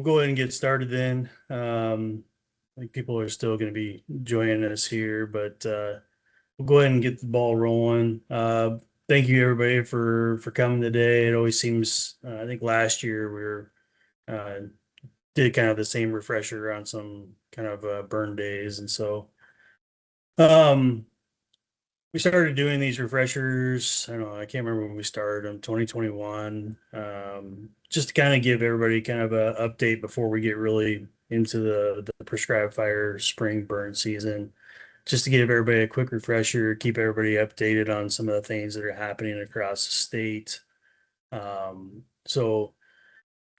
go ahead and get started then. I think people are still going to be joining us here, but we'll go ahead and get the ball rolling. Thank you everybody for coming today. It always seems, I think last year we were did kind of the same refresher on some kind of burn days, and so um, we started doing these refreshers. I don't know, I can't remember when we started them, 2021. Just to kind of give everybody kind of a update before we get really into the prescribed fire spring burn season. Just to give everybody a quick refresher, keep everybody updated on some of the things that are happening across the state.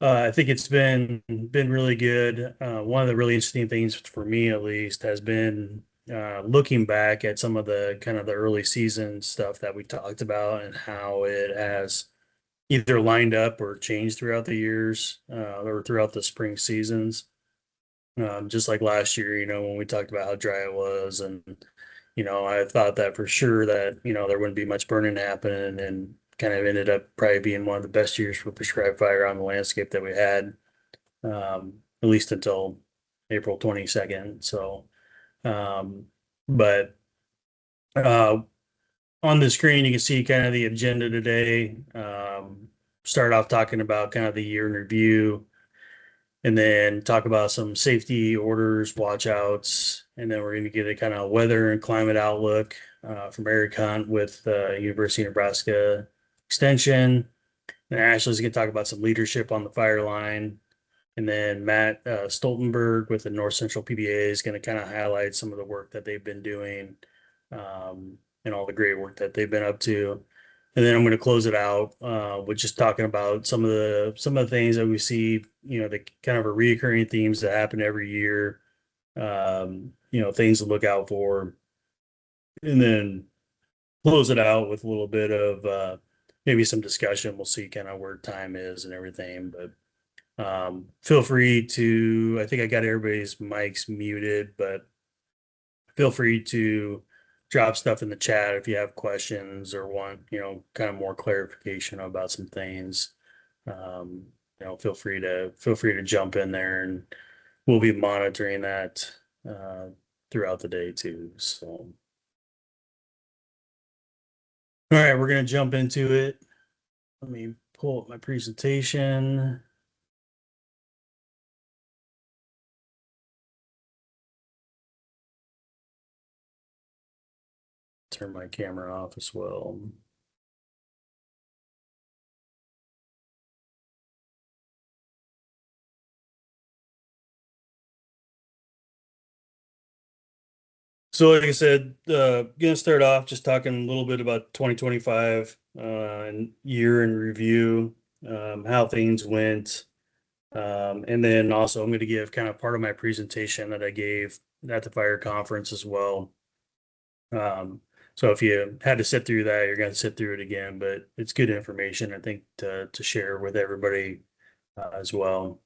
I think it's been really good. One of the really interesting things for me, at least, has been looking back at some of the kind of the early season stuff that we talked about and how it has either lined up or changed throughout the years or throughout the spring seasons. Just like last year, when we talked about how dry it was, and I thought that for sure that there wouldn't be much burning happening, and kind of ended up probably being one of the best years for prescribed fire on the landscape that we had, at least until April 22nd. So, um, but uh, on the screen, you can see kind of the agenda today. Start off talking about kind of the year in review, and then talk about some safety orders, watch outs, and then we're going to get a kind of weather and climate outlook from Eric Hunt with University of Nebraska Extension. And Ashley's going to talk about some leadership on the Fireline. And then Matt Stoltenberg with the North Central PBA is going to kind of highlight some of the work that they've been doing, and all the great work that they've been up to. And then I'm going to close it out with just talking about some of the things that we see, the kind of a reoccurring themes that happen every year, things to look out for, and then close it out with a little bit of maybe some discussion. We'll see kind of where time is and everything, but feel free to, I think I got everybody's mics muted, but feel free to drop stuff in the chat if you have questions or want, kind of more clarification about some things. Feel free to jump in there, and we'll be monitoring that throughout the day too. So, all right, we're going to jump into it. Let me pull up my presentation. Turn my camera off as well. So like I said, gonna start off just talking a little bit about 2025 and year in review, how things went. And then also I'm going to give kind of part of my presentation that I gave at the fire conference as well. So if you had to sit through that, you're going to sit through it again, but it's good information, I think, to share with everybody as well.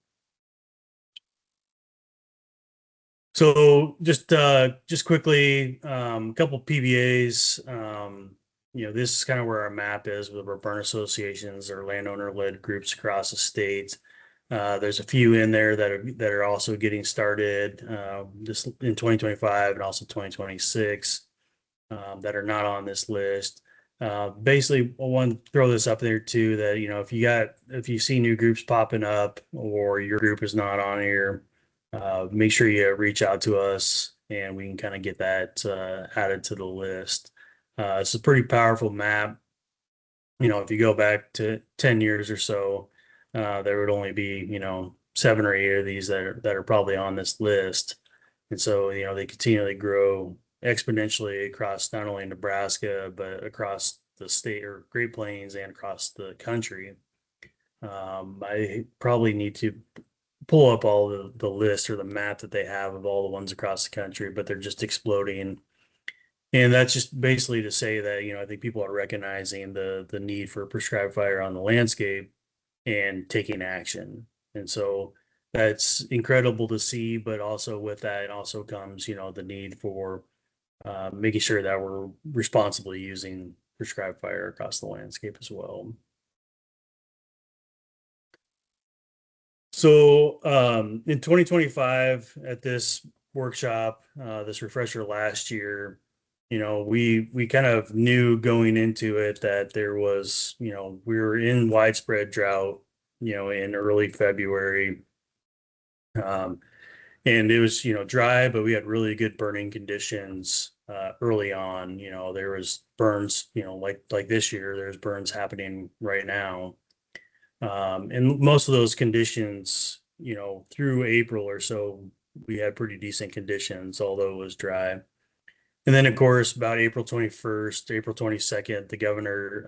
So just quickly, a couple PBAs. This is kind of where our map is with our burn associations or landowner-led groups across the state. There's a few in there that are also getting started this in 2025 and also 2026 that are not on this list. Basically, I want to throw this up there too, that if you see new groups popping up or your group is not on here, make sure you reach out to us and we can kind of get that added to the list. It's a pretty powerful map. If you go back to 10 years or so, there would only be, 7 or 8 of these that are probably on this list. And so, they continually grow exponentially across not only Nebraska, but across the state or Great Plains and across the country. I probably need to pull up all the list or the map that they have of all the ones across the country, but they're just exploding. And that's just basically to say that, I think people are recognizing the need for prescribed fire on the landscape and taking action. And so that's incredible to see, but also with that also comes, the need for making sure that we're responsibly using prescribed fire across the landscape as well. So in 2025 at this workshop, this refresher last year, we kind of knew going into it that there was, we were in widespread drought, in early February. Um, and it was, dry, but we had really good burning conditions early on. There was burns, like this year, there's burns happening right now. And most of those conditions, through April or so, we had pretty decent conditions, although it was dry. And then, of course, about April 21st, April 22nd, the governor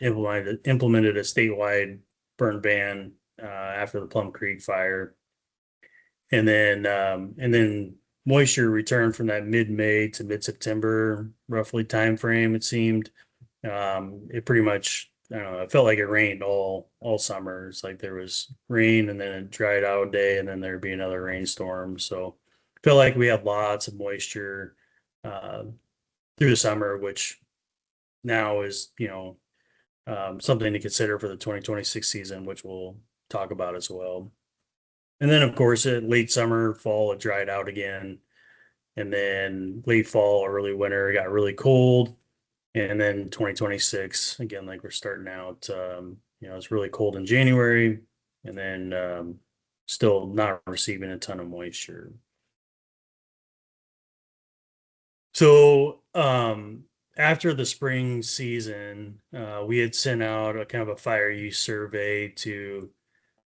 implemented a statewide burn ban after the Plum Creek fire. And then moisture returned from that mid-May to mid-September roughly time frame, it seemed. It pretty much, I don't know, it felt like it rained all summer. It's like there was rain and then it dried out a day and then there'd be another rainstorm. So it felt like we had lots of moisture uh, through the summer, which now is, something to consider for the 2026 season, which we'll talk about as well. And then, of course, late summer, fall, it dried out again. And then late fall, early winter, it got really cold. And then 2026, again, like we're starting out, it's really cold in January and then still not receiving a ton of moisture. So after the spring season, we had sent out a kind of a fire use survey to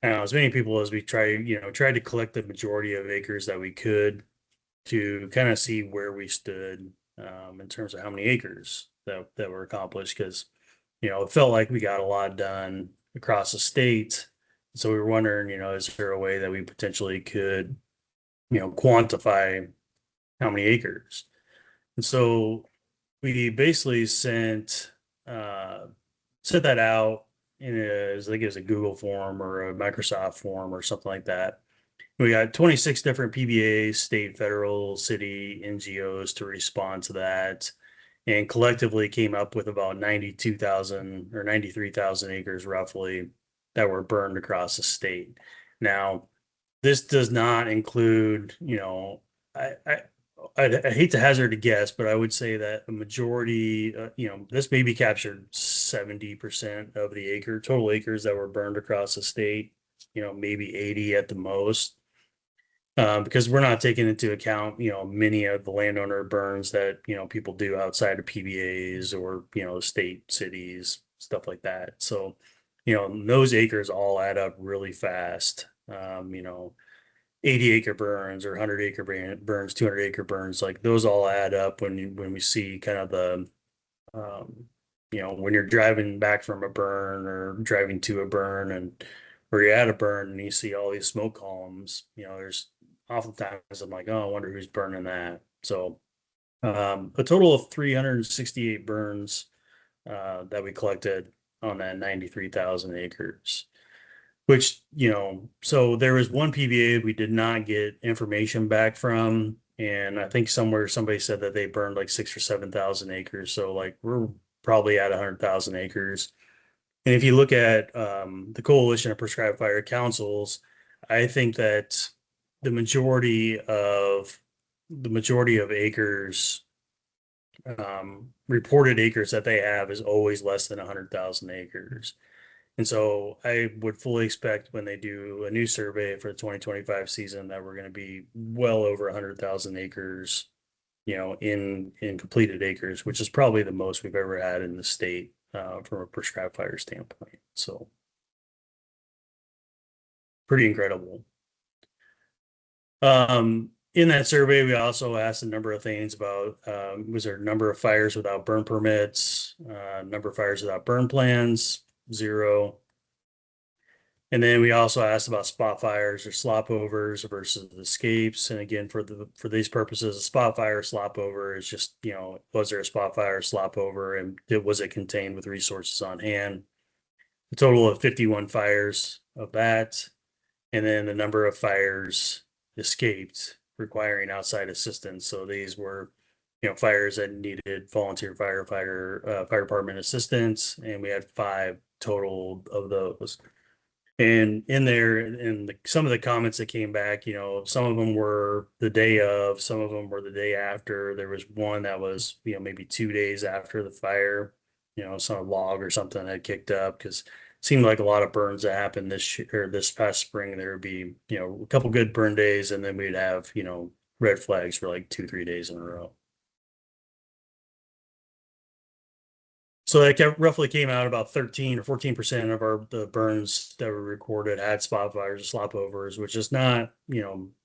as many people as we tried to collect the majority of acres that we could to kind of see where we stood in terms of how many acres that were accomplished because it felt like we got a lot done across the state. So we were wondering, is there a way that we potentially could, quantify how many acres? And so we basically uh, sent that out in a, I think it was a Google form or a Microsoft form or something like that. We got 26 different PBAs, state, federal, city, NGOs to respond to that, and collectively came up with about 92,000 or 93,000 acres roughly that were burned across the state. Now, this does not include, I, I I hate to hazard a guess, but I would say that a majority, this maybe captured 70% of the total acres that were burned across the state, maybe 80 at the most. Because we're not taking into account, many of the landowner burns that, people do outside of PBAs or, state cities, stuff like that. So, those acres all add up really fast. 80-acre burns or 100-acre burns, 200-acre burns, like those all add up when we see kind of the, um, when you're driving back from a burn or driving to a burn or you're at a burn and you see all these smoke columns, there's oftentimes I'm like, oh, I wonder who's burning that. So a total of 368 burns that we collected on that 93,000 acres, which, so there was one PBA we did not get information back from. And I think somewhere somebody said that they burned like 6 or 7,000 acres. So like we're probably at 100,000 acres. And if you look at the Coalition of Prescribed Fire Councils, I think that the majority of acres, reported acres that they have is always less than 100,000 acres. And so I would fully expect when they do a new survey for the 2025 season that we're going to be well over 100,000 acres, in completed acres, which is probably the most we've ever had in the state from a prescribed fire standpoint. So pretty incredible. In that survey, we also asked a number of things about was there a number of fires without burn permits, number of fires without burn plans, 0. And then we also asked about spot fires or slop overs versus escapes. And again, for these purposes, a spot fire slop over is just, was there a spot fire slop over and was it contained with resources on hand? A total of 51 fires of that. And then the number of fires escaped requiring outside assistance. So these were, fires that needed volunteer fire department assistance. And we had 5 total of those. And in there, and some of the comments that came back, some of them were the day of, some of them were the day after. There was one that was, maybe 2 days after the fire, some log or something had kicked up because it seemed like a lot of burns that happened this past spring. There would be, a couple good burn days, and then we'd have, red flags for like 2, 3 days in a row. So that roughly came out about 13 or 14% of the burns that were recorded had spot fires or slop overs, which is not,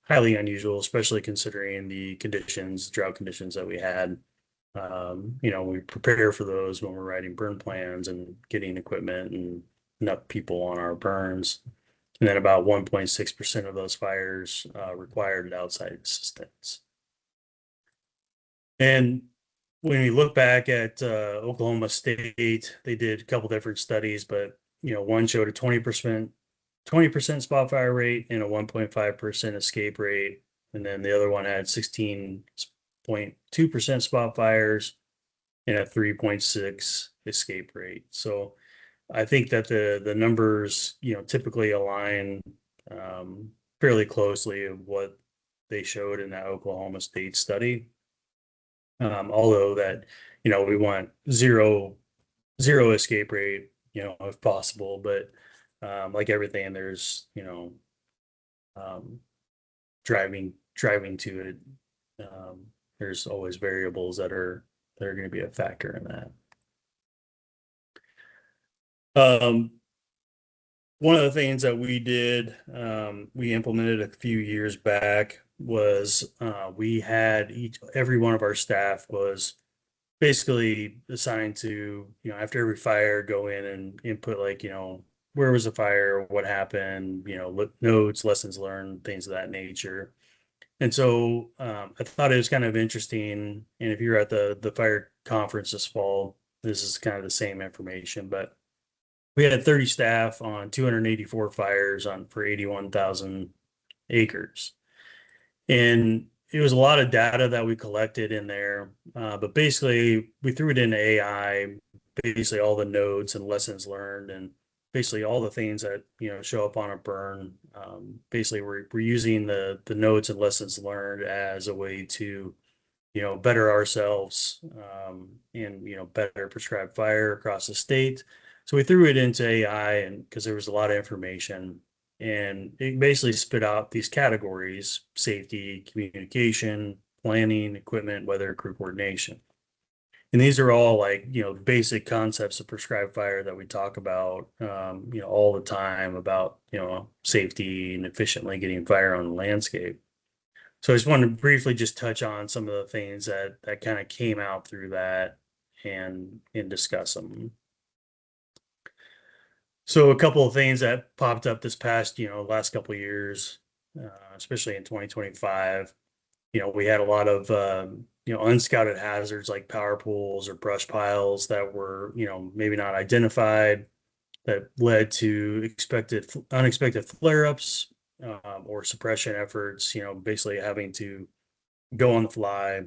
highly unusual, especially considering the drought conditions that we had. We prepare for those when we're writing burn plans and getting equipment and enough people on our burns. And then about 1.6% of those fires required outside assistance. And when we look back at Oklahoma State, they did a couple different studies, but one showed a 20% spot fire rate and a 1.5% escape rate, and then the other one had 16.2% spot fires and a 3.6 escape rate. So I think that the numbers typically align fairly closely of what they showed in that Oklahoma State study. Although that, we want zero escape rate, if possible, but like everything, there's, um, driving to it. There's always variables that are going to be a factor in that. One of the things that we did, we implemented a few years back was we had every one of our staff was basically assigned to, after every fire, go in and input like, where was the fire, what happened, notes, lessons learned, things of that nature. And so I thought it was kind of interesting. And if you're at the fire conference this fall, this is kind of the same information, but we had 30 staff on 284 fires for 81,000 acres. And it was a lot of data that we collected in there. But basically, we threw it into AI, basically all the notes and lessons learned, and basically all the things that, show up on a burn. Basically, we're using the notes and lessons learned as a way to, better ourselves and, better prescribe fire across the state. So we threw it into AI, and because there was a lot of information, and it basically spit out these categories: safety, communication, planning, equipment, weather, crew coordination. And these are all like, basic concepts of prescribed fire that we talk about, all the time about, safety and efficiently getting fire on the landscape. So I just wanted to briefly just touch on some of the things that kind of came out through that and discuss them. So a couple of things that popped up this past, last couple of years, especially in 2025, we had a lot of, unscouted hazards like power pools or brush piles that were, maybe not identified, that led to unexpected flare-ups or suppression efforts, basically having to go on the fly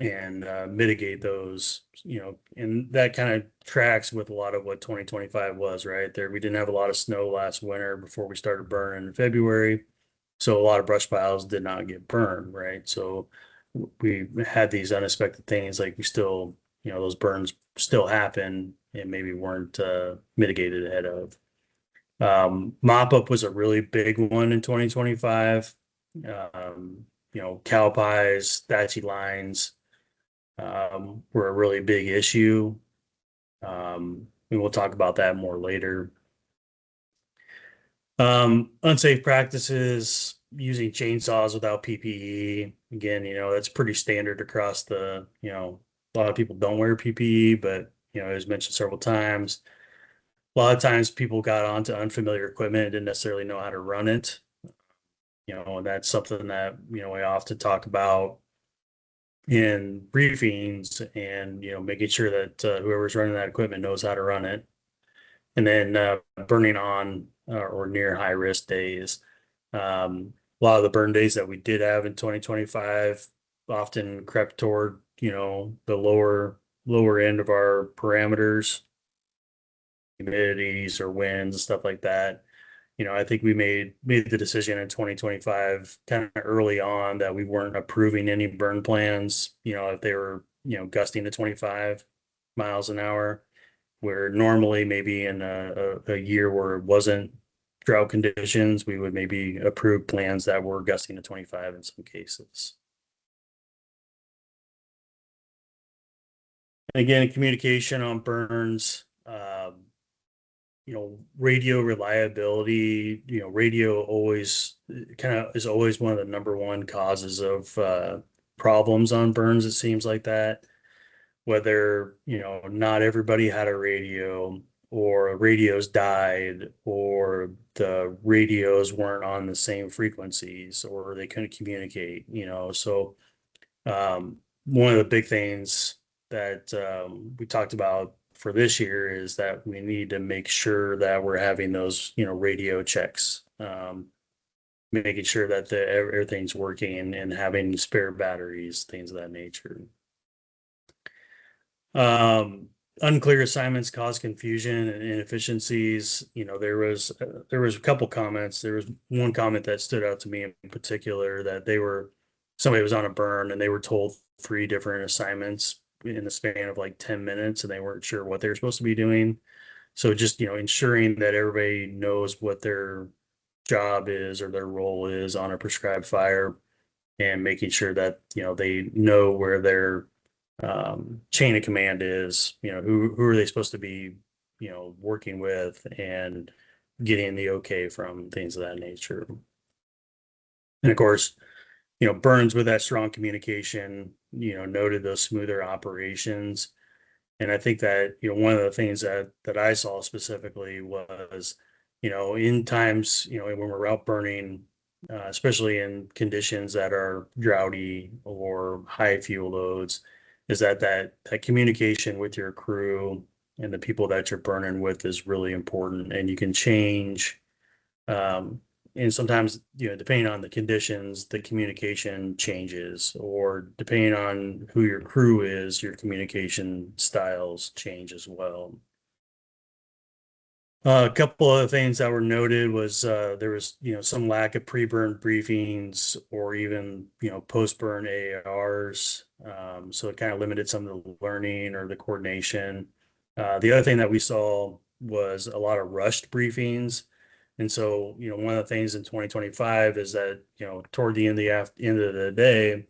and mitigate those, and that kind of tracks with a lot of what 2025 was, right? There, we didn't have a lot of snow last winter before we started burning in February. So a lot of brush piles did not get burned, right? So we had these unexpected things like we still, those burns still happen and maybe weren't mitigated ahead of. Mop up was a really big one in 2025. Cow pies, thatchy lines were a really big issue. And we'll talk about that more later. Unsafe practices, using chainsaws without PPE. Again, that's pretty standard across a lot of people don't wear PPE, but, as mentioned several times, a lot of times people got onto unfamiliar equipment and didn't necessarily know how to run it. And that's something that, we often talk about in briefings, and, making sure that whoever's running that equipment knows how to run it. And then burning on or near high risk days. A lot of the burn days that we did have in 2025 often crept toward, the lower end of our parameters, humidities or winds and stuff like that. I think we made the decision in 2025 kind of early on that we weren't approving any burn plans, if they were, gusting to 25 miles an hour, where normally maybe in a year where it wasn't drought conditions, we would maybe approve plans that were gusting to 25 in some cases. And again, communication on burns, radio reliability, radio always kind of is always one of the number one causes of problems on burns. It seems like that, whether, not everybody had a radio or radios died or the radios weren't on the same frequencies or they couldn't communicate, so one of the big things that we talked about for this year is that we need to make sure that we're having those, radio checks, making sure that everything's working and having spare batteries, things of that nature. Unclear assignments cause confusion and inefficiencies. There was a couple comments. There was one comment that stood out to me in particular that somebody was on a burn and they were told three different assignments in the span of like 10 minutes and they weren't sure what they were supposed to be doing. So just, ensuring that everybody knows what their job is or their role is on a prescribed fire and making sure that, they know where their chain of command is, who are they supposed to be, working with and getting the okay from things of that nature. And of course, burns with that strong communication, noted those smoother operations. And I think that, one of the things that I saw specifically was, in times, when we're out burning, especially in conditions that are droughty or high fuel loads, is that communication with your crew and the people that you're burning with is really important. And you can change, and sometimes, depending on the conditions, the communication changes, or depending on who your crew is, your communication styles change as well. A couple of things that were noted was there was, some lack of pre-burn briefings or even, post-burn ARs. So it kind of limited some of the learning or the coordination. The other thing that we saw was a lot of rushed briefings. And so, one of the things in 2025 is that, toward the end of the day,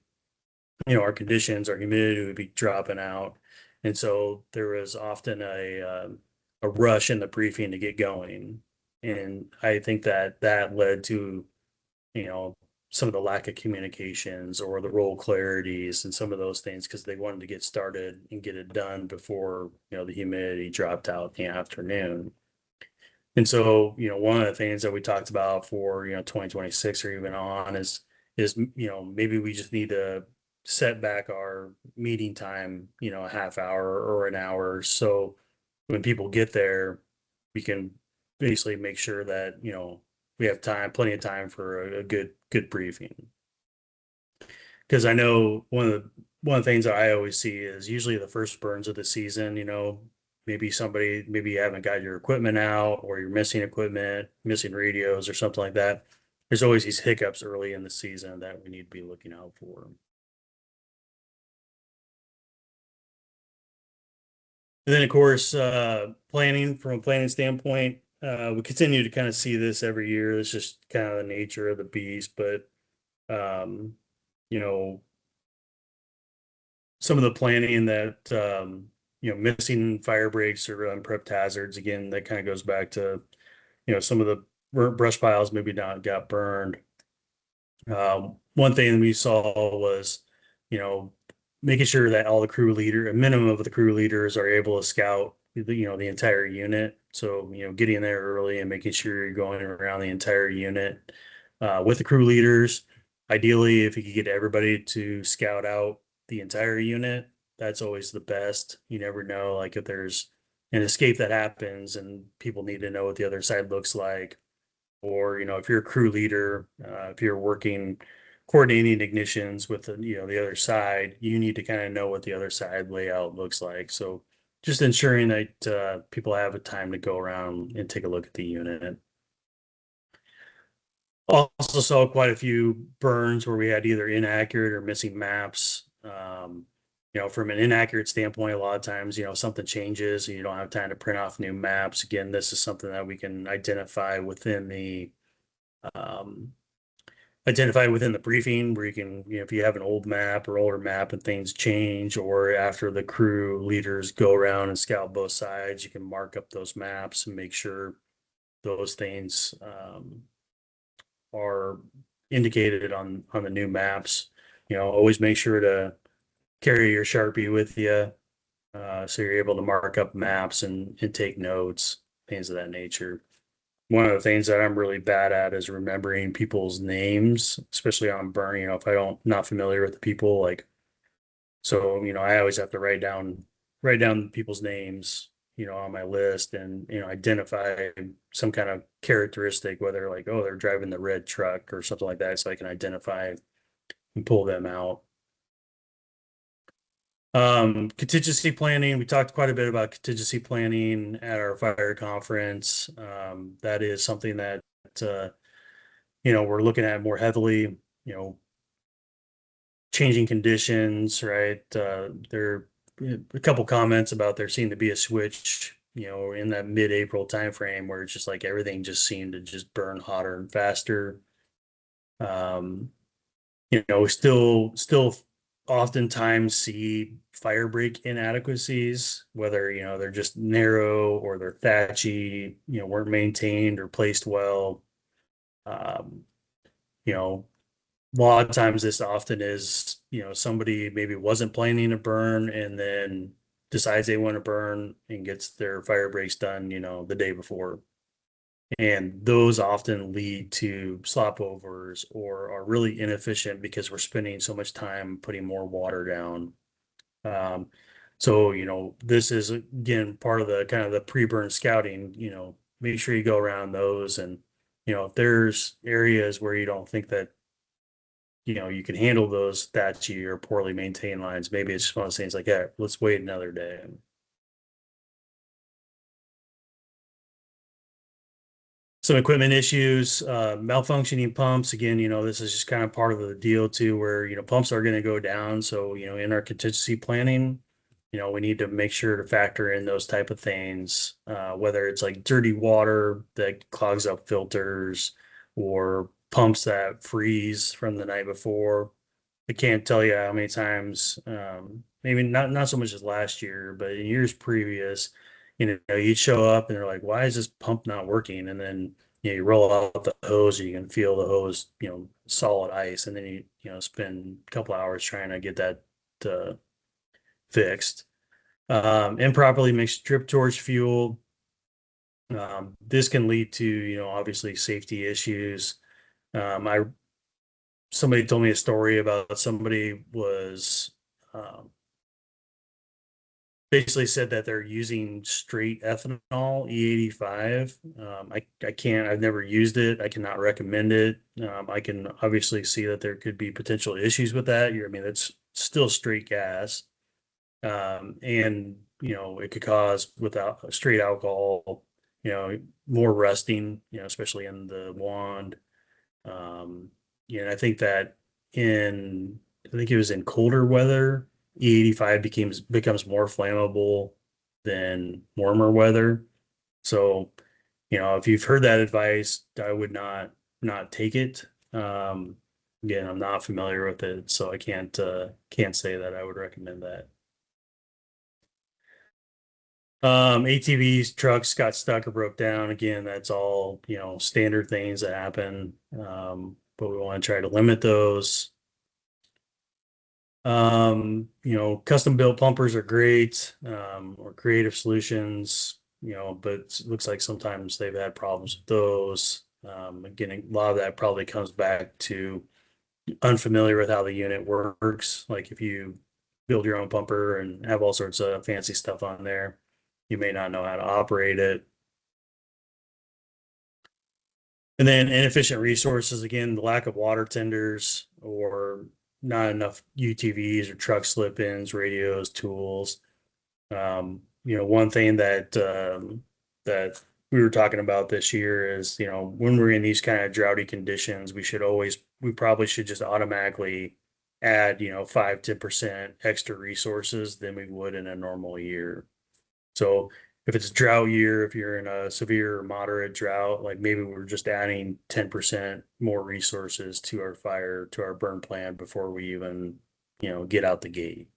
our conditions, our humidity would be dropping out. And so there was often a rush in the briefing to get going. And I think that that led to, some of the lack of communications or the role clarities and some of those things because they wanted to get started and get it done before, the humidity dropped out in the afternoon. And so, one of the things that we talked about for, 2026 or even on is, maybe we just need to set back our meeting time, a half hour or an hour. So when people get there, we can basically make sure that, we have plenty of time for a good briefing. Because I know one of the things that I always see is usually the first burns of the season, maybe you haven't got your equipment out or you're missing equipment, missing radios or something like that. There's always these hiccups early in the season that we need to be looking out for. And then, of course, planning from a planning standpoint, we continue to kind of see this every year. It's just kind of the nature of the beast, but um, you know, some of the planning that missing fire breaks or unprepped hazards. Again, that kind of goes back to some of the brush piles maybe not got burned. One thing we saw was, you know, making sure that all the a minimum of the crew leaders are able to scout the entire unit. So, getting there early and making sure you're going around the entire unit with the crew leaders. Ideally, if you could get everybody to scout out the entire unit, that's always the best. You never know, like if there's an escape that happens and people need to know what the other side looks like, or if you're a crew leader, if you're working coordinating ignitions with the other side, you need to kind of know what the other side layout looks like. So just ensuring that people have a time to go around and take a look at the unit. Also saw quite a few burns where we had either inaccurate or missing maps. From an inaccurate standpoint, a lot of times, something changes and you don't have time to print off new maps. Again, this is something that we can um, identify within the briefing where you can, if you have an old map or older map and things change, or after the crew leaders go around and scout both sides, you can mark up those maps and make sure those things are indicated on the new maps. Always make sure to carry your Sharpie with you, so you're able to mark up maps and take notes, things of that nature. One of the things that I'm really bad at is remembering people's names, especially on burn. If I don't not familiar with the people, like so, I always have to write down people's names, on my list and identify some kind of characteristic, whether like, oh, they're driving the red truck or something like that, so I can identify and pull them out. Contingency planning. We talked quite a bit about contingency planning at our fire conference. That is something that uh, we're looking at more heavily. Changing conditions, right? There a couple comments about there seemed to be a switch, in that mid-April timeframe where it's just like everything just seemed to just burn hotter and faster. Um, still oftentimes see fire break inadequacies, whether, they're just narrow or they're thatchy, weren't maintained or placed well. Um, you know, a lot of times this often is, somebody maybe wasn't planning to burn and then decides they want to burn and gets their fire breaks done, the day before. And those often lead to stopovers or are really inefficient because we're spending so much time putting more water down. Um, so, this is again part of the kind of the pre-burn scouting, make sure you go around those and, if there's areas where you don't think that, you can handle those thatchy or poorly maintained lines, maybe it's just one of those things like, yeah, let's wait another day. Some equipment issues, malfunctioning pumps. Again, this is just kind of part of the deal too, where, pumps are going to go down. So, in our contingency planning, we need to make sure to factor in those type of things, whether it's like dirty water that clogs up filters or pumps that freeze from the night before. I can't tell you how many times, maybe not so much as last year, but in years previous, you'd show up and they're like, "Why is this pump not working?" And then you roll out the hose, and you can feel the hose, solid ice, and then you spend a couple hours trying to get that uh, fixed. Improperly mixed drip torch fuel. This can lead to, obviously safety issues. I Somebody told me a story about somebody was um, basically said that they're using straight ethanol E85. I can't, I've never used it. I cannot recommend it. I can obviously see that there could be potential issues with that. I mean, it's still straight gas. And, it could cause without straight alcohol, more rusting, especially in the wand. Um, and I think that I think it was in colder weather, E85 becomes more flammable than warmer weather. So, if you've heard that advice, I would not take it. Again, I'm not familiar with it, so I can't say that I would recommend that. ATVs, trucks got stuck or broke down. Again, that's all, standard things that happen. But we want to try to limit those. Custom built pumpers are great, or creative solutions, but it looks like sometimes they've had problems with those. Again, a lot of that probably comes back to unfamiliar with how the unit works. Like if you build your own pumper and have all sorts of fancy stuff on there, you may not know how to operate it. And then inefficient resources, again, the lack of water tenders or not enough UTVs or truck slip-ins, radios, tools. One thing that we were talking about this year is, when we're in these kind of droughty conditions, we probably should just automatically add, 5-10% extra resources than we would in a normal year. So if it's a drought year, if you're in a severe or moderate drought, like maybe we're just adding 10% more resources to our burn plan before we even, get out the gate.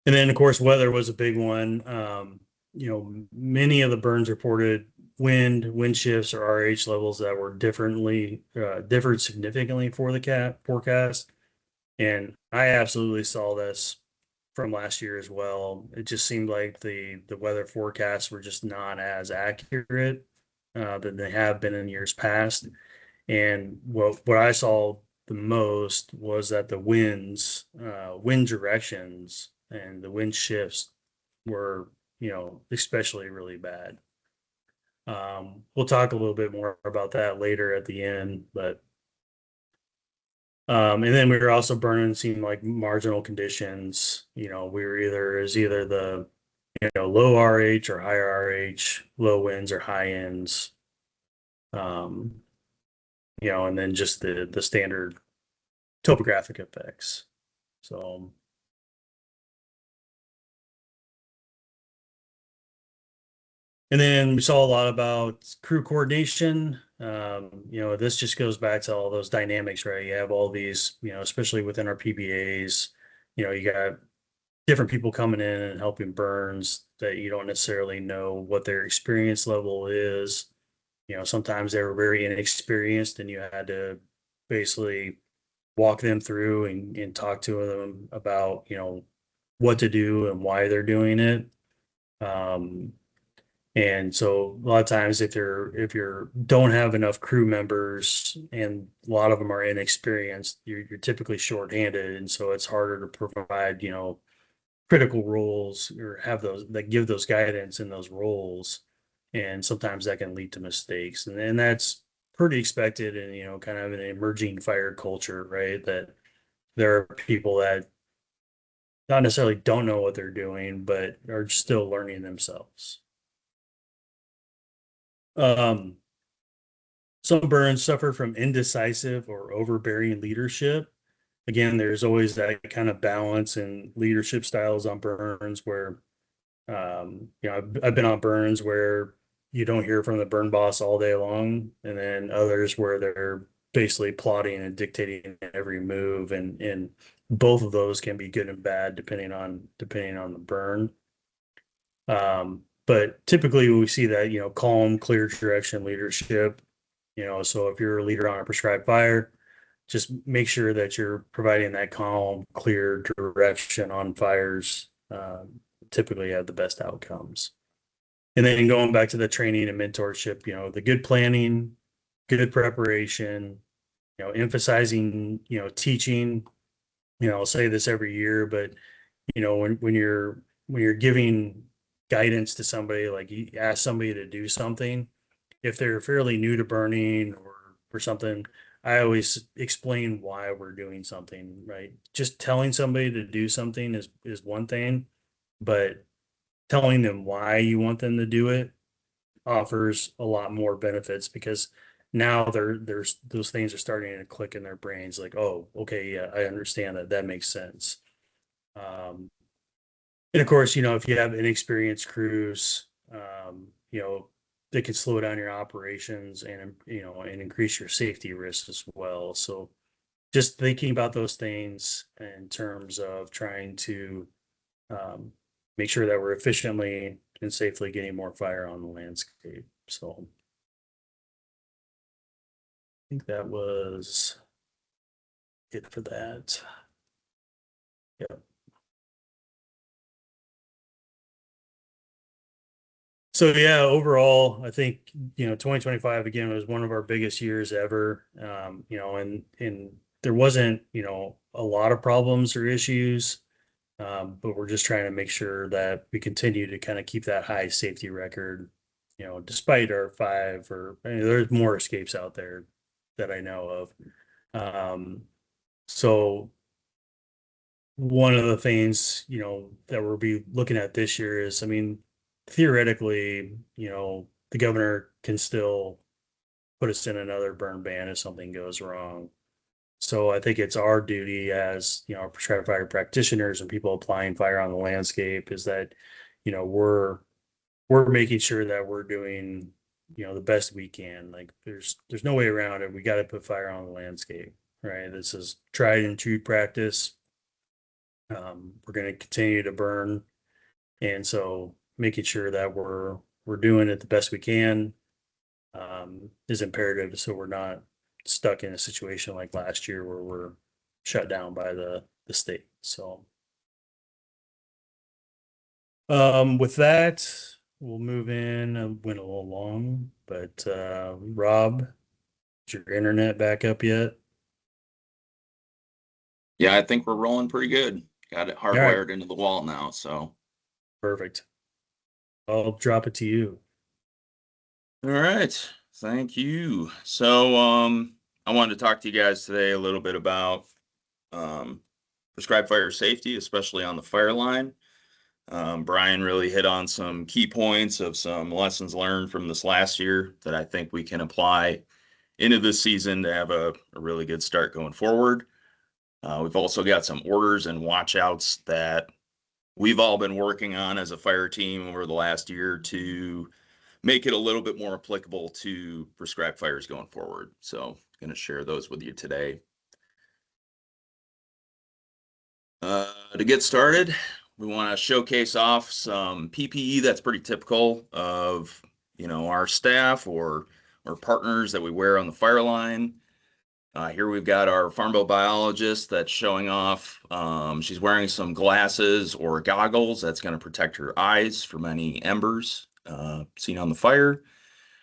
And then, of course, weather was a big one. Many of the burns reported wind shifts or RH levels that were differed significantly for the cat forecast. And I absolutely saw this from last year as well. It just seemed like the weather forecasts were just not as accurate than they have been in years past. And what I saw the most was that the wind directions and the wind shifts were, especially really bad. We'll talk a little bit more about that later at the end, but and then we were also burning seemed like marginal conditions. We were either the low RH or high RH, low winds or high ends. Um, and then just the standard topographic effects. So, and then we saw a lot about crew coordination. This just goes back to all those dynamics, right? You have all these, especially within our PBAs, you got different people coming in and helping burns that you don't necessarily know what their experience level is. Sometimes they were very inexperienced and you had to basically walk them through and talk to them about, what to do and why they're doing it. Um, and so a lot of times if you're don't have enough crew members and a lot of them are inexperienced, you're typically shorthanded. And so it's harder to provide, critical roles or have those that give those guidance in those roles. And sometimes that can lead to mistakes. And that's pretty expected in, kind of an emerging fire culture, right? That there are people that not necessarily don't know what they're doing, but are still learning themselves. Um, some burns suffer from indecisive or overbearing leadership. Again, there's always that kind of balance in leadership styles on burns where, I've been on burns where you don't hear from the burn boss all day long, and then others where they're basically plotting and dictating every move, and both of those can be good and bad depending on the burn. But typically we see that, calm, clear direction leadership, so if you're a leader on a prescribed fire, just make sure that you're providing that calm, clear direction on fires. Typically have the best outcomes. And then going back to the training and mentorship, the good planning, good preparation, emphasizing, teaching. I'll say this every year, but when you're giving guidance to somebody, like you ask somebody to do something, if they're fairly new to burning or something, I always explain why we're doing something, right? Just telling somebody to do something is one thing, but telling them why you want them to do it offers a lot more benefits because now there's those things are starting to click in their brains like, oh, okay, yeah, I understand that. That makes sense. Um, and of course, if you have inexperienced crews, they could slow down your operations and increase your safety risks as well. So just thinking about those things in terms of trying to um, make sure that we're efficiently and safely getting more fire on the landscape. So I think that was it for that. Yeah. So yeah, overall, I think 2025 again was one of our biggest years ever. And there wasn't a lot of problems or issues, but we're just trying to make sure that we continue to kind of keep that high safety record. Despite our five or there's more escapes out there that I know of. So one of the things, that we'll be looking at this year is, I mean, theoretically, the governor can still put us in another burn ban if something goes wrong. So I think it's our duty as, prescribed fire practitioners and people applying fire on the landscape is that, we're making sure that we're doing, the best we can. Like there's no way around it. We got to put fire on the landscape, right? This is tried and true practice. We're going to continue to burn, and so making sure that we're doing it the best we can is imperative. So we're not stuck in a situation like last year where we're shut down by the state. So with that, we'll move in. I went a little long, but Rob, is your internet back up yet? Yeah, I think we're rolling pretty good. Got it All right, hardwired into the wall now. So, perfect. I'll drop it to you. all right. Thank you. So, I wanted to talk to you guys today a little bit about um, prescribed fire safety, especially on the Fireline. Brian really hit on some key points of some lessons learned from this last year that I think we can apply into this season to have a really good start going forward. We've also got some orders and watchouts that we've all been working on as a fire team over the last year to make it a little bit more applicable to prescribed fires going forward. So I'm going to share those with you today. To get started, we want to showcase off some PPE that's pretty typical of, our staff or partners that we wear on the Fireline. Here we've got our farm bill biologist that's showing off. She's wearing some glasses or goggles that's going to protect her eyes from any embers seen on the fire.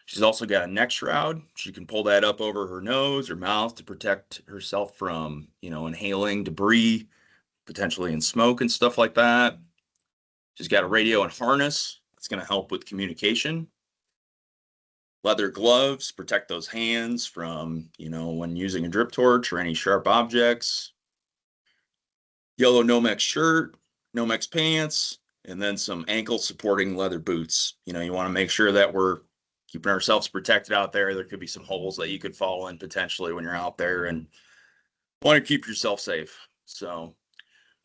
She's also got a neck shroud. She can pull that up over her nose or mouth to protect herself from, inhaling debris, potentially in smoke and stuff like that. She's got a radio and harness that's going to help with communication. Leather gloves protect those hands from, when using a drip torch or any sharp objects. Yellow Nomex shirt, Nomex pants, and then some ankle supporting leather boots. You want to make sure that we're keeping ourselves protected out there. There could be some holes that you could fall in potentially when you're out there and want to keep yourself safe. So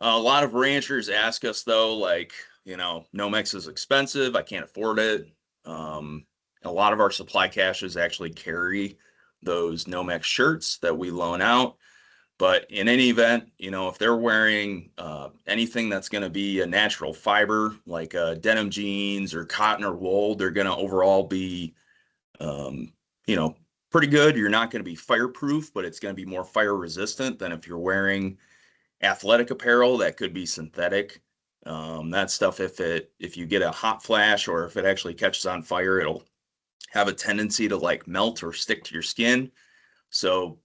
a lot of ranchers ask us though, like, Nomex is expensive. I can't afford it. A lot of our supply caches actually carry those Nomex shirts that we loan out. But in any event, if they're wearing anything that's going to be a natural fiber, like denim jeans or cotton or wool, they're going to overall be, um, you know, pretty good. You're not going to be fireproof, but it's going to be more fire resistant than if you're wearing athletic apparel that could be synthetic. That stuff, if you get a hot flash or if it actually catches on fire, it'll have a tendency to like melt or stick to your skin. So,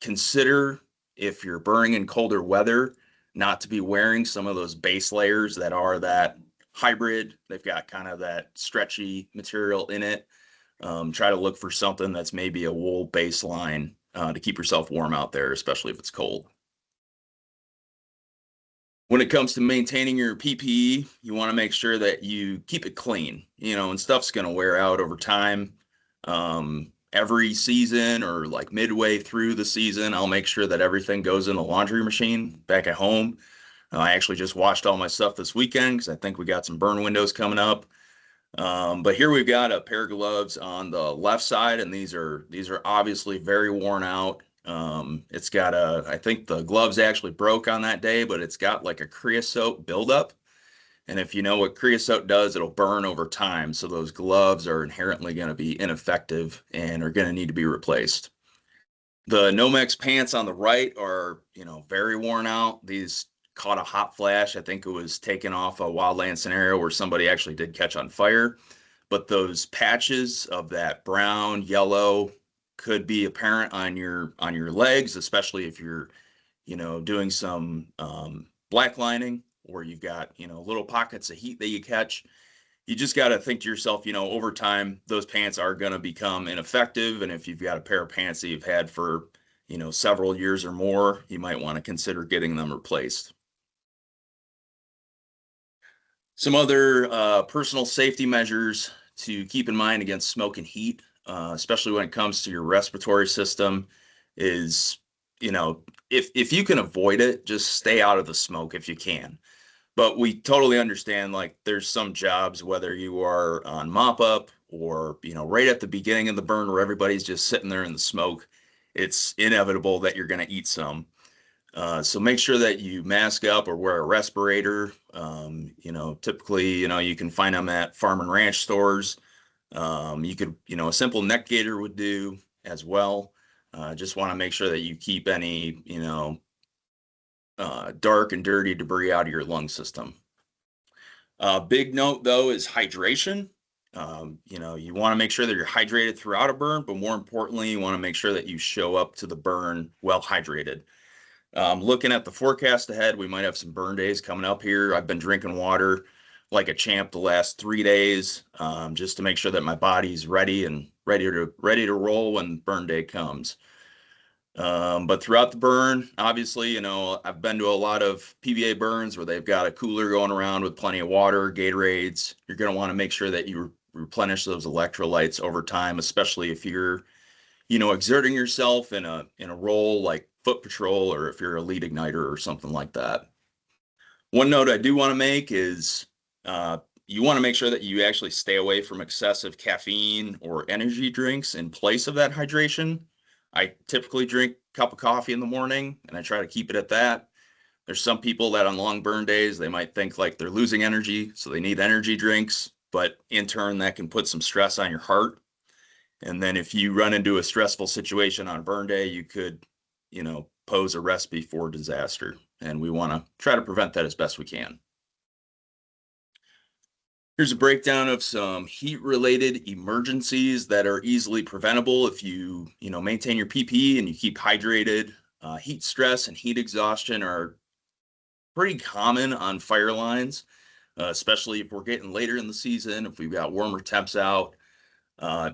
consider if you're burning in colder weather, not to be wearing some of those base layers that are that hybrid. They've got kind of that stretchy material in it. Try to look for something that's maybe a wool baseline to keep yourself warm out there, especially if it's cold. When it comes to maintaining your PPE, you want to make sure that you keep it clean, and stuff's going to wear out over time. Every season or like midway through the season, I'll make sure that everything goes in the laundry machine back at home. I actually just washed all my stuff this weekend because I think we got some burn windows coming up. But here we've got a pair of gloves on the left side, and these are obviously very worn out. It's got I think the gloves actually broke on that day, but it's got like a creosote buildup. And if you know what creosote does, it'll burn over time. So those gloves are inherently going to be ineffective and are going to need to be replaced. The Nomex pants on the right are, very worn out. These caught a hot flash. I think it was taken off a wildland scenario where somebody actually did catch on fire. But those patches of that brown, yellow could be apparent on your legs, especially if you're, doing some black lining or you've got, little pockets of heat that you catch. You just got to think to yourself, over time, those pants are going to become ineffective. And if you've got a pair of pants that you've had for, several years or more, you might want to consider getting them replaced. Some other personal safety measures to keep in mind against smoke and heat, especially when it comes to your respiratory system, is, if you can avoid it, just stay out of the smoke if you can. But we totally understand, like, there's some jobs, whether you are on mop up or, right at the beginning of the burn where everybody's just sitting there in the smoke, it's inevitable that you're going to eat some. So make sure that you mask up or wear a respirator. Typically, you can find them at farm and ranch stores. You could, a simple neck gaiter would do as well. Just want to make sure that you keep any, dark and dirty debris out of your lung system. Big note though is hydration. You want to make sure that you're hydrated throughout a burn, but more importantly, you want to make sure that you show up to the burn well hydrated. Looking at the forecast ahead, we might have some burn days coming up here. I've been drinking water like a champ the last 3 days, just to make sure that my body's ready and ready to roll when burn day comes. But throughout the burn, obviously, I've been to a lot of PBA burns where they've got a cooler going around with plenty of water, Gatorades. You're going to want to make sure that you replenish those electrolytes over time, especially if you're, exerting yourself in a role like foot patrol, or if you're a lead igniter or something like that. One note I do want to make is you want to make sure that you actually stay away from excessive caffeine or energy drinks in place of that hydration. I typically drink a cup of coffee in the morning and I try to keep it at that. There's some people that on long burn days, they might think like they're losing energy, so they need energy drinks, but in turn, that can put some stress on your heart. And then if you run into a stressful situation on burn day, you could, pose a recipe for disaster. And we want to try to prevent that as best we can. Here's a breakdown of some heat-related emergencies that are easily preventable if you, maintain your PPE and you keep hydrated. Heat stress and heat exhaustion are pretty common on fire lines, especially if we're getting later in the season, if we've got warmer temps out.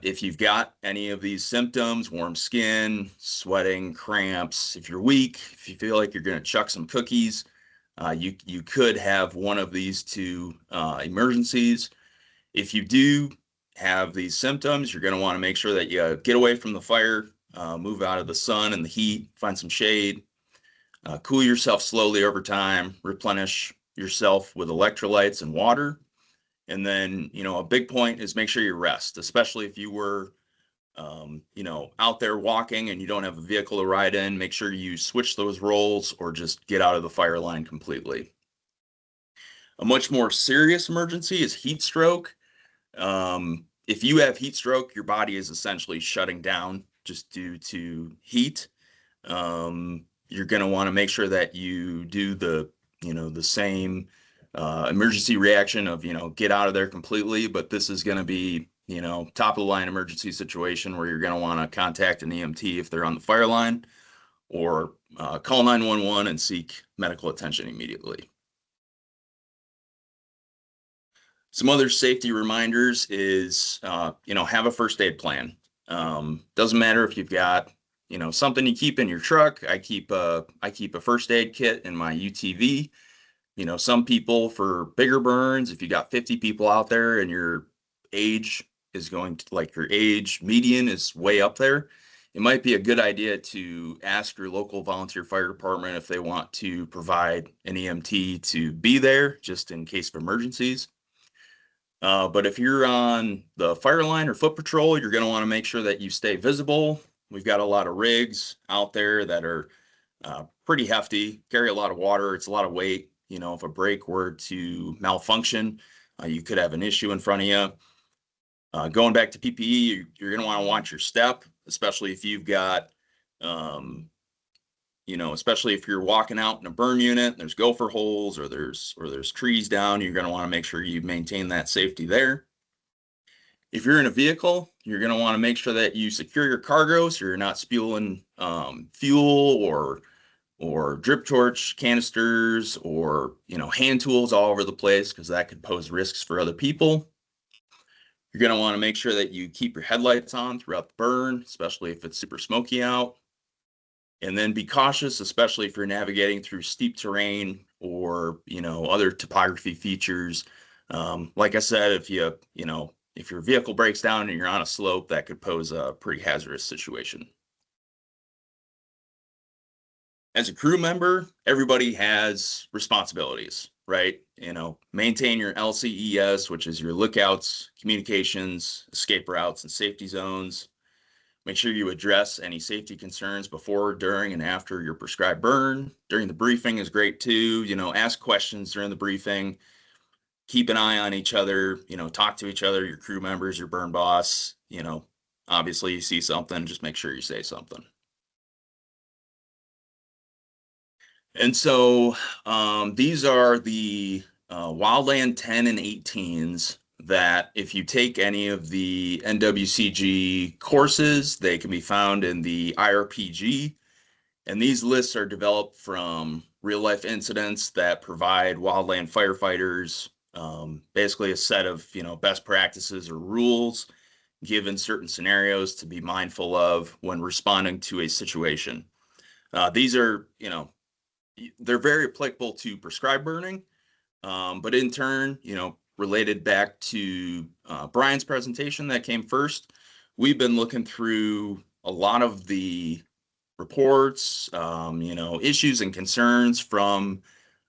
If you've got any of these symptoms, warm skin, sweating, cramps, if you're weak, if you feel like you're going to chuck some cookies, you could have one of these two emergencies. If you do have these symptoms, you're going to want to make sure that you get away from the fire, move out of the sun and the heat, find some shade, cool yourself slowly over time, replenish yourself with electrolytes and water. And then, a big point is make sure you rest, especially if you were, out there walking and you don't have a vehicle to ride in. Make sure you switch those roles or just get out of the fire line completely. A much more serious emergency is heat stroke. If you have heat stroke, your body is essentially shutting down just due to heat. You're going to want to make sure that you do the same emergency reaction of, get out of there completely. But this is going to be, top of the line emergency situation where you're going to want to contact an EMT if they're on the fire line, or call 911 and seek medical attention immediately. Some other safety reminders is, have a first aid plan. Doesn't matter if you've got, something you keep in your truck. I keep a first aid kit in my UTV. Some people, for bigger burns, if you got 50 people out there and your age is your age median is way up there, it might be a good idea to ask your local volunteer fire department if they want to provide an EMT to be there just in case of emergencies. But if you're on the fire line or foot patrol, you're going to want to make sure that you stay visible. We've got a lot of rigs out there that are pretty hefty, carry a lot of water. It's a lot of weight. If a brake were to malfunction, you could have an issue in front of you. Going back to PPE, you're going to want to watch your step, especially if you've got, especially if you're walking out in a burn unit, and there's gopher holes or there's trees down, you're going to want to make sure you maintain that safety there. If you're in a vehicle, you're going to want to make sure that you secure your cargo so you're not spewing fuel or drip torch canisters or, hand tools all over the place, because that could pose risks for other people. You're going to want to make sure that you keep your headlights on throughout the burn, especially if it's super smoky out. And then be cautious, especially if you're navigating through steep terrain or, other topography features. Like I said, if your vehicle breaks down and you're on a slope, that could pose a pretty hazardous situation. As a crew member, everybody has responsibilities, right? Maintain your LCES, which is your lookouts, communications, escape routes, and safety zones. Make sure you address any safety concerns before, during, and after your prescribed burn. During the briefing is great too. Ask questions during the briefing. Keep an eye on each other. Talk to each other, your crew members, your burn boss. Obviously you see something, just make sure you say something. And so these are the Wildland 10 and 18s that if you take any of the NWCG courses, they can be found in the IRPG. And these lists are developed from real life incidents that provide wildland firefighters basically a set of best practices or rules given certain scenarios to be mindful of when responding to a situation. These are, they're very applicable to prescribed burning, but in turn, related back to Brian's presentation that came first, we've been looking through a lot of the reports, issues and concerns from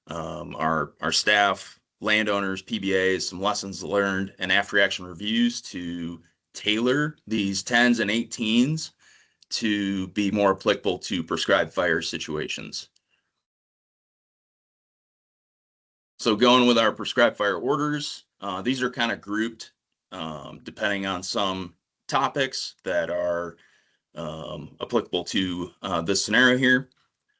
our staff, landowners, PBAs, some lessons learned, and after action reviews to tailor these 10s and 18s to be more applicable to prescribed fire situations. So going with our prescribed fire orders, these are kind of grouped depending on some topics that are applicable to this scenario here.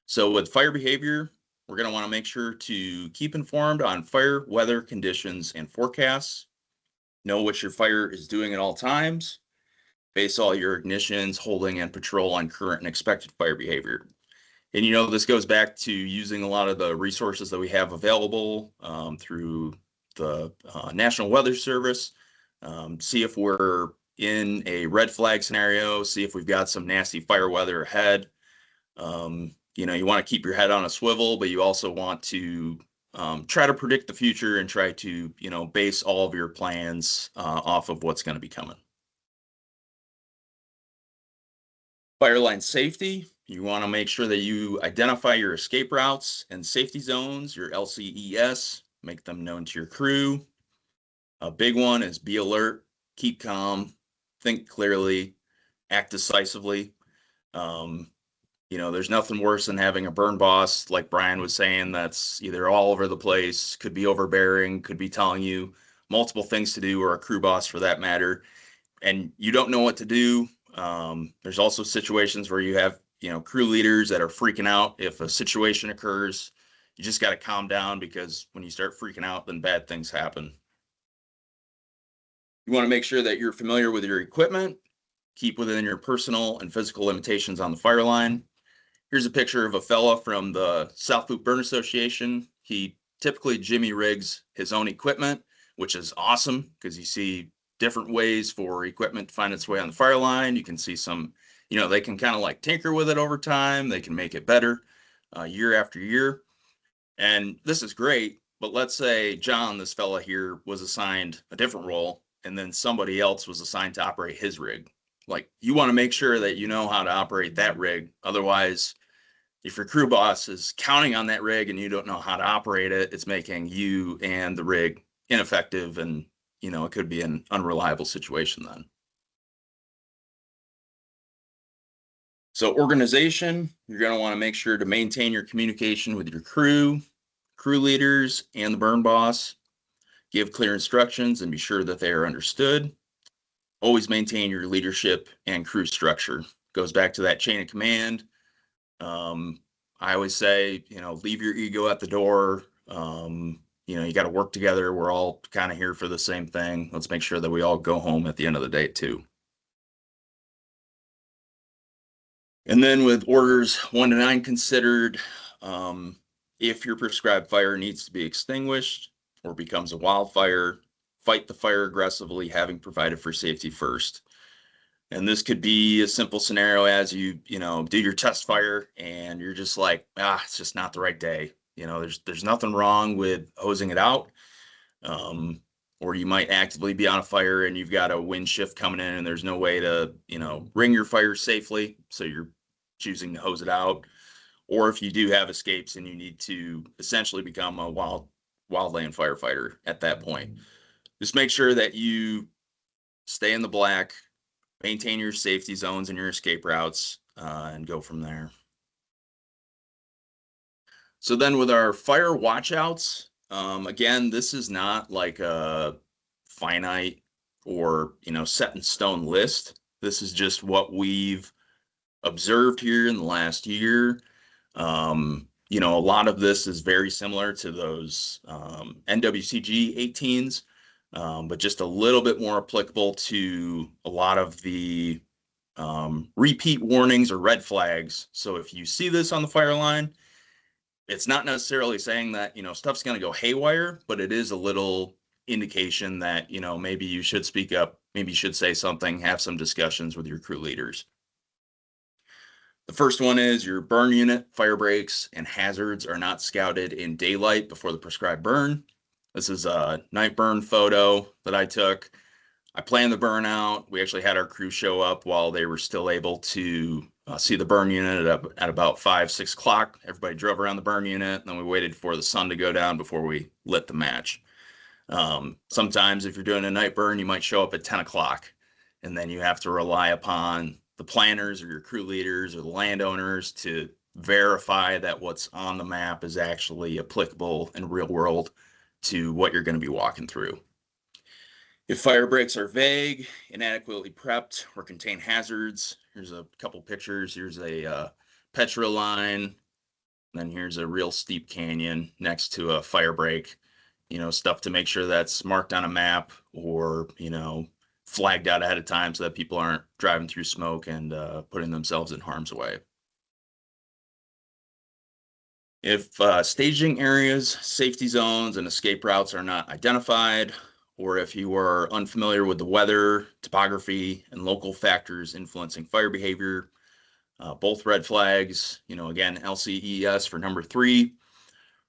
So with fire behavior, we're going to want to make sure to keep informed on fire, weather, conditions, and forecasts. Know what your fire is doing at all times. Base all your ignitions, holding, and patrol on current and expected fire behavior. And this goes back to using a lot of the resources that we have available through the National Weather Service. See if we're in a red flag scenario, see if we've got some nasty fire weather ahead. You want to keep your head on a swivel, but you also want to try to predict the future and try to, base all of your plans off of what's going to be coming. Fireline safety, you want to make sure that you identify your escape routes and safety zones, your LCES, make them known to your crew. A big one is be alert, keep calm, think clearly, act decisively. There's nothing worse than having a burn boss, like Brian was saying, that's either all over the place, could be overbearing, could be telling you multiple things to do, or a crew boss for that matter, and you don't know what to do. There's also situations where you have, crew leaders that are freaking out if a situation occurs. You just got to calm down, because when you start freaking out, then bad things happen. You want to make sure that you're familiar with your equipment, keep within your personal and physical limitations on the fire line. Here's a picture of a fella from the South Loop Burn Association. He typically jimmy rigs his own equipment, which is awesome because you see different ways for equipment to find its way on the fire line. You can see some, they can kind of like tinker with it over time. They can make it better year after year. And this is great, but let's say John, this fella here, was assigned a different role, and then somebody else was assigned to operate his rig. Like, you want to make sure that you know how to operate that rig. Otherwise, if your crew boss is counting on that rig and you don't know how to operate it, it's making you and the rig ineffective, and it could be an unreliable situation then. So organization, you're going to want to make sure to maintain your communication with your crew leaders, and the burn boss. Give clear instructions and be sure that they are understood. Always maintain your leadership and crew structure. Goes back to that chain of command. I always say, leave your ego at the door. You got to work together. We're all kind of here for the same thing. Let's make sure that we all go home at the end of the day too. And then with orders 1 to 9 considered, if your prescribed fire needs to be extinguished or becomes a wildfire, fight the fire aggressively, having provided for safety first. And this could be a simple scenario as you do your test fire and you're just like, it's just not the right day. There's nothing wrong with hosing it out. or you might actively be on a fire and you've got a wind shift coming in and there's no way to, ring your fire safely. So you're choosing to hose it out. Or if you do have escapes and you need to essentially become a wildland firefighter at that point. Just make sure that you stay in the black, maintain your safety zones and your escape routes, and go from there. So then with our fire watchouts, again, this is not like a finite or, set in stone list. This is just what we've observed here in the last year. A lot of this is very similar to those NWCG 18s, but just a little bit more applicable to a lot of the repeat warnings or red flags. So if you see this on the Fireline, it's not necessarily saying that, stuff's going to go haywire, but it is a little indication that, maybe you should speak up, maybe you should say something, have some discussions with your crew leaders. The first one is your burn unit, fire breaks, and hazards are not scouted in daylight before the prescribed burn. This is a night burn photo that I took. I planned the burnout. We actually had our crew show up while they were still able to see the burn unit at about 5, 6 o'clock. Everybody drove around the burn unit, and then we waited for the sun to go down before we lit the match. Sometimes if you're doing a night burn, you might show up at 10 o'clock, and then you have to rely upon the planners or your crew leaders or the landowners to verify that what's on the map is actually applicable in real world to what you're going to be walking through. If fire breaks are vague, inadequately prepped, or contain hazards, here's a couple pictures. Here's a petrol line, then here's a real steep canyon next to a fire break. Stuff to make sure that's marked on a map or, flagged out ahead of time so that people aren't driving through smoke and putting themselves in harm's way. If staging areas, safety zones, and escape routes are not identified, or if you are unfamiliar with the weather, topography, and local factors influencing fire behavior, both red flags, again, LCES for number 3.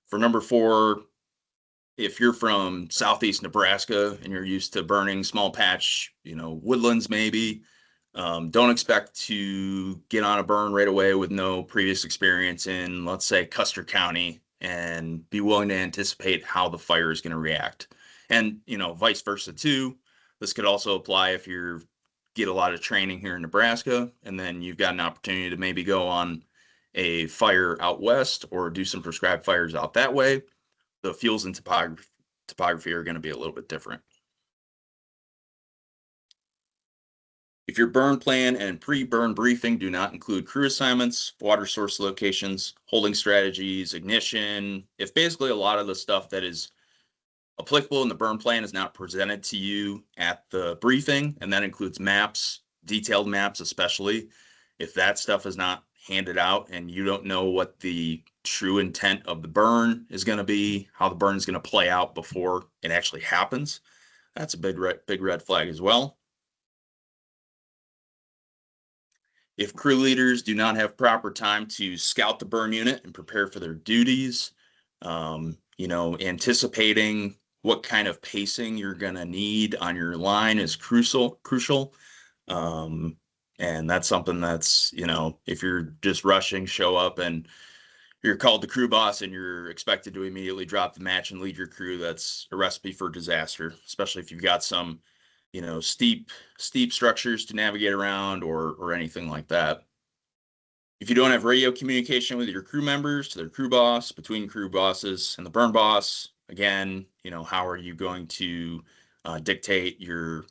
For number 4, if you're from southeast Nebraska and you're used to burning small patch, woodlands maybe, don't expect to get on a burn right away with no previous experience in, let's say, Custer County, and be willing to anticipate how the fire is going to react. And, vice versa too. This could also apply if you get a lot of training here in Nebraska, and then you've got an opportunity to maybe go on a fire out west or do some prescribed fires out that way. The fuels and topography are going to be a little bit different. If your burn plan and pre-burn briefing do not include crew assignments, water source locations, holding strategies, ignition, if basically a lot of the stuff that is applicable in the burn plan is not presented to you at the briefing, and that includes maps, detailed maps especially, if that stuff is not handed out and you don't know what the true intent of the burn is going to be, how the burn is going to play out before it actually happens, that's a big red flag as well. If crew leaders do not have proper time to scout the burn unit and prepare for their duties, anticipating what kind of pacing you're going to need on your line is crucial. And that's something that's, if you're just rushing, show up and you're called the crew boss and you're expected to immediately drop the match and lead your crew, that's a recipe for disaster, especially if you've got some, steep structures to navigate around or anything like that. If you don't have radio communication with your crew members, to their crew boss, between crew bosses and the burn boss, again, how are you going to dictate your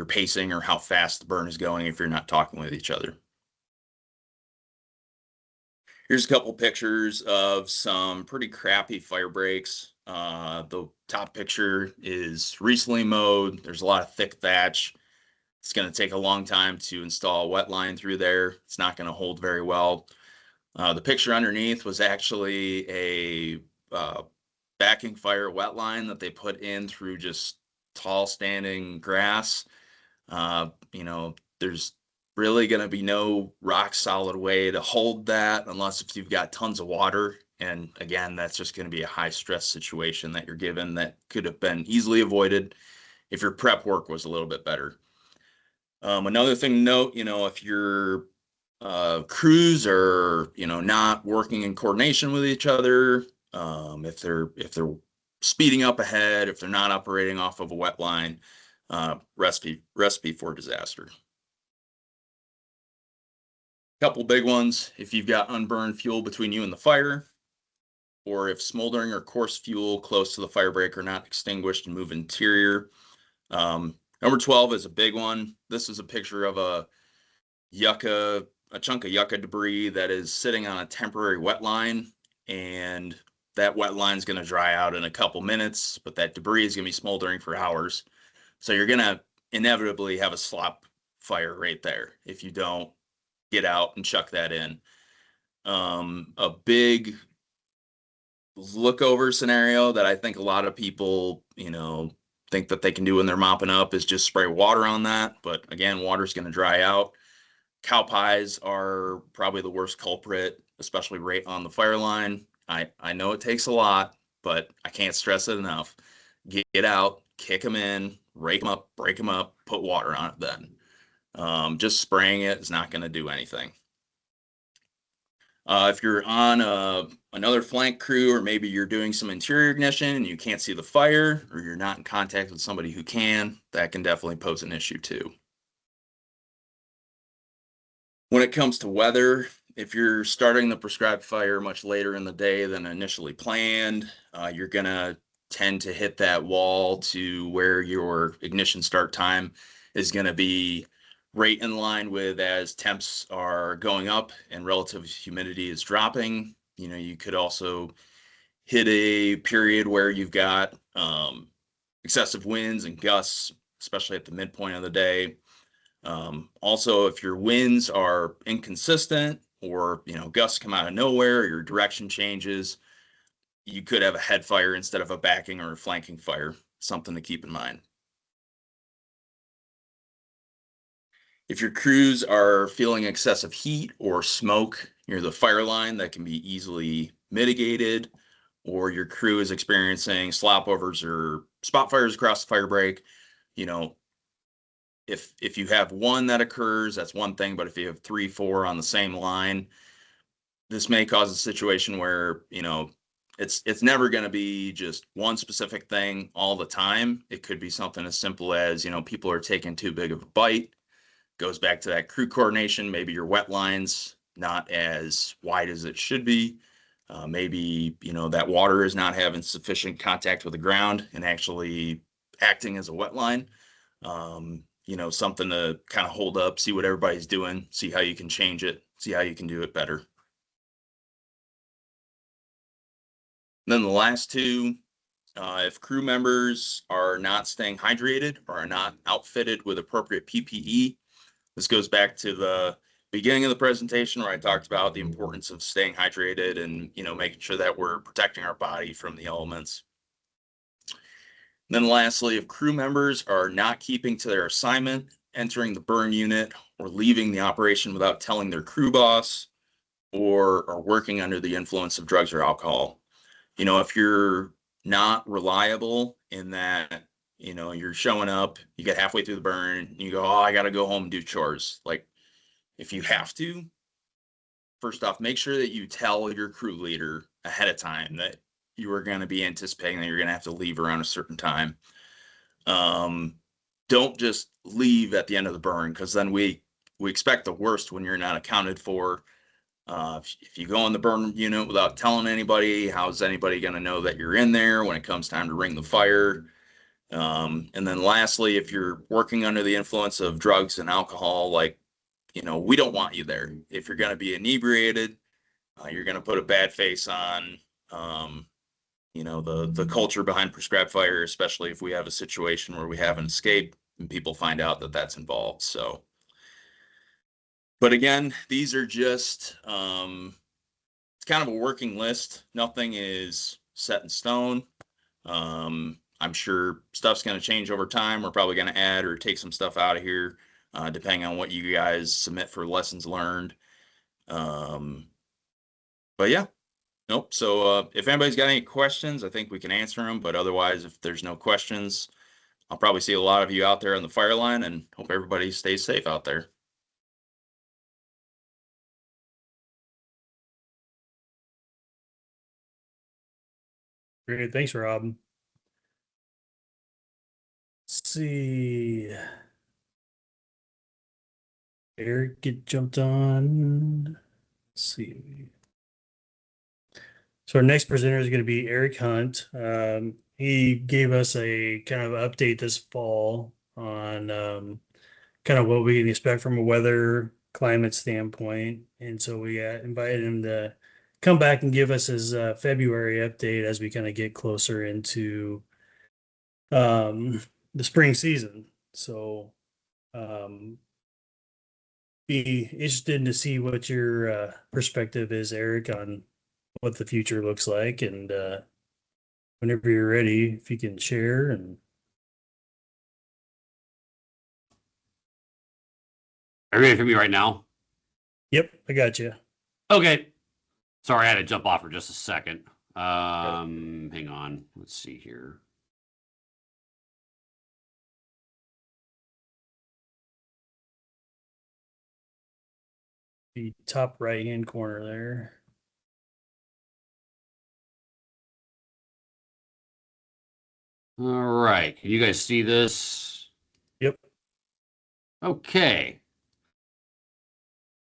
pacing or how fast the burn is going if you're not talking with each other? Here's a couple pictures of some pretty crappy fire breaks. The top picture is recently mowed. There's a lot of thick thatch. It's going to take a long time to install a wet line through there. It's not going to hold very well. The picture underneath was actually a backing fire wet line that they put in through just tall standing grass. There's really going to be no rock solid way to hold that unless if you've got tons of water And again, that's just going to be a high stress situation that you're given that could have been easily avoided if your prep work was a little bit better. Another thing to note, if your crews are, not working in coordination with each other, if they're speeding up ahead, if they're not operating off of a wet line, recipe for disaster. Couple big ones: if you've got unburned fuel between you and the fire, or if smoldering or coarse fuel close to the fire break are not extinguished and move interior. Number 12 is a big one. This is a picture of a chunk of yucca debris that is sitting on a temporary wet line, and that wet line is going to dry out in a couple minutes, but that debris is going to be smoldering for hours. So you're going to inevitably have a slop fire right there if you don't get out and chuck that in. A big look over scenario that I think a lot of people, think that they can do when they're mopping up is just spray water on that. But again, water's going to dry out. Cow pies are probably the worst culprit, especially right on the fire line. I know it takes a lot, but I can't stress it enough. Get out, kick them in, rake them up, break them up, put water on it then. Just spraying it is not going to do anything. If you're on another flank crew, or maybe you're doing some interior ignition and you can't see the fire, or you're not in contact with somebody who can, that can definitely pose an issue too. When it comes to weather, if you're starting the prescribed fire much later in the day than initially planned, you're going to tend to hit that wall to where your ignition start time is going to be right in line with as temps are going up and relative humidity is dropping. You could also hit a period where you've got excessive winds and gusts, especially at the midpoint of the day. Also, if your winds are inconsistent, or gusts come out of nowhere, or your direction changes, you could have a head fire instead of a backing or a flanking fire. Something to keep in mind. If your crews are feeling excessive heat or smoke near the fire line, that can be easily mitigated, or your crew is experiencing slopovers or spot fires across the fire break, if you have one that occurs, that's one thing, but if you have 3, 4 on the same line, this may cause a situation where, it's never going to be just one specific thing all the time. It could be something as simple as, people are taking too big of a bite. Goes back to that crew coordination. Maybe your wet line's not as wide as it should be. Maybe, that water is not having sufficient contact with the ground and actually acting as a wet line. Something to kind of hold up, see what everybody's doing, see how you can change it, see how you can do it better. And then the last two, if crew members are not staying hydrated or are not outfitted with appropriate PPE, this goes back to the beginning of the presentation where I talked about the importance of staying hydrated and, making sure that we're protecting our body from the elements. Then lastly, if crew members are not keeping to their assignment, entering the burn unit, or leaving the operation without telling their crew boss, or are working under the influence of drugs or alcohol. If you're not reliable in that, you're showing up, you get halfway through the burn, and you go, oh, I got to go home and do chores. Like, if you have to, first off, make sure that you tell your crew leader ahead of time that you are going to be anticipating that you're going to have to leave around a certain time. Don't just leave at the end of the burn, because then we expect the worst when you're not accounted for. If you go in the burn unit without telling anybody, how's anybody going to know that you're in there when it comes time to ring the fire? And then lastly, if you're working under the influence of drugs and alcohol, we don't want you there. If you're going to be inebriated, you're going to put a bad face on, the culture behind prescribed fire, especially if we have a situation where we have an escape and people find out that that's involved. So, but again, these are just, it's kind of a working list. Nothing is set in stone. I'm sure stuff's going to change over time. We're probably going to add or take some stuff out of here, depending on what you guys submit for lessons learned. But yeah, Nope. So if anybody's got any questions, I think we can answer them. But otherwise, if there's no questions, I'll probably see a lot of you out there on the fire line and hope everybody stays safe out there. Great. Thanks, Rob. Let's see. Eric get jumped on. Let's see. So our next presenter is going to be Eric Hunt. He gave us a kind of update this fall on kind of what we can expect from a weather climate standpoint. And so we invited him to come back and give us his February update as we kind of get closer into um, the spring season. So be interested to see what your perspective is, Eric, on what the future looks like. And whenever you're ready, if you can share. And Are you ready for me right now? yep, I got you. Okay. Sorry, I had to jump off for just a second. Hang on. Let's see here. The top right hand corner there. All right. Can you guys see this? Yep. Okay.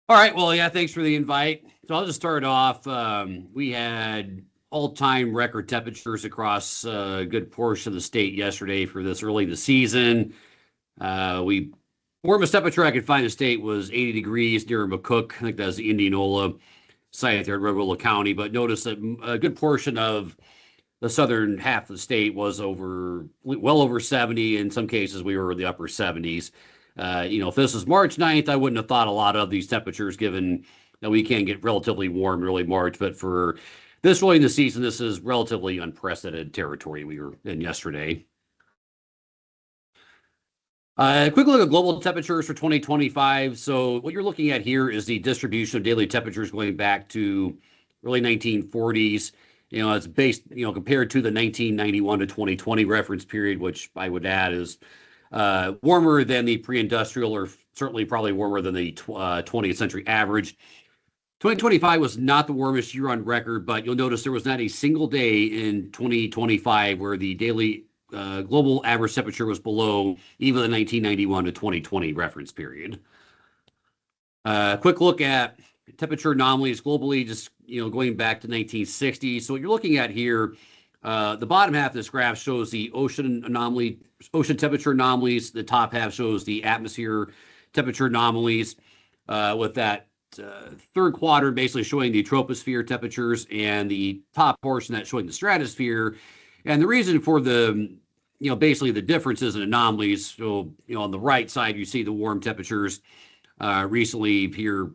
All right. Well, yeah, thanks for the invite. So I'll just start off. We had all-time record temperatures across a good portion of the state yesterday for this early in the season. We warmest temperature I could find in the state was 80 degrees near McCook. I think that's the Indianola site there in Regola County. But notice that a good portion of the southern half of the state was well over 70. In some cases, we were in the upper 70s. If this was March 9th, I wouldn't have thought a lot of these temperatures given that we can get relatively warm early March. But for this early in the season, this is relatively unprecedented territory we were in yesterday. Quick look at global temperatures for 2025. So what you're looking at here is the distribution of daily temperatures going back to early 1940s. It's based, compared to the 1991 to 2020 reference period, which I would add is warmer than the pre-industrial, or certainly probably warmer than the 20th century average. 2025 was not the warmest year on record, but you'll notice there was not a single day in 2025 where the daily global average temperature was below even the 1991 to 2020 reference period. Quick look at temperature anomalies globally, just going back to 1960. So what you're looking at here, the bottom half of this graph shows the ocean temperature anomalies. The top half shows the atmosphere temperature anomalies, with that third quadrant basically showing the troposphere temperatures and the top portion that showing the stratosphere. And the reason for basically the differences in anomalies. So, on the right side, you see the warm temperatures recently here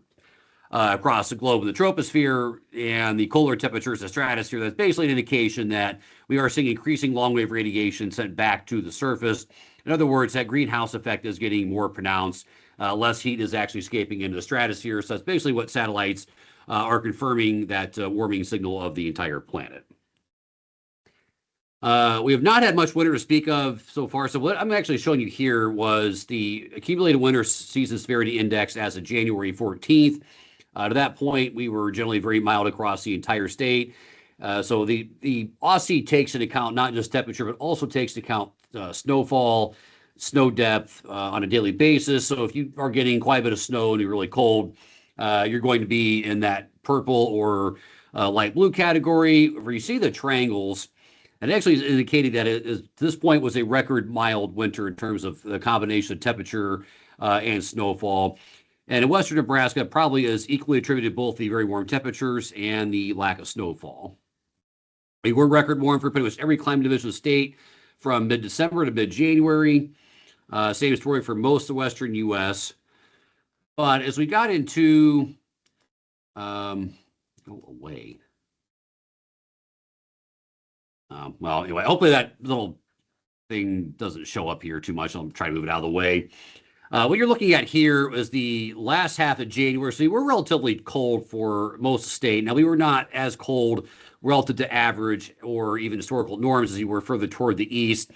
across the globe in the troposphere, and the colder temperatures in the stratosphere. That's basically an indication that we are seeing increasing long wave radiation sent back to the surface. In other words, that greenhouse effect is getting more pronounced. Less heat is actually escaping into the stratosphere. So that's basically what satellites are confirming, that warming signal of the entire planet. We have not had much winter to speak of so far. So what I'm actually showing you here was the accumulated winter season severity index as of January 14th. To that point, we were generally very mild across the entire state. So the Aussie takes into account not just temperature, but also takes into account snowfall, snow depth on a daily basis. So if you are getting quite a bit of snow and you're really cold, you're going to be in that purple or light blue category. Where you see the triangles, and actually is indicating that to this point was a record mild winter in terms of the combination of temperature and snowfall. And in western Nebraska, probably is equally attributed to both the very warm temperatures and the lack of snowfall. We were record warm for pretty much every climate division of the state from mid-December to mid-January. Same story for most of the western U.S. But as we got into, go away. Well, anyway, hopefully that little thing doesn't show up here too much. I'll try to move it out of the way. What you're looking at here is the last half of January. So we're relatively cold for most of the state. Now, we were not as cold relative to average or even historical norms as you were further toward the east.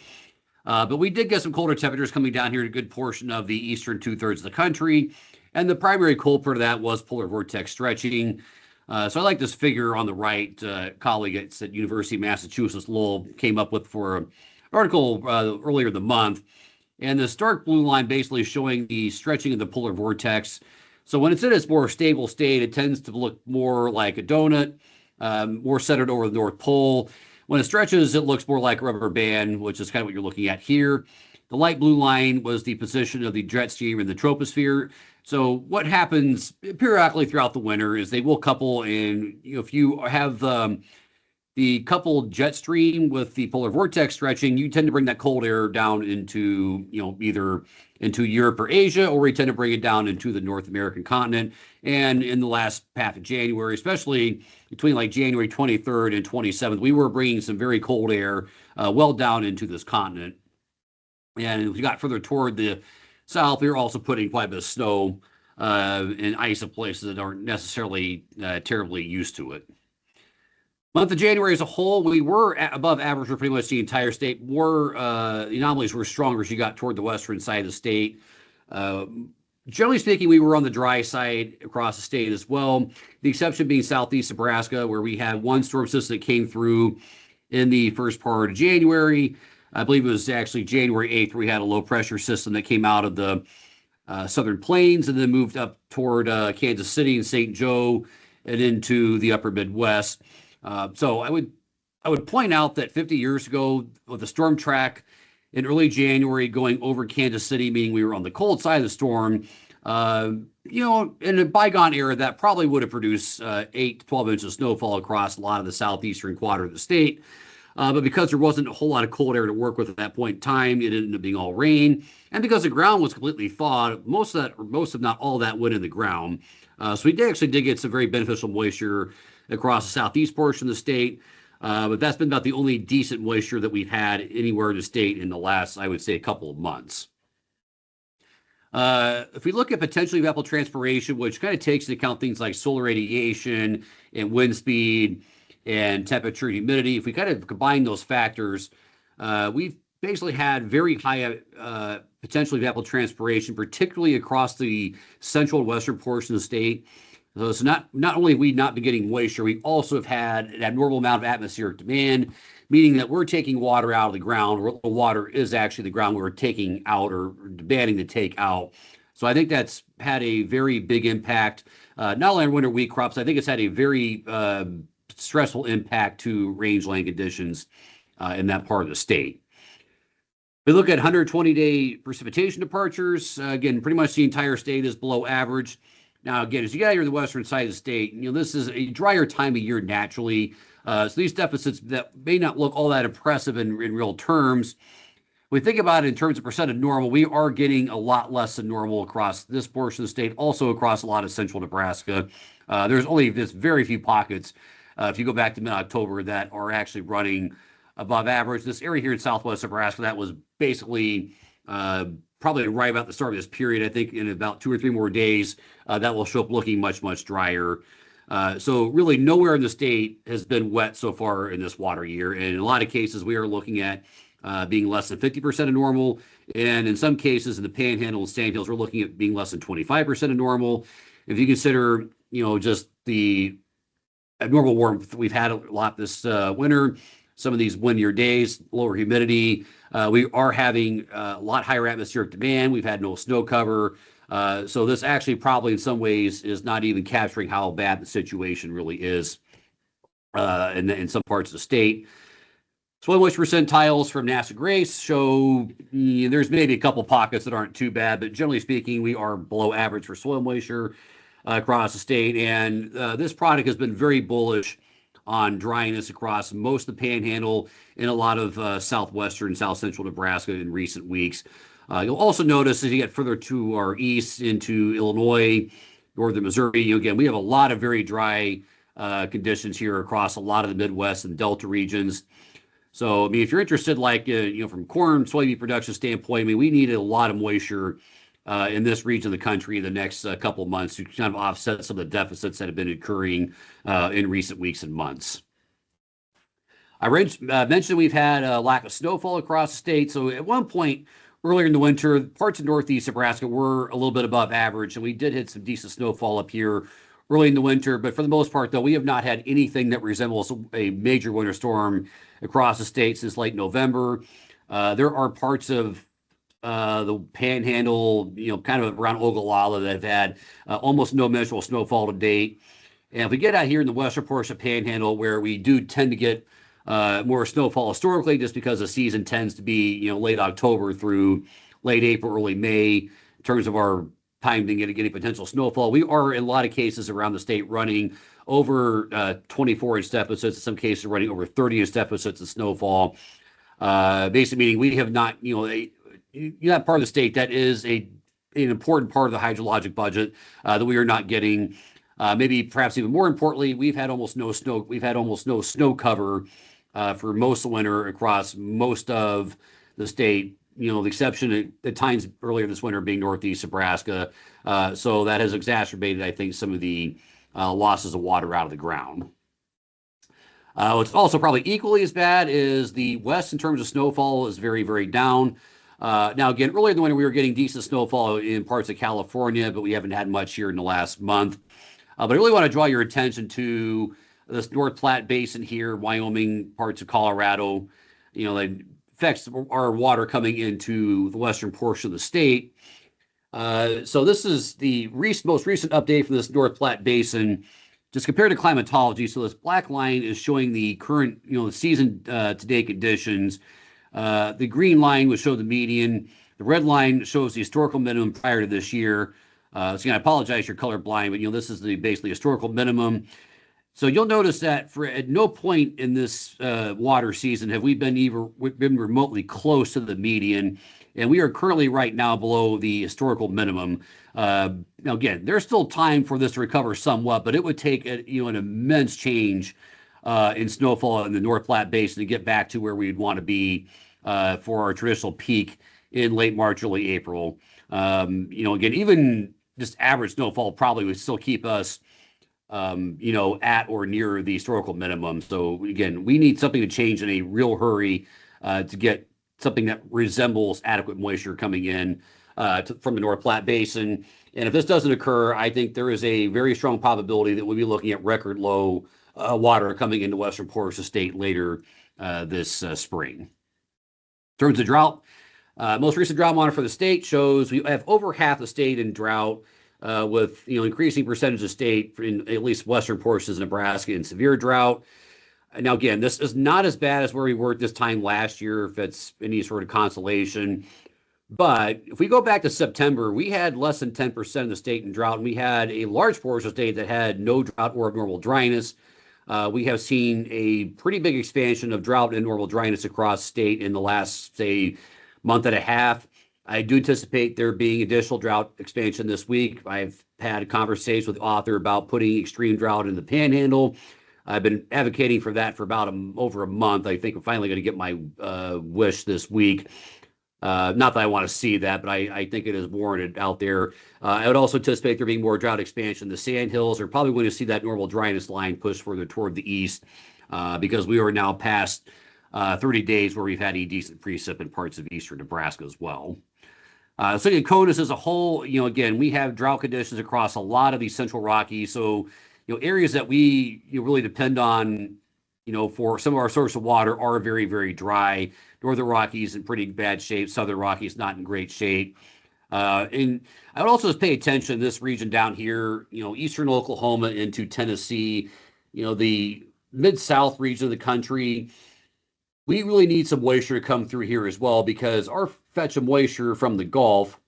But we did get some colder temperatures coming down here in a good portion of the eastern two-thirds of the country. And the primary culprit of that was polar vortex stretching. So I like this figure on the right. Colleague at University of Massachusetts Lowell came up with for an article earlier in the month. And the dark blue line basically showing the stretching of the polar vortex. So when it's in its more stable state, it tends to look more like a donut, more centered over the North Pole. When it stretches, it looks more like a rubber band, which is kind of what you're looking at here. The light blue line was the position of the jet stream in the troposphere. So what happens periodically throughout the winter is they will couple, and if you have the coupled jet stream with the polar vortex stretching, you tend to bring that cold air down into, either into Europe or Asia, or we tend to bring it down into the North American continent. And in the last half of January, especially between like January 23rd and 27th, we were bringing some very cold air well down into this continent. And as we got further toward the south, we were also putting quite a bit of snow and ice in places that aren't necessarily terribly used to it. Month of January as a whole, we were above average for pretty much the entire state. More the anomalies were stronger as you got toward the western side of the state. Generally speaking, we were on the dry side across the state as well. The exception being southeast Nebraska, where we had one storm system that came through in the first part of January. I believe it was actually January 8th, we had a low pressure system that came out of the southern plains and then moved up toward Kansas City and St. Joe and into the upper Midwest. So I would point out that 50 years ago, with the storm track in early January going over Kansas City, meaning we were on the cold side of the storm, in a bygone era, that probably would have produced 8 to 12 inches of snowfall across a lot of the southeastern quadrant of the state. But because there wasn't a whole lot of cold air to work with at that point in time, it ended up being all rain. And because the ground was completely thawed, most if not all that went in the ground. So we did get some very beneficial moisture across the southeast portion of the state. But that's been about the only decent moisture that we've had anywhere in the state in the last, I would say, a couple of months. If we look at potentially evapotranspiration, which kind of takes into account things like solar radiation and wind speed and temperature and humidity, if we kind of combine those factors, we've basically had very high potential evapotranspiration, particularly across the central and western portion of the state. So it's not only have we not been getting moisture, we also have had an abnormal amount of atmospheric demand, meaning that we're taking water out of the ground, or the water is actually the ground we're taking out or demanding to take out. So I think that's had a very big impact, not only on winter wheat crops, I think it's had a very stressful impact to rangeland conditions in that part of the state. We look at 120-day precipitation departures. Again, pretty much the entire state is below average. Now, again, as you get out here to the western side of the state, this is a drier time of year naturally. So these deficits that may not look all that impressive in real terms, when we think about it in terms of percent of normal, we are getting a lot less than normal across this portion of the state, also across a lot of central Nebraska. There's only this very few pockets, if you go back to mid-October, that are actually running above average. This area here in southwest Nebraska, that was basically probably right about the start of this period. I think in about 2 or 3 more days, that will show up looking much, much drier. So really nowhere in the state has been wet so far in this water year. And in a lot of cases, we are looking at being less than 50% of normal. And in some cases, in the Panhandle and Sandhills, we're looking at being less than 25% of normal. If you consider, just the abnormal warmth we've had a lot this winter, some of these windier days, lower humidity, we are having a lot higher atmospheric demand. We've had no snow cover. So this actually probably in some ways is not even capturing how bad the situation really is in some parts of the state. Soil moisture percentiles from NASA Grace show there's maybe a couple pockets that aren't too bad, but generally speaking, we are below average for soil moisture across the state. And this product has been very bullish on dryness across most of the Panhandle in a lot of southwestern, south central Nebraska in recent weeks. You'll also notice as you get further to our east into Illinois, northern Missouri, again, we have a lot of very dry conditions here across a lot of the Midwest and Delta regions. So, if you're interested, like, from corn, soybean production standpoint, we needed a lot of moisture in this region of the country in the next couple of months to kind of offset some of the deficits that have been occurring in recent weeks and months. I mentioned we've had a lack of snowfall across the state. So at one point earlier in the winter, parts of northeast Nebraska were a little bit above average, and we did hit some decent snowfall up here early in the winter. But for the most part, though, we have not had anything that resembles a major winter storm across the state since late November. There are parts of the Panhandle, kind of around Ogallala that have had almost no measurable snowfall to date. And if we get out here in the western portion of Panhandle, where we do tend to get more snowfall historically, just because the season tends to be, late October through late April, early May, in terms of our time to get any potential snowfall. We are, in a lot of cases around the state, running over 24-inch deficits, in some cases running over 30-inch deficits of snowfall. Basically meaning we have not, that part of the state that is an important part of the hydrologic budget that we are not getting. Maybe perhaps even more importantly, we've had almost no snow. We've had almost no snow cover for most of the winter across most of the state. The exception at times earlier this winter being northeast Nebraska. So that has exacerbated, I think, some of the losses of water out of the ground. What's also probably equally as bad is the west in terms of snowfall is very, very down. Now, again, earlier in the winter, we were getting decent snowfall in parts of California, but we haven't had much here in the last month. But I really want to draw your attention to this North Platte Basin here, Wyoming, parts of Colorado, that affects our water coming into the western portion of the state. So this is the most recent update from this North Platte Basin, just compared to climatology. So this black line is showing the current, the season to-date conditions. The green line would show the median. The red line shows the historical minimum prior to this year. So again, I apologize, you're colorblind, but this is the basically historical minimum. So you'll notice that at no point in this water season have we been remotely close to the median, and we are currently right now below the historical minimum. Now again, there's still time for this to recover somewhat, but it would take an immense change in snowfall in the North Platte Basin to get back to where we'd want to be for our traditional peak in late March, early April. Again, even just average snowfall probably would still keep us, at or near the historical minimum. So again, we need something to change in a real hurry to get something that resembles adequate moisture coming in from the North Platte Basin. And if this doesn't occur, I think there is a very strong probability that we'll be looking at record low water coming into western portions of the state later this spring. In terms of drought, most recent drought monitor for the state shows we have over half the state in drought, with increasing percentage of state in at least western portions of Nebraska in severe drought. Now, again, this is not as bad as where we were at this time last year, if it's any sort of consolation. But if we go back to September, we had less than 10% of the state in drought, and we had a large portion of the state that had no drought or abnormal dryness. We have seen a pretty big expansion of drought and normal dryness across the state in the last, say, month and a half. I do anticipate there being additional drought expansion this week. I've had a conversation with the author about putting extreme drought in the Panhandle. I've been advocating for that for about over a month. I think I'm finally going to get my wish this week. Not that I want to see that, but I think it is warranted out there. I would also anticipate there being more drought expansion. The Sandhills are probably going to see that normal dryness line push further toward the east because we are now past 30 days where we've had a decent precip in parts of eastern Nebraska as well. So in CONUS as a whole, again, we have drought conditions across a lot of these Central Rockies. So, areas that we really depend on, for some of our source of water are very, very dry. Northern Rockies in pretty bad shape. Southern Rockies not in great shape. And I would also just pay attention to this region down here, eastern Oklahoma into Tennessee, the mid-south region of the country. We really need some moisture to come through here as well, because our fetch of moisture from the Gulf,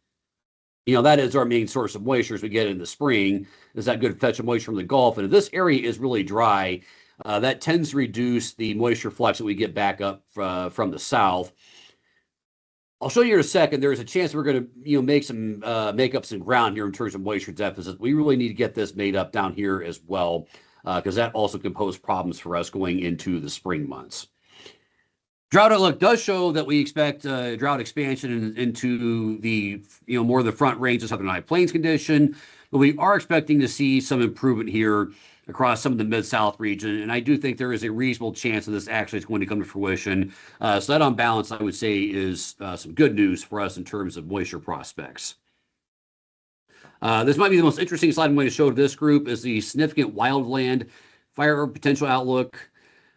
that is our main source of moisture as we get in the spring, is that good fetch of moisture from the Gulf. And if this area is really dry, that tends to reduce the moisture flux that we get back up from the south. I'll show you in a second. There's a chance we're going to make up some ground here in terms of moisture deficit. We really need to get this made up down here as well, because that also can pose problems for us going into the spring months. Drought outlook does show that we expect drought expansion into the more of the front range of Southern High Plains condition, but we are expecting to see some improvement here across some of the Mid-South region, and I do think there is a reasonable chance that this actually is going to come to fruition. So that on balance, I would say is some good news for us in terms of moisture prospects. This might be the most interesting slide I'm going to show to this group is the significant wildland fire potential outlook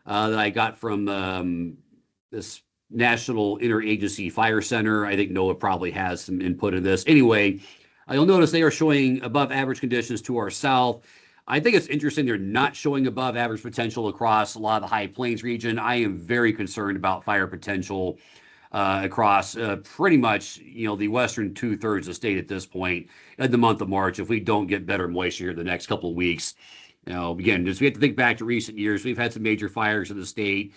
that I got from this National Interagency Fire Center. I think NOAA probably has some input in this. Anyway, you'll notice they are showing above average conditions to our south. I think it's interesting they're not showing above average potential across a lot of the High Plains region. I am very concerned about fire potential across pretty much the western 2/3 of the state at this point in the month of March. If we don't get better moisture here the next couple of weeks, again, just we have to think back to recent years. We've had some major fires in the state,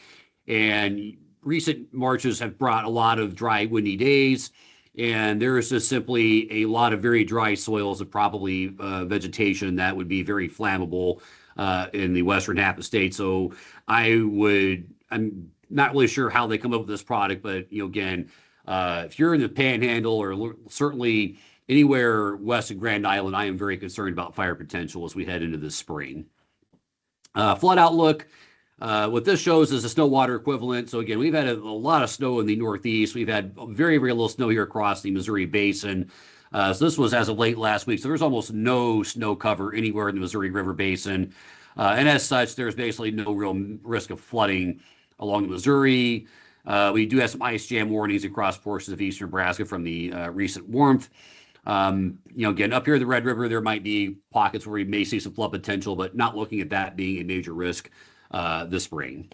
and recent Marches have brought a lot of dry, windy days, and there is just simply a lot of very dry soils and probably vegetation that would be very flammable in the western half of the state. So I'm not really sure how they come up with this product, but again, if you're in the Panhandle or certainly anywhere west of Grand Island, I am very concerned about fire potential as we head into this spring. Flood outlook. What this shows is a snow water equivalent. So again, we've had a lot of snow in the Northeast. We've had very, very little snow here across the Missouri Basin. So this was as of late last week. So there's almost no snow cover anywhere in the Missouri River Basin. And as such, there's basically no real risk of flooding along the Missouri. We do have some ice jam warnings across portions of eastern Nebraska from the recent warmth. Again, up here in the Red River, there might be pockets where we may see some flood potential, but not looking at that being a major risk this spring.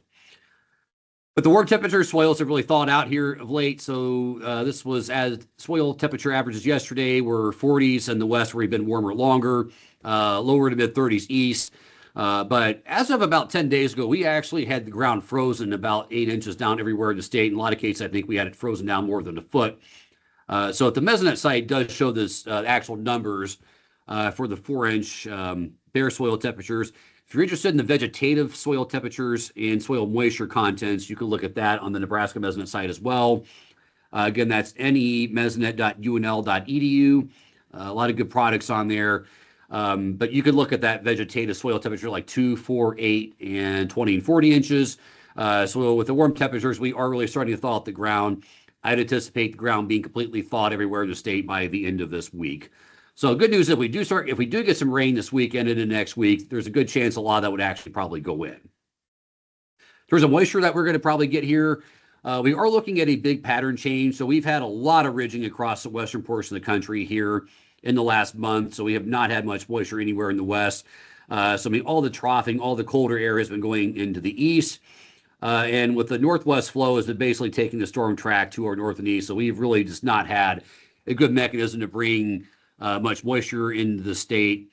But the warm temperature soils have really thawed out here of late. So this was as soil temperature averages yesterday were 40s in the west where we've been warmer longer, lower to mid 30s east. But as of about 10 days ago, we actually had the ground frozen about 8 inches down everywhere in the state. In a lot of cases, I think we had it frozen down more than a foot. So at the Mesonet site does show this actual numbers for the 4-inch bare soil temperatures. If you're interested in the vegetative soil temperatures and soil moisture contents, you can look at that on the Nebraska Mesonet site as well. Again, that's nemesonet.unl.edu. A lot of good products on there. But you could look at that vegetative soil temperature like 2, 4, 8, and 20 and 40 inches. So with the warm temperatures, we are really starting to thaw out the ground. I'd anticipate the ground being completely thawed everywhere in the state by the end of this week. So good news, if we do get some rain this weekend and into next week, there's a good chance a lot of that would actually probably go in. In terms of moisture that we're going to probably get here, we are looking at a big pattern change. So we've had a lot of ridging across the western portion of the country here in the last month. So we have not had much moisture anywhere in the west. So I mean, all the troughing, all the colder air has been going into the east. And with the northwest flow has been basically taking the storm track to our north and east. So we've really just not had a good mechanism to bring much moisture into the state.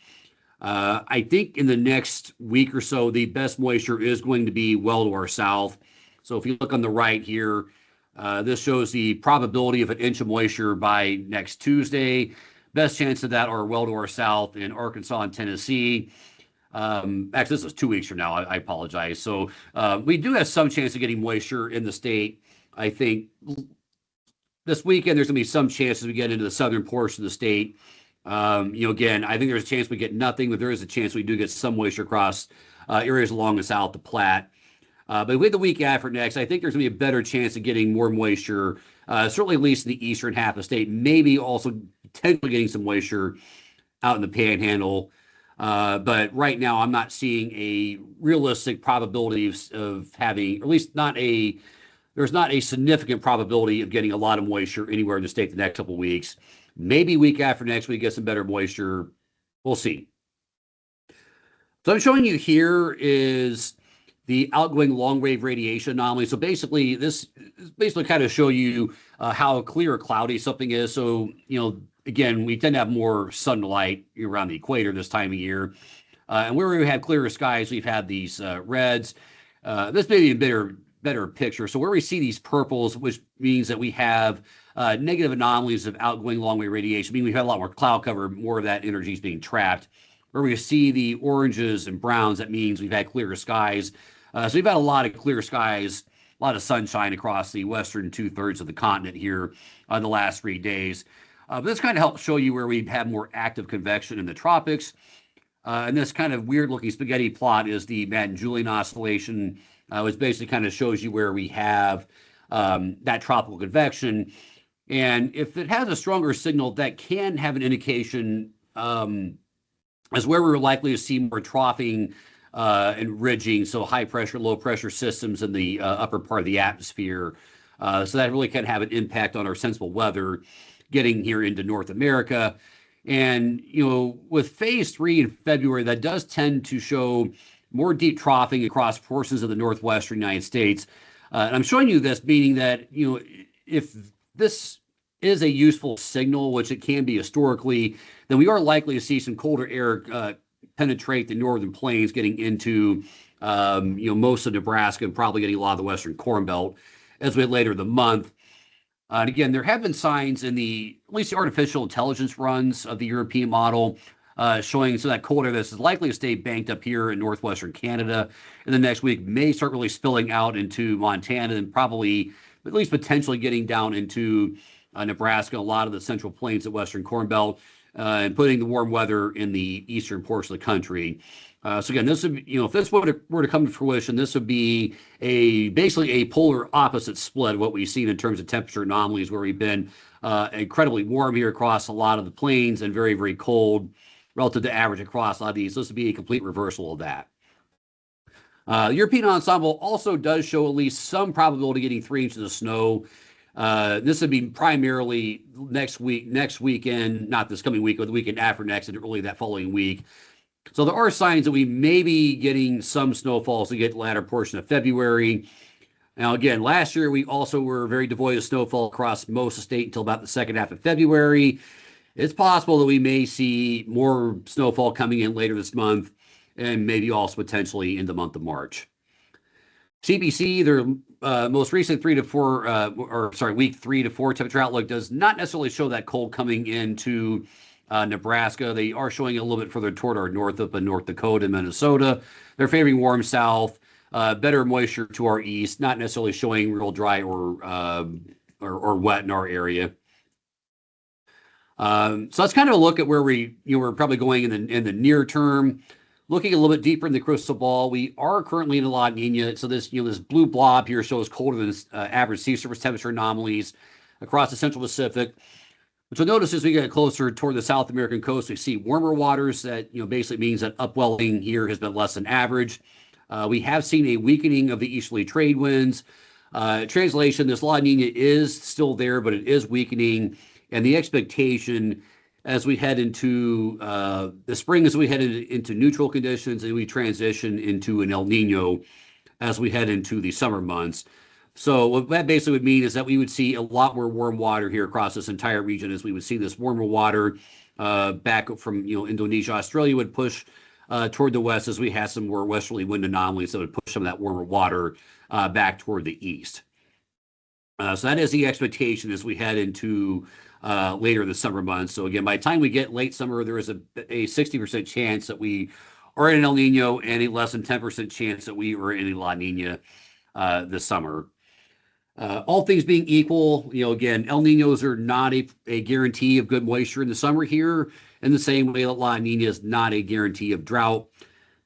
I think in the next week or so, the best moisture is going to be well to our south. So if you look on the right here, this shows the probability of an inch of moisture by next Tuesday. Best chance of that are well to our south in Arkansas and Tennessee. Actually, this is 2 weeks from now. I apologize. So we do have some chance of getting moisture in the state. I think this weekend there's going to be some chances we get into the southern portion of the state. Again, I think there's a chance we get nothing, but there is a chance we do get some moisture across areas along the south to Platte. But with the week after next, I think there's going to be a better chance of getting more moisture, certainly at least in the eastern half of the state, maybe also potentially getting some moisture out in the Panhandle. But right now, I'm not seeing a realistic probability of having, or at least there's not a significant probability of getting a lot of moisture anywhere in the state the next couple of weeks. Maybe week after next, we get some better moisture. We'll see. So I'm showing you here is the outgoing long wave radiation anomaly. So basically, this kind of show you how clear or cloudy something is. So, again, we tend to have more sunlight around the equator this time of year. And where we have clearer skies, we've had these reds. This may be a better picture. So where we see these purples, which means that we have negative anomalies of outgoing long-wave radiation, meaning we've had a lot more cloud cover, more of that energy is being trapped. Where we see the oranges and browns, that means we've had clearer skies. So we've had a lot of clear skies a lot of sunshine across the western 2/3 of the continent here on the last 3 days. But this kind of helps show you where we have more active convection in the tropics. And this kind of weird looking spaghetti plot is the Madden-Julian oscillation, which basically kind of shows you where we have that tropical convection. And if it has a stronger signal, that can have an indication as where we're likely to see more troughing and ridging, so high pressure, low pressure systems in the upper part of the atmosphere. So that really can have an impact on our sensible weather getting here into North America. And, with phase 3 in February, that does tend to show more deep troughing across portions of the northwestern United States. And I'm showing you this, meaning that, if this is a useful signal, which it can be historically, then we are likely to see some colder air penetrate the northern plains, getting into, most of Nebraska and probably getting a lot of the western Corn Belt as we get later in the month. And again, there have been signs in at least the artificial intelligence runs of the European model showing so that cold air this is likely to stay banked up here in northwestern Canada in the next week, may start really spilling out into Montana and probably at least potentially getting down into Nebraska, a lot of the central plains of western Corn Belt, and putting the warm weather in the eastern portion of the country. So again, this would, if this were to come to fruition, this would be basically a polar opposite split of what we've seen in terms of temperature anomalies, where we've been incredibly warm here across a lot of the plains and very, very cold relative to average across a lot of these. This would be a complete reversal of that. The European ensemble also does show at least some probability of getting 3 inches of snow. This would be primarily next weekend, not this coming week, but the weekend after next, and early that following week. So there are signs that we may be getting some snowfall as we get the latter portion of February. Now, again, last year we also were very devoid of snowfall across most of the state until about the second half of February. It's possible that we may see more snowfall coming in later this month, and maybe also potentially in the month of March. CPC, their most recent week 3 to 4 temperature outlook does not necessarily show that cold coming into Nebraska. They are showing it a little bit further toward our north up in North Dakota and Minnesota. They're favoring warm south, better moisture to our east, not necessarily showing real dry or wet in our area. So that's kind of a look at where we're probably going in the near term. Looking a little bit deeper in the crystal ball, we are currently in a La Nina. So this blue blob here shows colder than average sea surface temperature anomalies across the Central Pacific. What you'll notice as we get closer toward the South American coast, we see warmer waters. That basically means that upwelling here has been less than average. We have seen a weakening of the easterly trade winds. Translation: this La Nina is still there, but it is weakening, and the expectation as we head into the spring, as we head into neutral conditions, and we transition into an El Nino as we head into the summer months. So what that basically would mean is that we would see a lot more warm water here across this entire region, as we would see this warmer water back from Indonesia, Australia would push toward the west as we have some more westerly wind anomalies that would push some of that warmer water back toward the east. So that is the expectation as we head into later the summer months. So again, by the time we get late summer, there is a 60% chance that we are in an El Nino and a less than 10% chance that we are in a La Nina this summer. All things being equal, again, El Ninos are not a guarantee of good moisture in the summer here, in the same way that La Nina is not a guarantee of drought.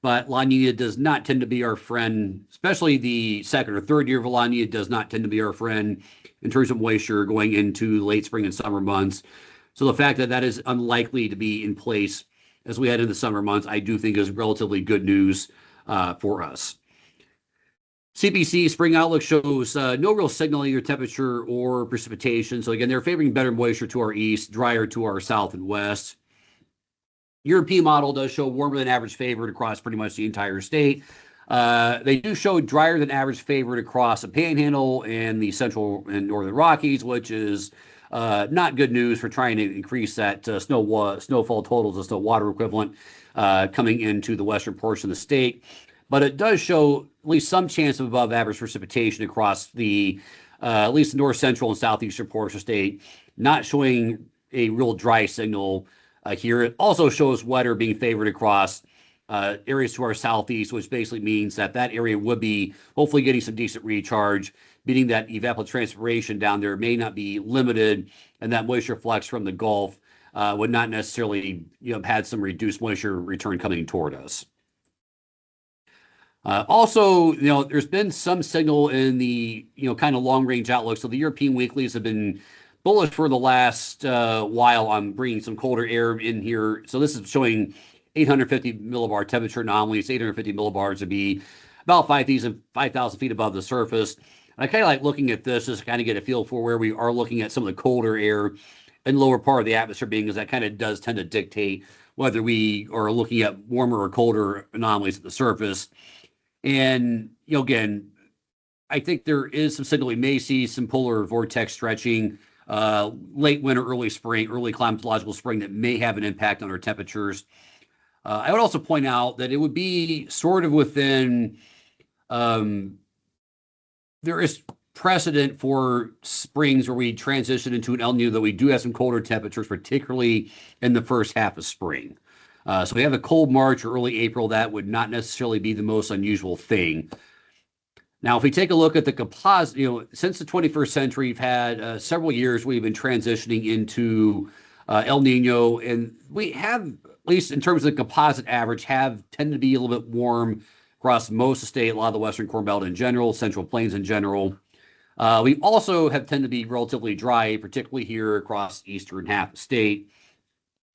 But La Nina does not tend to be our friend, especially the second or third year of La Nina does not tend to be our friend in terms of moisture going into late spring and summer months. So the fact that that is unlikely to be in place as we head into the summer months, I do think is relatively good news for us. CPC spring outlook shows no real signaling or temperature or precipitation. So again, they're favoring better moisture to our east, drier to our south and west. European model does show warmer than average favored across pretty much the entire state. They do show drier than average favored across the Panhandle and the Central and Northern Rockies, which is not good news for trying to increase that snowfall totals and snow water equivalent coming into the western portion of the state. But it does show at least some chance of above average precipitation across the at least the north central and southeastern portion of the state, not showing a real dry signal here. It also shows wetter being favored across areas to our southeast, which basically means that that area would be hopefully getting some decent recharge, meaning that evapotranspiration down there may not be limited, and that moisture flux from the Gulf would not necessarily, had some reduced moisture return coming toward us. Also, there's been some signal in the, kind of long range outlook. So the European weeklies have been bullish for the last while on bringing some colder air in here. So this is showing 850 millibar temperature anomalies. 850 millibars would be about 5,000 feet above the surface. And I kind of like looking at this just to kind of get a feel for where we are looking at some of the colder air in the lower part of the atmosphere, being because that kind of does tend to dictate whether we are looking at warmer or colder anomalies at the surface. And, again, I think there is some signal we may see some polar vortex stretching late winter, early spring, early climatological spring that may have an impact on our temperatures. I would also point out that it would be sort of within, there is precedent for springs where we transition into an El Nino that we do have some colder temperatures, particularly in the first half of spring. So we have a cold March or early April. That would not necessarily be the most unusual thing. Now, if we take a look at the composite, since the 21st century, we've had several years we've been transitioning into El Nino, and we have, at least in terms of the composite average, have tended to be a little bit warm across most of the state, a lot of the Western Corn Belt in general, Central Plains in general. We also have tended to be relatively dry, particularly here across the eastern half of the state.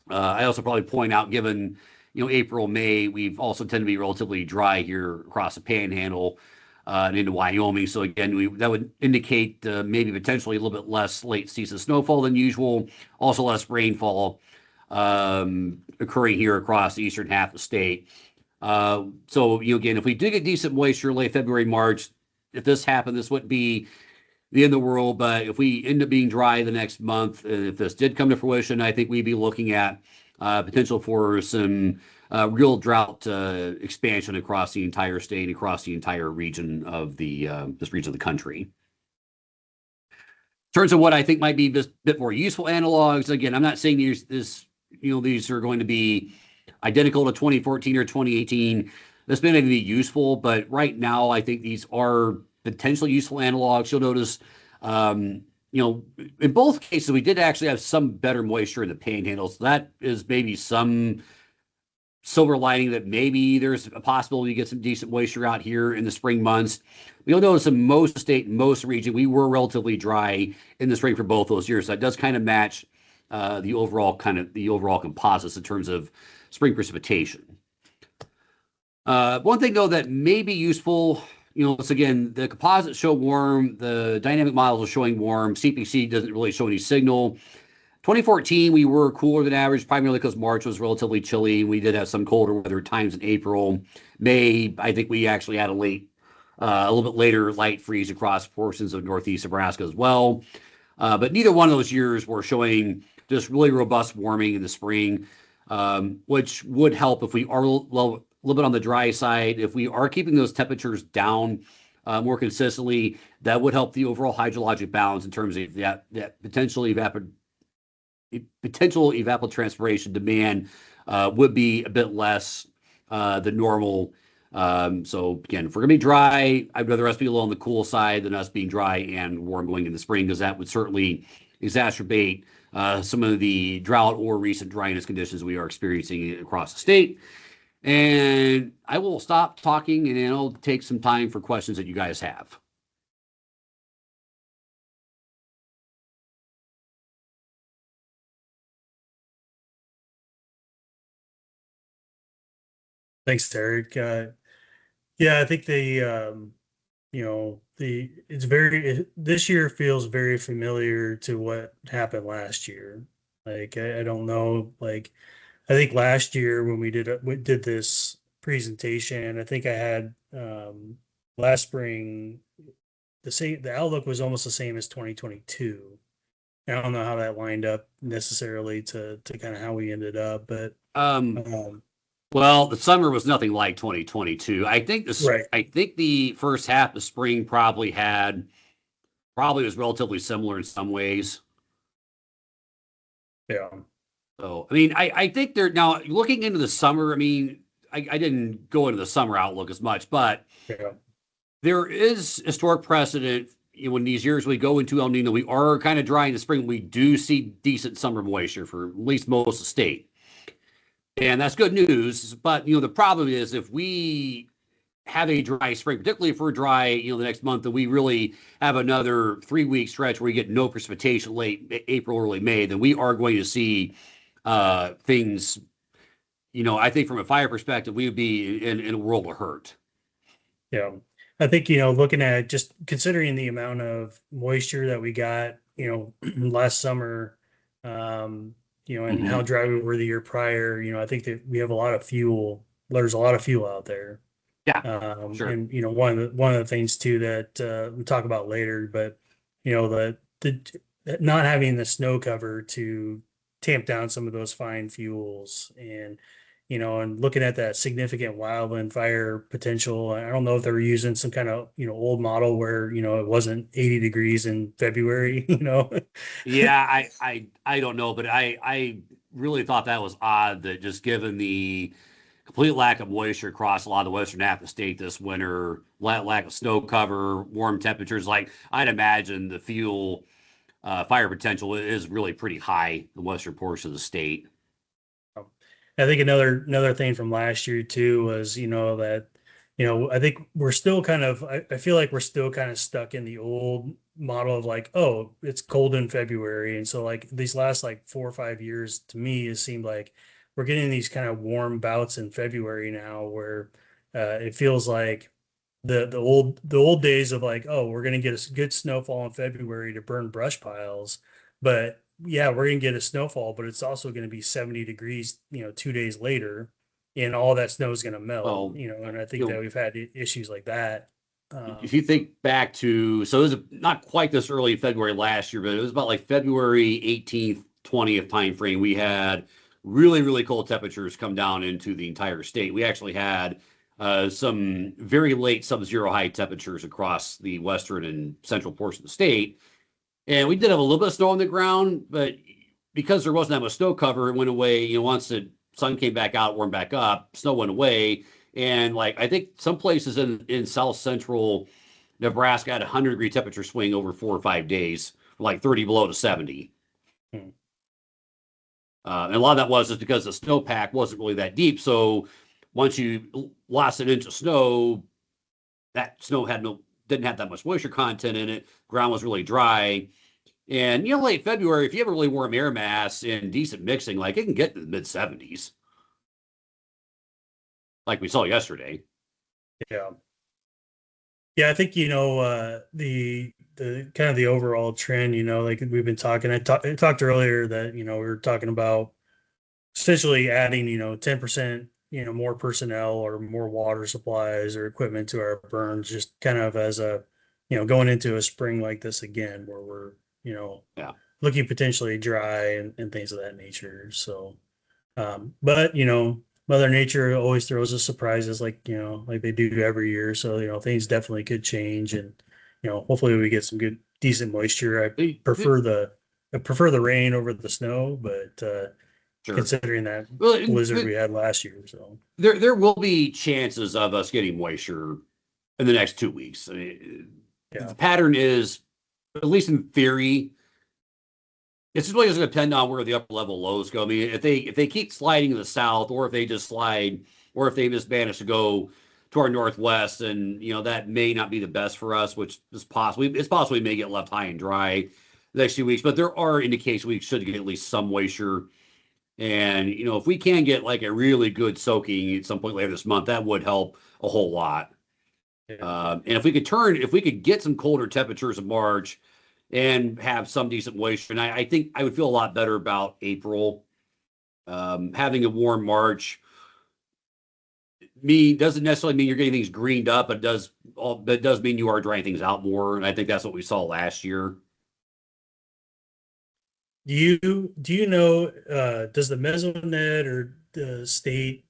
I also probably point out, given April, May, we've also tended to be relatively dry here across the Panhandle and into Wyoming. So again, that would indicate maybe potentially a little bit less late season snowfall than usual. Also less rainfall occurring here across the eastern half of the state. So again, if we do get decent moisture late February, March, if this happened, this wouldn't be the end of the world. But if we end up being dry the next month, and if this did come to fruition, I think we'd be looking at potential for some real drought expansion across the entire state, across the entire region of this region of the country. In terms of what I think might be a bit more useful analogs, again, I'm not saying these are going to be identical to 2014 or 2018. This may be useful, but right now I think these are potentially useful analogs. You'll notice, in both cases, we did actually have some better moisture in the Panhandle. So that is maybe some silver lining that maybe there's a possibility to get some decent moisture out here in the spring months. You'll notice in most state, most region, we were relatively dry in the spring for both those years. So that does kind of match the overall composites in terms of spring precipitation. One thing though that may be useful, it's again, the composites show warm, the dynamic models are showing warm, CPC doesn't really show any signal. 2014, we were cooler than average, primarily because March was relatively chilly. We did have some colder weather times in April. May, I think we actually had a little bit later light freeze across portions of northeast Nebraska as well. But neither one of those years were showing just really robust warming in the spring, which would help if we are a little bit on the dry side. If we are keeping those temperatures down more consistently, that would help the overall hydrologic balance in terms of that potential evapotranspiration demand would be a bit less than normal. So again, if we're gonna be dry, I'd rather us be a little on the cool side than us being dry and warm going in the spring, because that would certainly exacerbate some of the drought or recent dryness conditions we are experiencing across the state. And I will stop talking and I'll take some time for questions that you guys have. Thanks, Eric. Yeah, I think this year feels very familiar to what happened last year. Like, I don't know, like, I think last year when we did this presentation, I think I had last spring the outlook was almost the same as 2022. I don't know how that lined up necessarily to kind of how we ended up, but well, the summer was nothing like 2022. I think I think the first half of spring probably was relatively similar in some ways. Yeah. So, I mean, I think they're now looking into the summer. I mean, I didn't go into the summer outlook as much, but Yeah. there is historic precedent. When these years we go into El Nino, we are kind of dry in the spring. We do see decent summer moisture for at least most of the state. And that's good news. But, the problem is if we have a dry spring, particularly if we're dry, the next month, and we really have another 3-week stretch where we get no precipitation late April, early May, then we are going to see things, I think from a fire perspective, we would be in a world of hurt. Yeah. I think, looking at just considering the amount of moisture that we got, last summer, and how dry we were the year prior, I think that we have a lot of fuel. There's a lot of fuel out there. Yeah, sure. And, one of the things too that we talk about later, but, the not having the snow cover to tamp down some of those fine fuels and looking at that significant wildland fire potential. I don't know if they were using some kind of, old model where, it wasn't 80 degrees in February, Yeah, I don't know, but I really thought that was odd that just given the complete lack of moisture across a lot of the western half of the state this winter, lack of snow cover, warm temperatures, like I'd imagine the fuel fire potential is really pretty high in the western portion of the state. I think another thing from last year too was, that, I think we're still kind of, I feel like we're still kind of stuck in the old model of like, oh, it's cold in February. And so like these last like 4 or 5 years to me, it seemed like we're getting these kind of warm bouts in February now where it feels like the old days of like, oh, we're going to get a good snowfall in February to burn brush piles. But yeah, we're going to get a snowfall, but it's also going to be 70 degrees, 2 days later, and all that snow is going to melt, Well, and I think that we've had issues like that. If you think back to, so it was not quite this early in February last year, but it was about like February 18th, 20th timeframe. We had really, really cold temperatures come down into the entire state. We actually had some very late sub-zero high temperatures across the western and central portion of the state. And we did have a little bit of snow on the ground, but because there wasn't that much snow cover, it went away. Once the sun came back out, warmed back up, snow went away. And like I think some places in south central Nebraska had a 100-degree temperature swing over 4 or 5 days, from like 30 below to 70. And a lot of that was just because the snowpack wasn't really that deep. So once you lost an inch of snow, that snow didn't have that much moisture content in it. Ground was really dry. And, late February, if you have a really warm air mass and decent mixing, like it can get to the mid 70s. Like we saw yesterday. Yeah. Yeah, I think, the kind of the overall trend, like we've been talking, I talked earlier that, we were talking about essentially adding, 10%, more personnel or more water supplies or equipment to our burns, just kind of as a, going into a spring like this again, where we're, Yeah. looking potentially dry and things of that nature. So, but, Mother Nature always throws us surprises like they do every year. So, things definitely could change and, hopefully we get some good, decent moisture. I prefer the rain over the snow, but Sure. considering that blizzard we had last year. So there will be chances of us getting moisture in the next 2 weeks. I mean, the pattern is, at least in theory, it's really just going to depend on where the upper level lows go. I mean, if they keep sliding to the south, or if they just slide, or if they just manage to go to our northwest, and that may not be the best for us, which is possibly we may get left high and dry the next few weeks. But there are indications we should get at least some moisture. And if we can get like a really good soaking at some point later this month, that would help a whole lot. And if we could get some colder temperatures in March and have some decent moisture, and I think I would feel a lot better about April. Having a warm March doesn't necessarily mean you're getting things greened up, but it does mean you are drying things out more. And I think that's what we saw last year. Do you know, does the Mesonet or the state,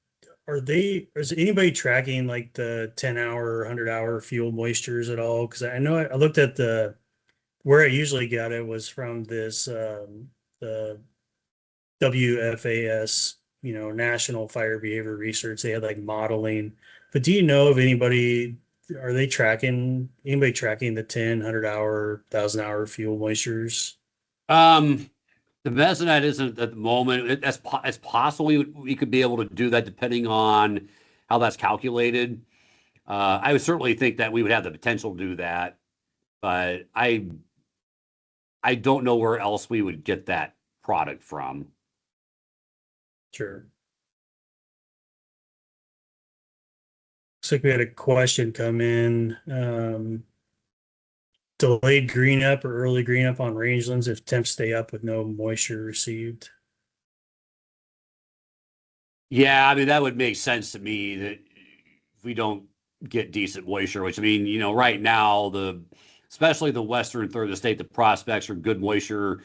is anybody tracking like the 10-hour, 100-hour fuel moistures at all? Because I know I looked at where I usually got it was from this, the WFAS national fire behavior research. They had like modeling. But do you know of anybody, are they tracking, anybody tracking the 10, 100-hour, 1,000-hour fuel moistures? The mesonet isn't at the moment. It's possible we could be able to do that depending on how that's calculated. I would certainly think that we would have the potential to do that, but I don't know where else we would get that product from. Sure. Looks like we had a question come in. Delayed green up or early green up on rangelands if temps stay up with no moisture received. Yeah, I mean, that would make sense to me that if we don't get decent moisture, which I mean, right now, especially the western third of the state, the prospects for good moisture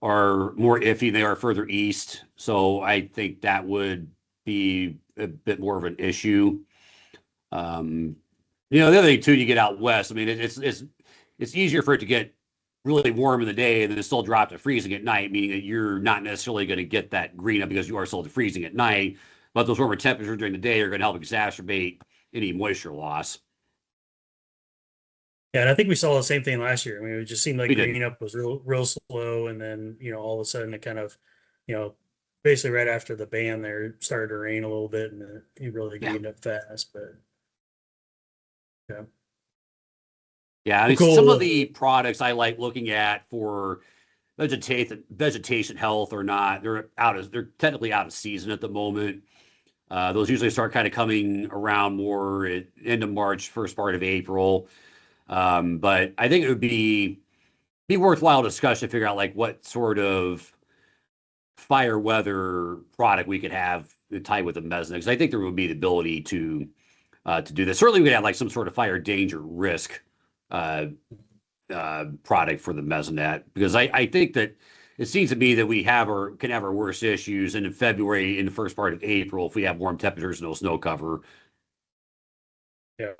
are more iffy than they are further east. So I think that would be a bit more of an issue. The other thing too, you get out west. I mean, it's easier for it to get really warm in the day and then still drop to freezing at night, meaning that you're not necessarily going to get that green up because you are still freezing at night. But those warmer temperatures during the day are going to help exacerbate any moisture loss. Yeah, and I think we saw the same thing last year. I mean, it just seemed like We did. green up was real slow, and then all of a sudden it kind of, basically right after the ban there, it started to rain a little bit, and it really greened up fast. But yeah. Yeah, I mean, Cool. some of the products I like looking at for vegetation health or not, they're technically out of season at the moment. Those usually start kind of coming around more at end of March, first part of April. But I think it would be worthwhile discussion to figure out like what sort of fire weather product we could have tied with the mesonet. Because I think there would be the ability to do this. Certainly, we could have like some sort of fire danger risk product for the mesonet, because I think that it seems to me that we have or can have our worst issues in February, in the first part of April, if we have warm temperatures and no snow cover. Yeah.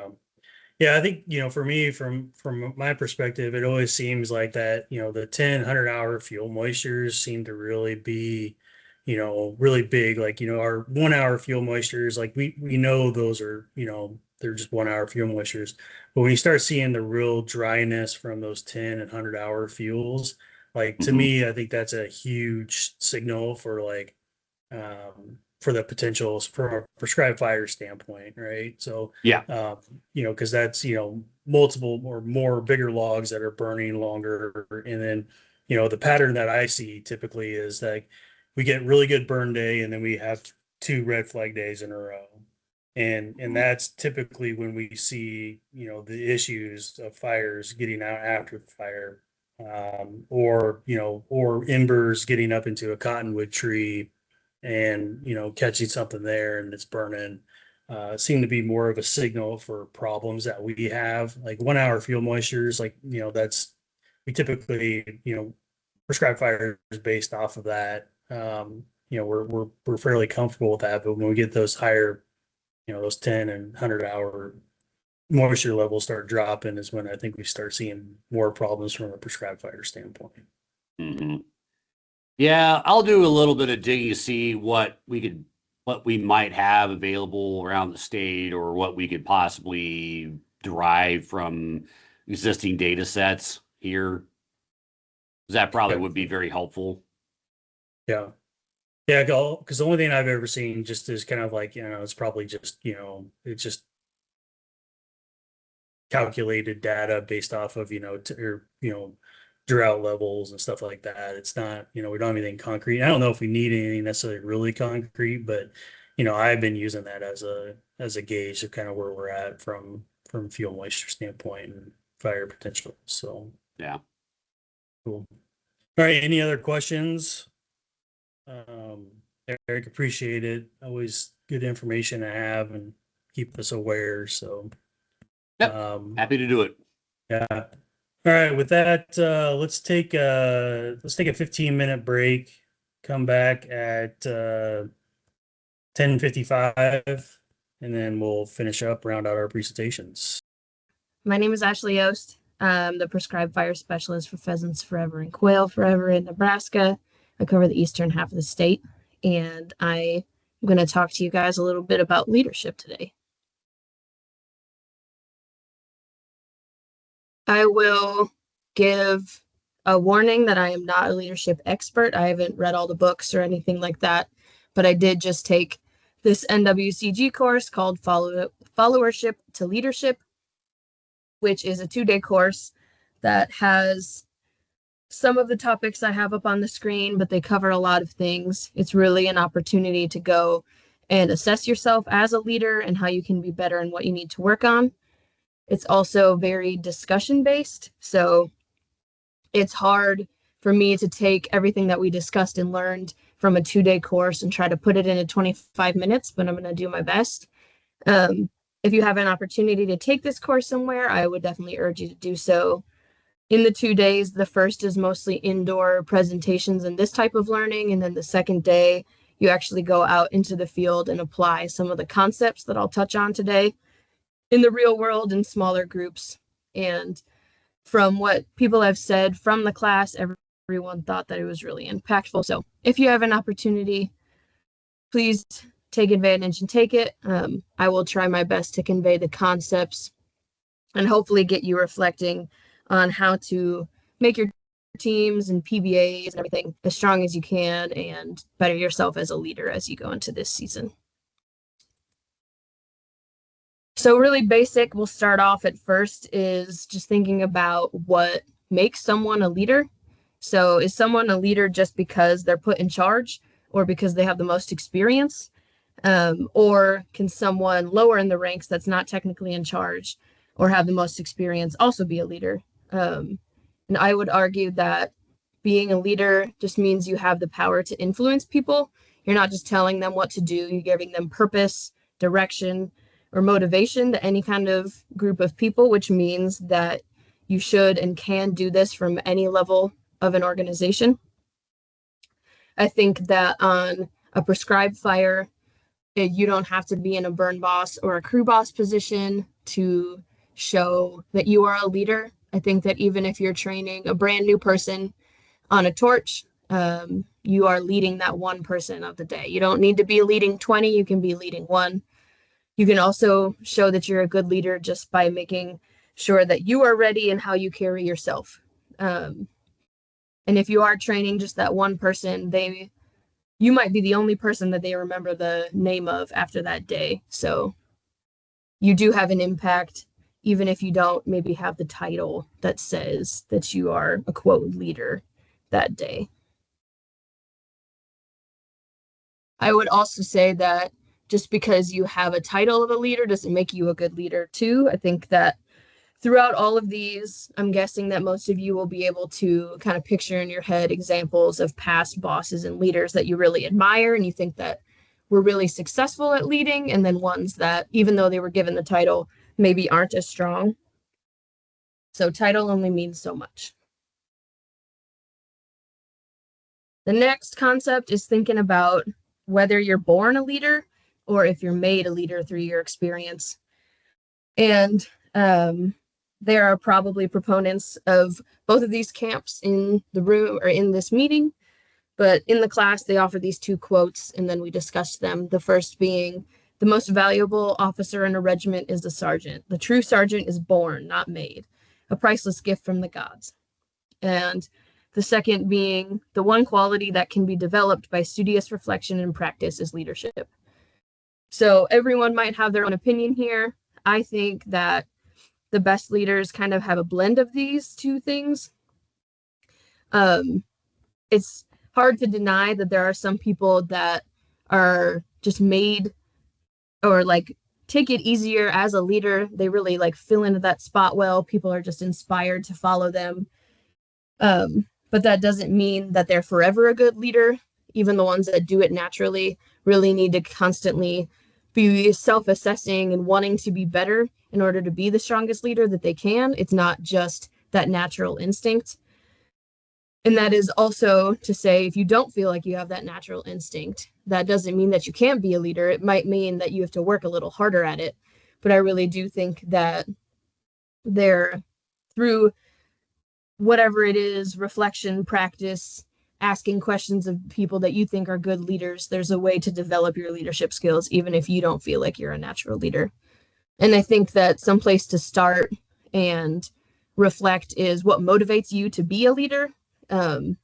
Yeah, I think, for me, from my perspective, it always seems like that, the 10, 100-hour fuel moistures seem to really be, really big. Like, our 1 hour fuel moistures, like we know those are, they're just 1 hour fuel moistures. But when you start seeing the real dryness from those 10 and 100-hour fuels, like to me, I think that's a huge signal for like, for the potentials from a prescribed fire standpoint, right? So, Yeah. Because that's, multiple or more bigger logs that are burning longer. And then, the pattern that I see typically is like we get really good burn day and then we have 2 red flag days in a row. And that's typically when we see, the issues of fires getting out after the fire, or embers getting up into a cottonwood tree and catching something there and it's burning, seem to be more of a signal for problems that we have. Like 1 hour fuel moistures, like that's, we typically prescribe fires based off of that. We're fairly comfortable with that, but when we get those higher, those 10 and 100-hour moisture levels start dropping is when I think we start seeing more problems from a prescribed fire standpoint. Mm-hmm. Yeah, I'll do a little bit of digging to see what we might have available around the state, or what we could possibly derive from existing data sets here. That probably would be very helpful. Yeah. Yeah, because the only thing I've ever seen just is kind of like, it's probably just, it's just calculated data based off of, drought levels and stuff like that. It's not, we don't have anything concrete. I don't know if we need anything necessarily really concrete, but, I've been using that as a gauge of kind of where we're at from fuel moisture standpoint and fire potential. So, yeah. Cool. All right. Any other questions? Eric, appreciate it. Always good information to have and keep us aware. So, happy to do it. Yeah. All right. With that, let's take a 15-minute break. Come back at 10:55, and then we'll finish up, round out our presentations. My name is Ashley Yost. I'm the prescribed fire specialist for Pheasants Forever and Quail Forever in Nebraska. I cover the eastern half of the state. and I'm going to talk to you guys a little bit about leadership today. I will give a warning that I am not a leadership expert. I haven't read all the books or anything like that, but I did just take this NWCG course called Followership to Leadership, which is a 2-day course that has some of the topics I have up on the screen, but they cover a lot of things. It's really an opportunity to go and assess yourself as a leader and how you can be better and what you need to work on. It's also very discussion-based, so it's hard for me to take everything that we discussed and learned from a 2-day course and try to put it into 25 minutes, but I'm going to do my best. If you have an opportunity to take this course somewhere, I would definitely urge you to do so. In the 2 days, the first is mostly indoor presentations and this type of learning, and then the second day, you actually go out into the field and apply some of the concepts that I'll touch on today in the real world in smaller groups. And from what people have said from the class, everyone thought that it was really impactful. So if you have an opportunity, please take advantage and take it. I will try my best to convey the concepts and hopefully get you reflecting on how to make your teams and PBAs and everything as strong as you can and better yourself as a leader as you go into this season. So really basic, we'll start off at first is just thinking about what makes someone a leader. So is someone a leader just because they're put in charge or because they have the most experience? Or can someone lower in the ranks that's not technically in charge or have the most experience also be a leader? And I would argue that being a leader just means you have the power to influence people. You're not just telling them what to do, you're giving them purpose, direction, or motivation to any kind of group of people, which means that you should and can do this from any level of an organization. I think that on a prescribed fire, you don't have to be in a burn boss or a crew boss position to show that you are a leader. I think that even if you're training a brand new person on a torch, you are leading that one person of the day. You don't need to be leading 20, you can be leading 1. You can also show that you're a good leader just by making sure that you are ready and how you carry yourself. And if you are training just that one person, you might be the only person that they remember the name of after that day. So you do have an impact, even if you don't maybe have the title that says that you are a quote leader that day. I would also say that just because you have a title of a leader doesn't make you a good leader too. I think that throughout all of these, I'm guessing that most of you will be able to kind of picture in your head examples of past bosses and leaders that you really admire and you think that were really successful at leading, and then ones that, even though they were given the title, maybe aren't as strong. So title only means so much. The next concept is thinking about whether you're born a leader or if you're made a leader through your experience. And there are probably proponents of both of these camps in the room or in this meeting, but in the class, they offer these 2 quotes and then we discussed them. The first being, the most valuable officer in a regiment is the sergeant. The true sergeant is born, not made, a priceless gift from the gods. And the second being, the one quality that can be developed by studious reflection and practice is leadership. So everyone might have their own opinion here. I think that the best leaders kind of have a blend of these 2 things. It's hard to deny that there are some people that are just made or like take it easier as a leader. They really like fill into that spot well. People are just inspired to follow them. But that doesn't mean that they're forever a good leader. Even the ones that do it naturally really need to constantly be self-assessing and wanting to be better in order to be the strongest leader that they can. It's not just that natural instinct. And that is also to say, if you don't feel like you have that natural instinct, that doesn't mean that you can't be a leader. It might mean that you have to work a little harder at it. But I really do think that through whatever it is, reflection, practice, asking questions of people that you think are good leaders. There's a way to develop your leadership skills, even if you don't feel like you're a natural leader. And I think that some place to start and reflect is what motivates you to be a leader. No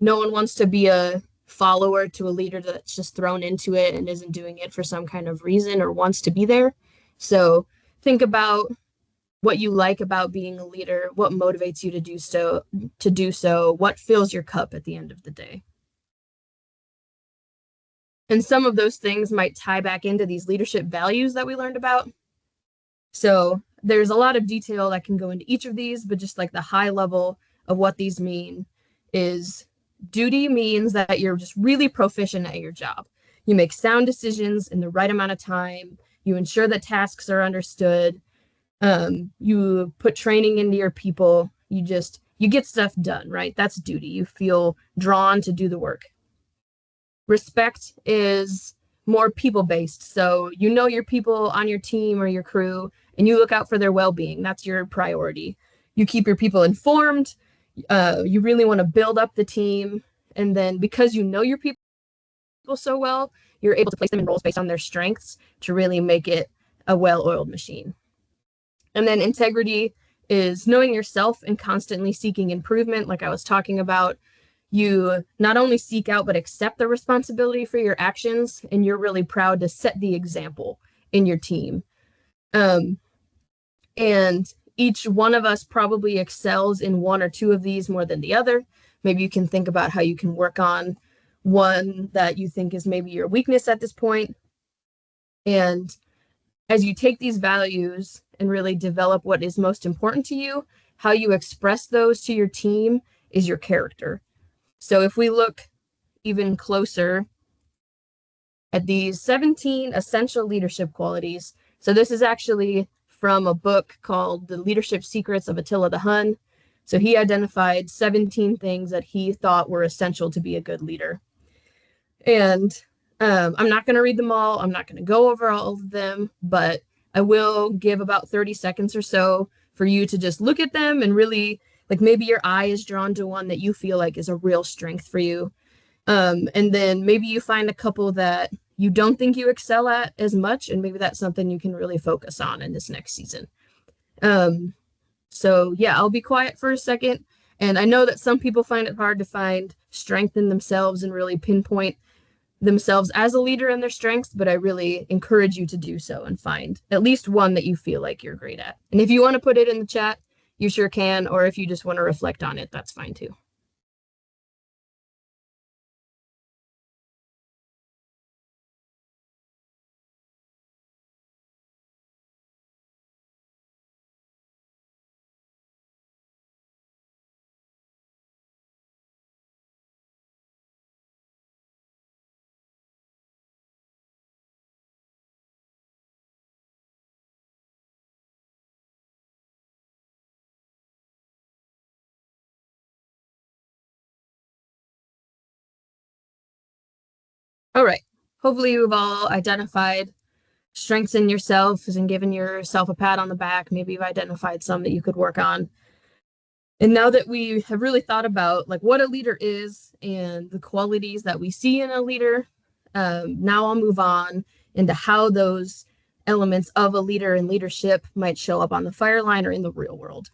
one wants to be a follower to a leader that's just thrown into it and isn't doing it for some kind of reason or wants to be there. So think about what you like about being a leader, what motivates you to do so, what fills your cup at the end of the day. And some of those things might tie back into these leadership values that we learned about. So there's a lot of detail that can go into each of these, but just like the high level of what these mean is duty means that you're just really proficient at your job. You make sound decisions in the right amount of time. You ensure that tasks are understood. You put training into your people. You get stuff done, right? That's duty. You feel drawn to do the work. Respect is more people-based. So you know your people on your team or your crew, and you look out for their well-being. That's your priority. You keep your people informed. You really want to build up the team. And then because you know your people so well, you're able to place them in roles based on their strengths to really make it a well-oiled machine. And then integrity is knowing yourself and constantly seeking improvement, like I was talking about. You not only seek out, but accept the responsibility for your actions, and you're really proud to set the example in your team. And each one of us probably excels in one or two of these more than the other. Maybe you can think about how you can work on one that you think is maybe your weakness at this point. And as you take these values and really develop what is most important to you, how you express those to your team is your character. So if we look even closer at these 17 essential leadership qualities, so this is actually from a book called The Leadership Secrets of Attila the Hun. So he identified 17 things that he thought were essential to be a good leader. And I'm not going to read them all. I'm not going to go over all of them, but I will give about 30 seconds or so for you to just look at them and really, like, maybe your eye is drawn to one that you feel like is a real strength for you. And then maybe you find a couple that you don't think you excel at as much, and maybe that's something you can really focus on in this next season. So yeah, I'll be quiet for a second. And I know that some people find it hard to find strength in themselves and really pinpoint themselves as a leader and their strengths, but I really encourage you to do so and find at least one that you feel like you're great at. And if you want to put it in the chat, you sure can, or if you just want to reflect on it, that's fine too. All right. Hopefully you've all identified strengths in yourself and given yourself a pat on the back. Maybe you've identified some that you could work on. And now that we have really thought about like what a leader is and the qualities that we see in a leader, now I'll move on into how those elements of a leader and leadership might show up on the Fireline or in the real world.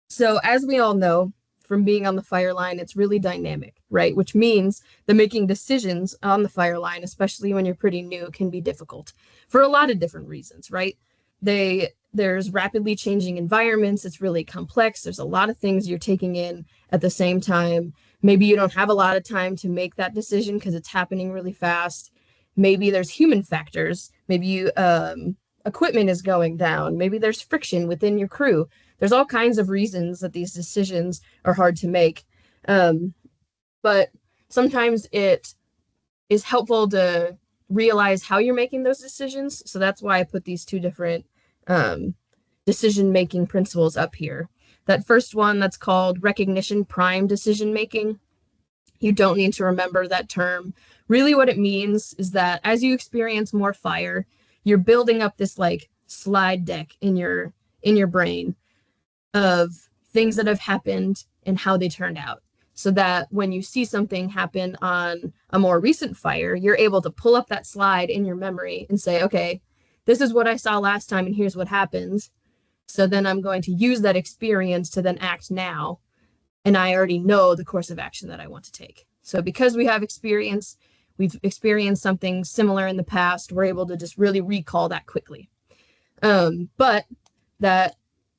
So as we all know, from being on the Fireline, it's really dynamic, right? Which means that making decisions on the Fireline, especially when you're pretty new, can be difficult for a lot of different reasons, right? There's rapidly changing environments. It's really complex. There's a lot of things you're taking in at the same time. Maybe you don't have a lot of time to make that decision because it's happening really fast. Maybe there's human factors. Maybe equipment is going down. Maybe there's friction within your crew. There's all kinds of reasons that these decisions are hard to make. But sometimes it is helpful to realize how you're making those decisions. So that's why I put these two different decision-making principles up here. That first one, that's called recognition prime decision-making. You don't need to remember that term. Really what it means is that as you experience more fire, you're building up this like slide deck in your brain of things that have happened and how they turned out, so that when you see something happen on a more recent fire, you're able to pull up that slide in your memory and say, okay, this is what I saw last time and here's what happens. So then I'm going to use that experience to then act now. And I already know the course of action that I want to take. So because we have experience, we've experienced something similar in the past, we're able to just really recall that quickly. But that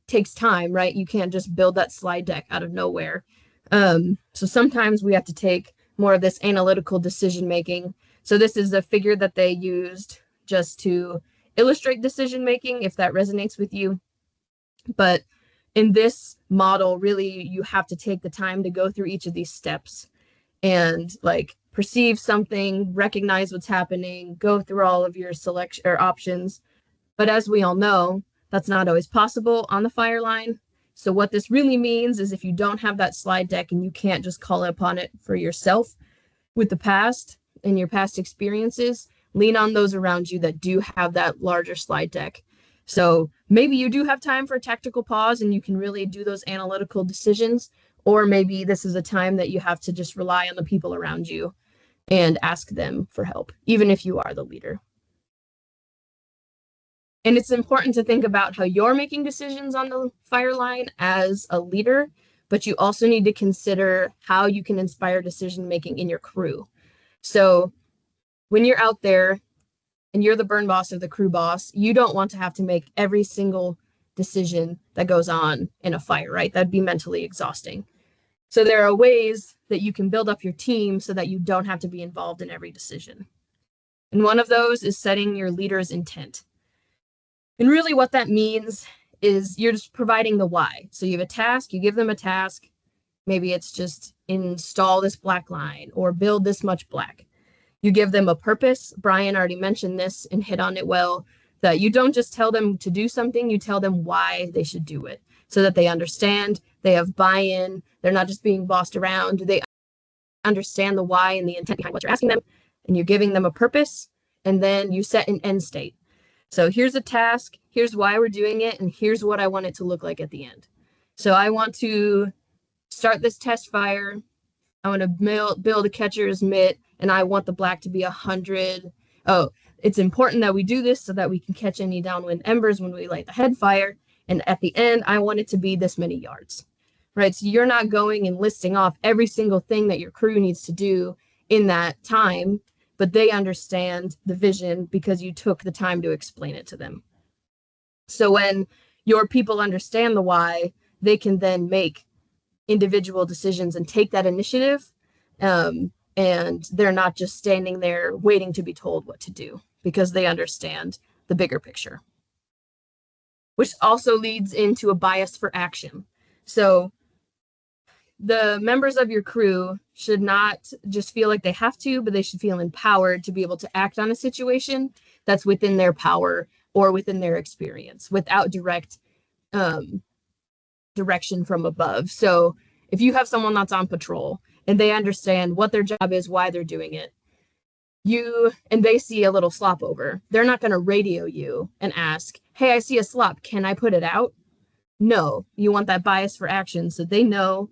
takes time, right? You can't just build that slide deck out of nowhere. So sometimes we have to take more of this analytical decision making. So this is a figure that they used just to illustrate decision making, if that resonates with you. But in this model, really, you have to take the time to go through each of these steps and like perceive something, recognize what's happening, go through all of your selection or options. But as we all know, that's not always possible on the Fireline. So what this really means is if you don't have that slide deck and you can't just call upon it for yourself with the past and your past experiences, lean on those around you that do have that larger slide deck. So maybe you do have time for a tactical pause and you can really do those analytical decisions, or maybe this is a time that you have to just rely on the people around you and ask them for help, even if you are the leader. And it's important to think about how you're making decisions on the Fireline as a leader, but you also need to consider how you can inspire decision making in your crew. So when you're out there and you're the burn boss or the crew boss, you don't want to have to make every single decision that goes on in a fire, right? That'd be mentally exhausting. So there are ways that you can build up your team so that you don't have to be involved in every decision. And one of those is setting your leader's intent. And really what that means is you're just providing the why. So you have a task, you give them a task. Maybe it's just install this black line or build this much black. You give them a purpose. Brian already mentioned this and hit on it well, that you don't just tell them to do something, you tell them why they should do it so that they understand, they have buy-in, they're not just being bossed around, they understand the why and the intent behind what you're asking them, and you're giving them a purpose, and then you set an end state. So here's a task, here's why we're doing it, and here's what I want it to look like at the end. So I want to start this test fire, I want to build a catcher's mitt, and I want the black to be 100. Oh, it's important that we do this so that we can catch any downwind embers when we light the head fire. And at the end, I want it to be this many yards, right? So you're not going and listing off every single thing that your crew needs to do in that time, but they understand the vision because you took the time to explain it to them. So when your people understand the why, they can then make individual decisions and take that initiative. And they're not just standing there waiting to be told what to do because they understand the bigger picture, which also leads into a bias for action. So the members of your crew should not just feel like they have to, but they should feel empowered to be able to act on a situation that's within their power or within their experience without direct direction from above. So if you have someone that's on patrol and they understand what their job is, why they're doing it, and they see a little slop over, they're not going to radio you and ask, hey, I see a slop, can I put it out? No, you want that bias for action so they know,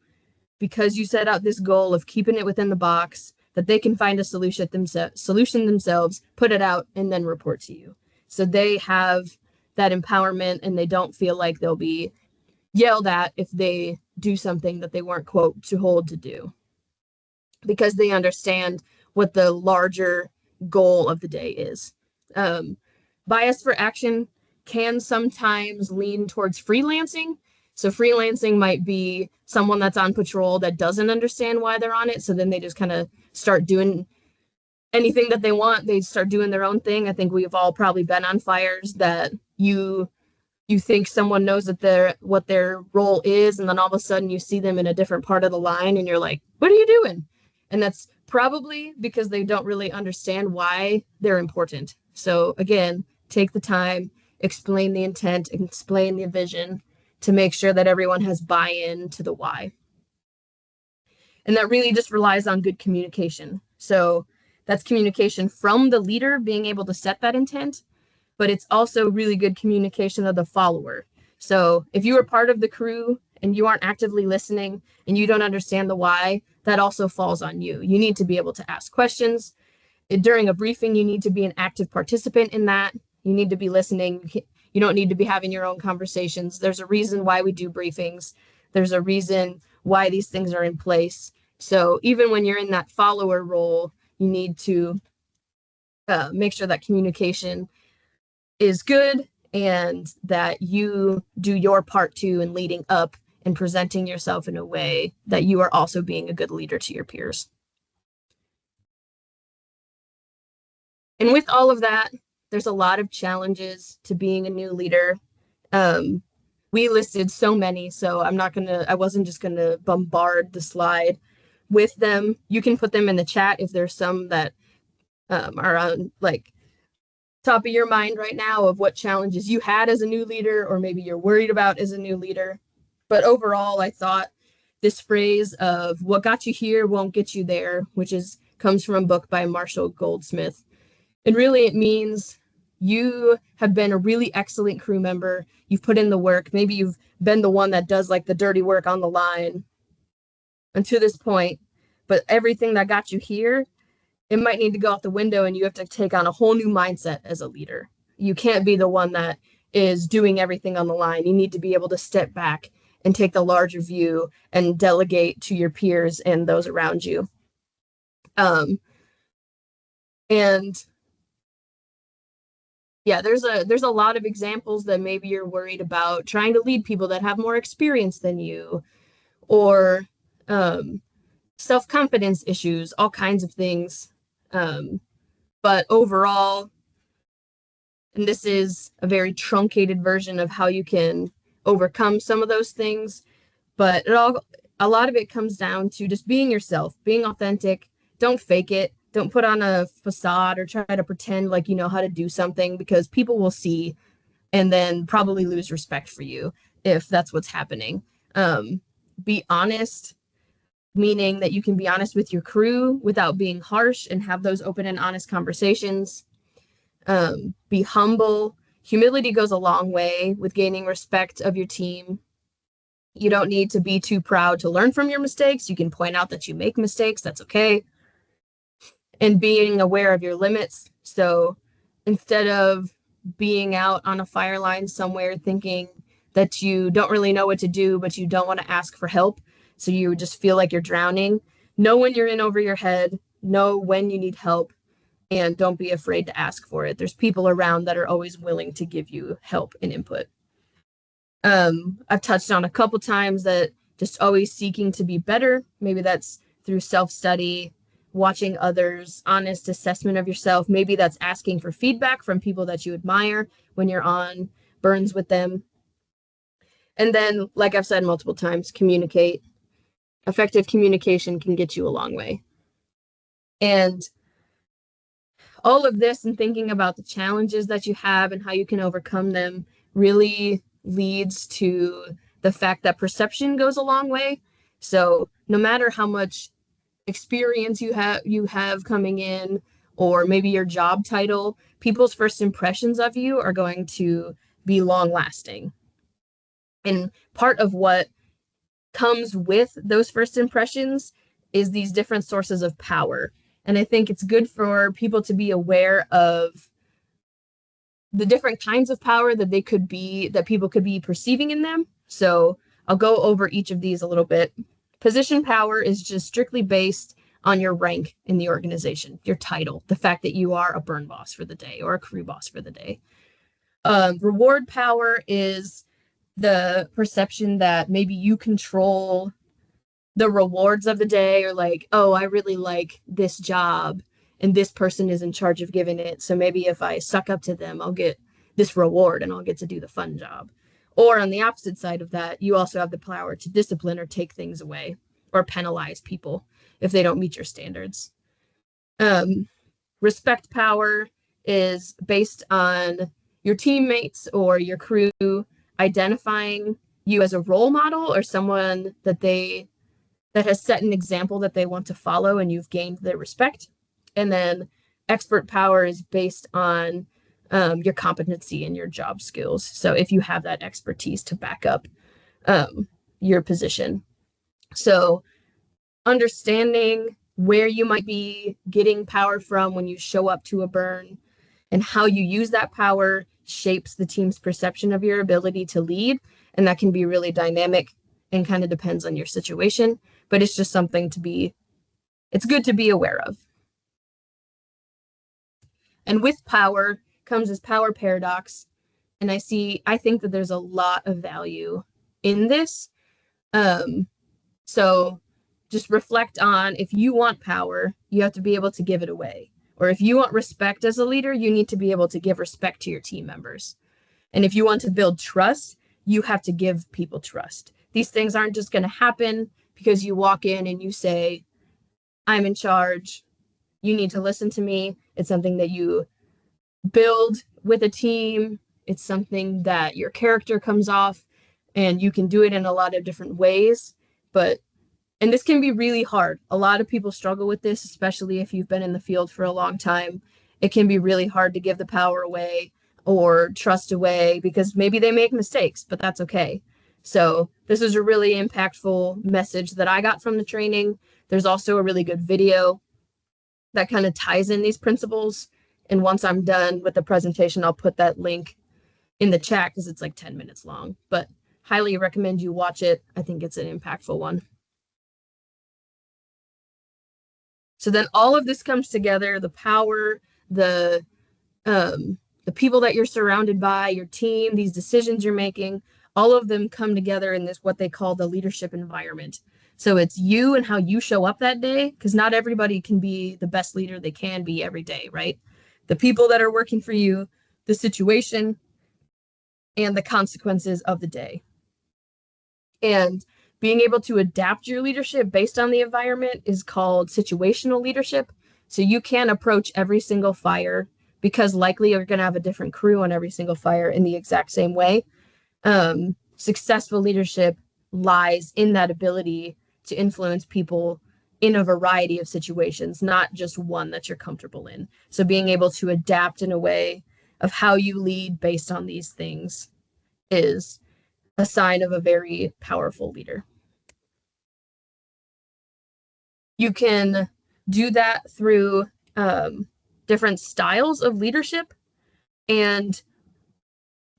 because you set out this goal of keeping it within the box, that they can find a solution themselves, put it out, and then report to you. So they have that empowerment and they don't feel like they'll be yelled at if they do something that they weren't, quote, told to do, because they understand what the larger goal of the day is. Bias for action can sometimes lean towards freelancing. So freelancing might be someone that's on patrol that doesn't understand why they're on it. So then they just kind of start doing anything that they want. They start doing their own thing. I think we've all probably been on fires that you think someone knows that what their role is, and then all of a sudden you see them in a different part of the line and you're like, what are you doing? And that's probably because they don't really understand why they're important. So again, take the time, explain the intent, explain the vision to make sure that everyone has buy-in to the why. And that really just relies on good communication. So that's communication from the leader being able to set that intent, but it's also really good communication of the follower. So if you were part of the crew and you aren't actively listening and you don't understand the why, that also falls on you. You need to be able to ask questions. During a briefing, you need to be an active participant in that. You need to be listening. You don't need to be having your own conversations. There's a reason why we do briefings. There's a reason why these things are in place. So even when you're in that follower role, you need to make sure that communication is good and that you do your part too in leading up and presenting yourself in a way that you are also being a good leader to your peers. And with all of that, there's a lot of challenges to being a new leader. We listed so many, so I wasn't just gonna bombard the slide with them. You can put them in the chat if there's some that are on like top of your mind right now of what challenges you had as a new leader, or maybe you're worried about as a new leader. But overall, I thought this phrase of what got you here won't get you there, which comes from a book by Marshall Goldsmith. And really it means you have been a really excellent crew member. You've put in the work. Maybe you've been the one that does like the dirty work on the line until this point, but everything that got you here, it might need to go out the window and you have to take on a whole new mindset as a leader. You can't be the one that is doing everything on the line. You need to be able to step back and take the larger view and delegate to your peers and those around you. And yeah, there's a lot of examples that maybe you're worried about trying to lead people that have more experience than you, or self-confidence issues, all kinds of things. But overall, and this is a very truncated version of how you can overcome some of those things, but a lot of it comes down to just being yourself, being authentic. Don't fake it. Don't put on a facade or try to pretend like you know how to do something, because people will see and then probably lose respect for you if that's what's happening. Be honest, meaning that you can be honest with your crew without being harsh and have those open and honest conversations. Be humble. Humility goes a long way with gaining respect of your team. You don't need to be too proud to learn from your mistakes. You can point out that you make mistakes. That's okay. And being aware of your limits. So instead of being out on a fire line somewhere thinking that you don't really know what to do, but you don't want to ask for help, so you just feel like you're drowning, know when you're in over your head, know when you need help, and don't be afraid to ask for it. There's people around that are always willing to give you help and input. I've touched on a couple times that just always seeking to be better. Maybe that's through self-study, watching others, honest assessment of yourself. Maybe that's asking for feedback from people that you admire when you're on burns with them. And then, like I've said multiple times, communicate. Effective communication can get you a long way. And all of this and thinking about the challenges that you have and how you can overcome them really leads to the fact that perception goes a long way. So no matter how much experience you have coming in, or maybe your job title, people's first impressions of you are going to be long lasting. And part of what comes with those first impressions is these different sources of power. And I think it's good for people to be aware of the different kinds of power that people could be perceiving in them. So I'll go over each of these a little bit. Position power is just strictly based on your rank in the organization, your title, the fact that you are a burn boss for the day or a crew boss for the day. Reward power is the perception that maybe you control the rewards of the day, or like, oh, I really like this job and this person is in charge of giving it. So maybe if I suck up to them, I'll get this reward and I'll get to do the fun job. Or on the opposite side of that, you also have the power to discipline or take things away or penalize people if they don't meet your standards. Respect power is based on your teammates or your crew identifying you as a role model or someone that has set an example that they want to follow and you've gained their respect. And then expert power is based on your competency and your job skills. So if you have that expertise to back up your position. So understanding where you might be getting power from when you show up to a burn and how you use that power shapes the team's perception of your ability to lead. And that can be really dynamic and kind of depends on your situation, but it's just something it's good to be aware of. And with power comes this power paradox. And I think that there's a lot of value in this. So just reflect on, if you want power, you have to be able to give it away. Or if you want respect as a leader, you need to be able to give respect to your team members. And if you want to build trust, you have to give people trust. These things aren't just going to happen because you walk in and you say, I'm in charge. You need to listen to me. It's something that you build with a team. It's something that your character comes off, and you can do it in a lot of different ways. And this can be really hard. A lot of people struggle with this, especially if you've been in the field for a long time. It can be really hard to give the power away or trust away because maybe they make mistakes, but that's okay. So this is a really impactful message that I got from the training. There's also a really good video that kind of ties in these principles. And once I'm done with the presentation, I'll put that link in the chat because it's like 10 minutes long, but highly recommend you watch it. I think it's an impactful one. So then all of this comes together, the power, the people that you're surrounded by, your team, these decisions you're making, all of them come together in this, what they call the leadership environment. So it's you and how you show up that day, because not everybody can be the best leader they can be every day, right? The people that are working for you, the situation, and the consequences of the day. And being able to adapt your leadership based on the environment is called situational leadership. So you can't approach every single fire because likely you're going to have a different crew on every single fire in the exact same way. Successful leadership lies in that ability to influence people in a variety of situations, not just one that you're comfortable in. So being able to adapt in a way of how you lead based on these things is a sign of a very powerful leader. You can do that through different styles of leadership. And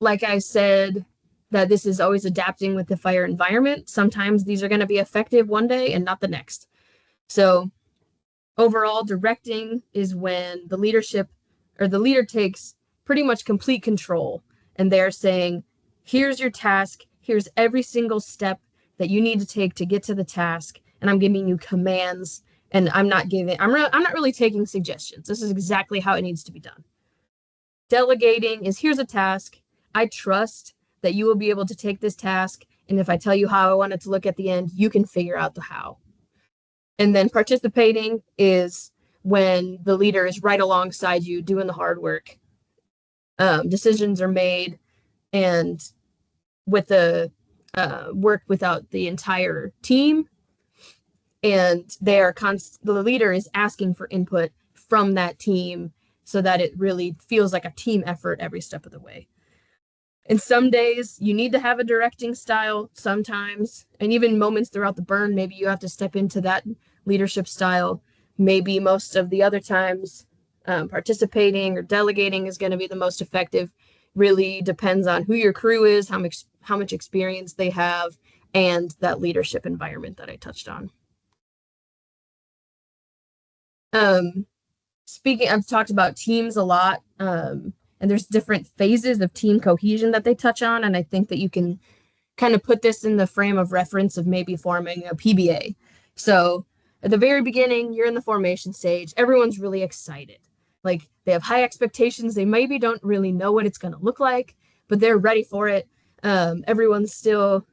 like I said, that this is always adapting with the fire environment. Sometimes these are going to be effective one day and not the next. So overall, directing is when the leader takes pretty much complete control, and they're saying, here's your task, here's every single step that you need to take to get to the task, and I'm giving you commands, and I'm not really taking suggestions. This is exactly how it needs to be done. Delegating is, here's a task, I trust that you will be able to take this task, and if I tell you how I want it to look at the end, you can figure out the how. And then participating is when the leader is right alongside you doing the hard work. Decisions are made, and with the work without the entire team, and the leader is asking for input from that team so that it really feels like a team effort every step of the way. And some days you need to have a directing style sometimes, and even moments throughout the burn, maybe you have to step into that leadership style. Maybe most of the other times participating or delegating is going to be the most effective. Really depends on who your crew is, how much experience they have, and that leadership environment that I touched on. I've talked about teams a lot, and there's different phases of team cohesion that they touch on, and I think that you can kind of put this in the frame of reference of maybe forming a PBA. So at the very beginning, you're in the formation stage, everyone's really excited. Like, they have high expectations. They maybe don't really know what it's going to look like, but they're ready for it. Everyone's still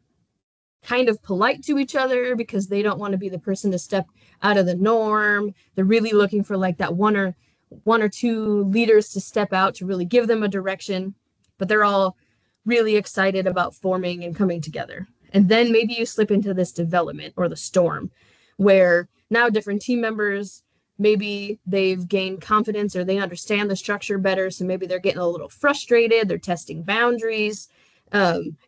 kind of polite to each other because they don't want to be the person to step out of the norm. They're really looking for like that one or two leaders to step out to really give them a direction, but they're all really excited about forming and coming together. And then maybe you slip into this development or the storm, where now different team members, maybe they've gained confidence or they understand the structure better. So maybe they're getting a little frustrated. They're testing boundaries.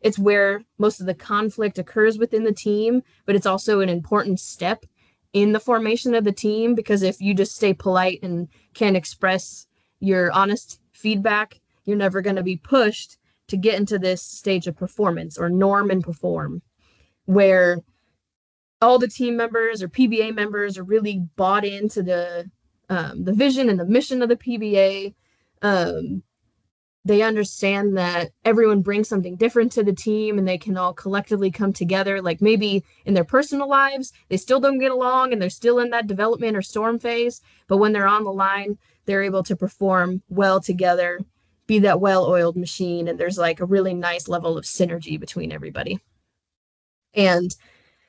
It's where most of the conflict occurs within the team, but it's also an important step in the formation of the team, because if you just stay polite and can't express your honest feedback, you're never going to be pushed to get into this stage of performance, or norm and perform, where all the team members or PBA members are really bought into the vision and the mission of the PBA. They understand that everyone brings something different to the team, and they can all collectively come together. Like maybe in their personal lives, they still don't get along and they're still in that development or storm phase. But when they're on the line, they're able to perform well together, be that well-oiled machine. And there's like a really nice level of synergy between everybody. And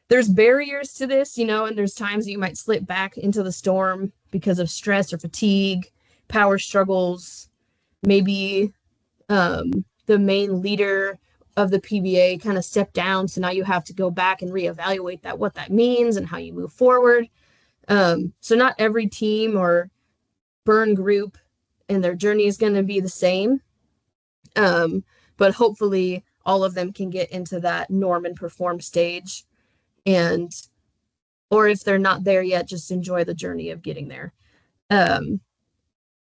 there's barriers to this, and there's times that you might slip back into the storm because of stress or fatigue, power struggles, maybe the main leader of the PBA kind of stepped down. So now you have to go back and reevaluate what that means and how you move forward. So not every team or burn group and their journey is going to be the same. But hopefully all of them can get into that norm and perform stage, or if they're not there yet, just enjoy the journey of getting there. And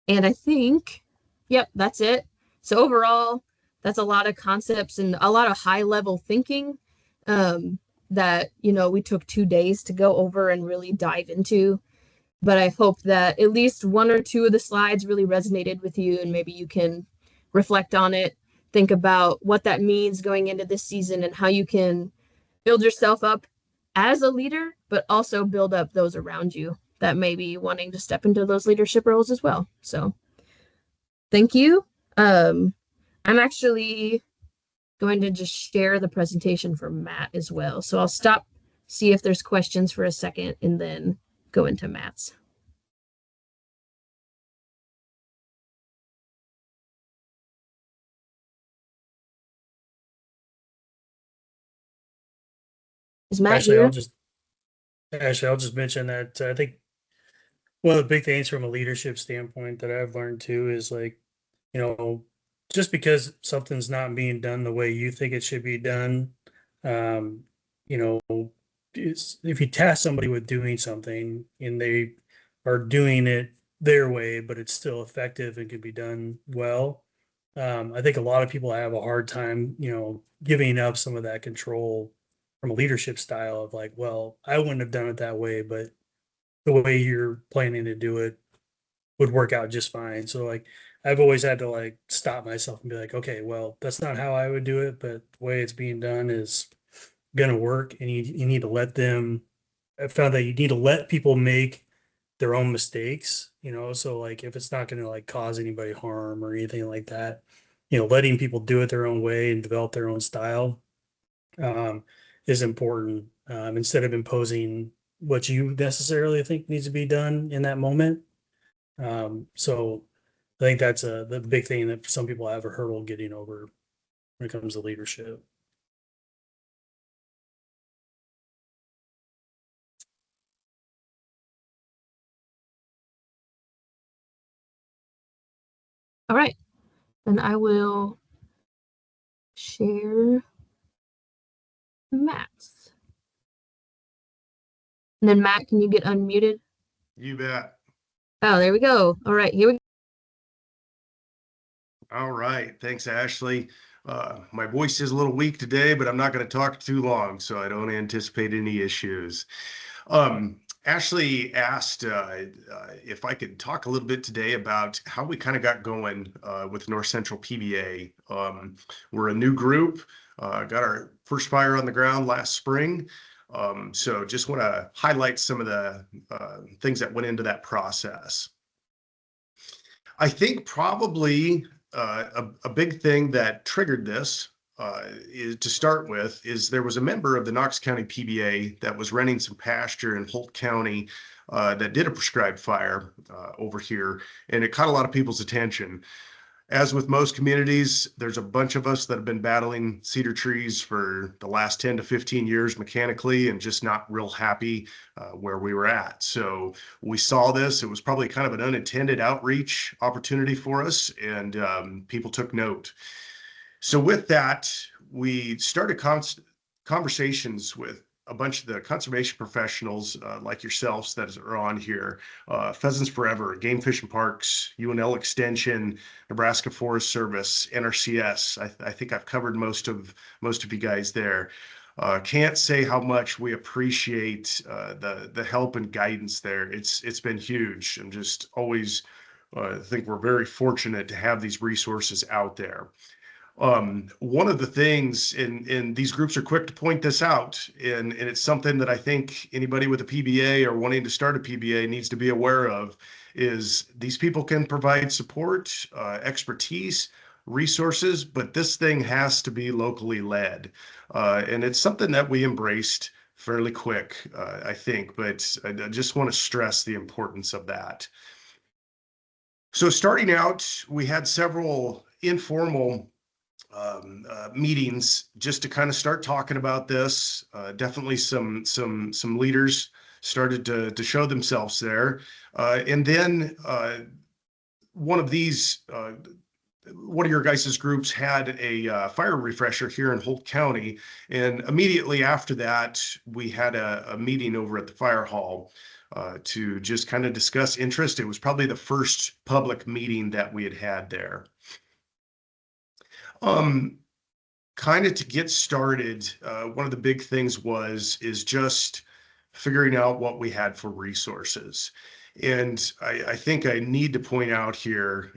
I think, yep, that's it. So overall, that's a lot of concepts and a lot of high level thinking that, we took 2 days to go over and really dive into. But I hope that at least 1 or 2 of the slides really resonated with you, and maybe you can reflect on it, think about what that means going into this season and how you can build yourself up as a leader, but also build up those around you that may be wanting to step into those leadership roles as well. So thank you. I'm actually going to just share the presentation for Matt as well. So I'll stop, see if there's questions for a second, and then go into Matt's. Is Matt Actually, here? I'll just mention that I think one of the big things from a leadership standpoint that I've learned too is like, just because something's not being done the way you think it should be done, um, if you task somebody with doing something and they are doing it their way, but it's still effective and can be done well, I think a lot of people have a hard time, giving up some of that control from a leadership style of like, well, I wouldn't have done it that way, but the way you're planning to do it would work out just fine. So like I've always had to like stop myself and be like, okay, well, that's not how I would do it, but the way it's being done is gonna work. And you need to let them, I found that you need to let people make their own mistakes, so like if it's not gonna like cause anybody harm or anything like that, letting people do it their own way and develop their own style is important, instead of imposing what you necessarily think needs to be done in that moment. So I think that's the big thing that some people have a hurdle getting over when it comes to leadership. All right. Then I will share Matt's. And then Matt, can you get unmuted? You bet. Oh, there we go. All right, here we go. All right. Thanks, Ashley. My voice is a little weak today, but I'm not going to talk too long, so I don't anticipate any issues. Ashley asked if I could talk a little bit today about how we kind of got going with North Central PBA. We're a new group, got our first fire on the ground last spring. So just want to highlight some of the things that went into that process. I think probably a big thing that triggered this is to start with is there was a member of the Knox County PBA that was renting some pasture in Holt County that did a prescribed fire over here, and it caught a lot of people's attention. As with most communities, there's a bunch of us that have been battling cedar trees for the last 10 to 15 years mechanically and just not real happy where we were at. So we saw this. It was probably kind of an unintended outreach opportunity for us, and people took note. So with that, we started conversations with a bunch of the conservation professionals like yourselves that are on here, Pheasants Forever, Game Fish and Parks, UNL Extension, Nebraska Forest Service, NRCS. I think I've covered most of you guys there. Can't say how much we appreciate the help and guidance there. It's been huge. I'm just always think we're very fortunate to have these resources out there. One of the things, and these groups are quick to point this out, and it's something that I think anybody with a PBA or wanting to start a PBA needs to be aware of, is these people can provide support, expertise, resources, but this thing has to be locally led. And it's something that we embraced fairly quick, I think, but I just want to stress the importance of that. So starting out, we had several informal meetings just to kind of start talking about this. Definitely some leaders started to show themselves there. And then one of your guys' groups had a fire refresher here in Holt County. And immediately after that, we had a meeting over at the fire hall to just kind of discuss interest. It was probably the first public meeting that we had there. Kind of to get started, one of the big things is just figuring out what we had for resources. And I think I need to point out here,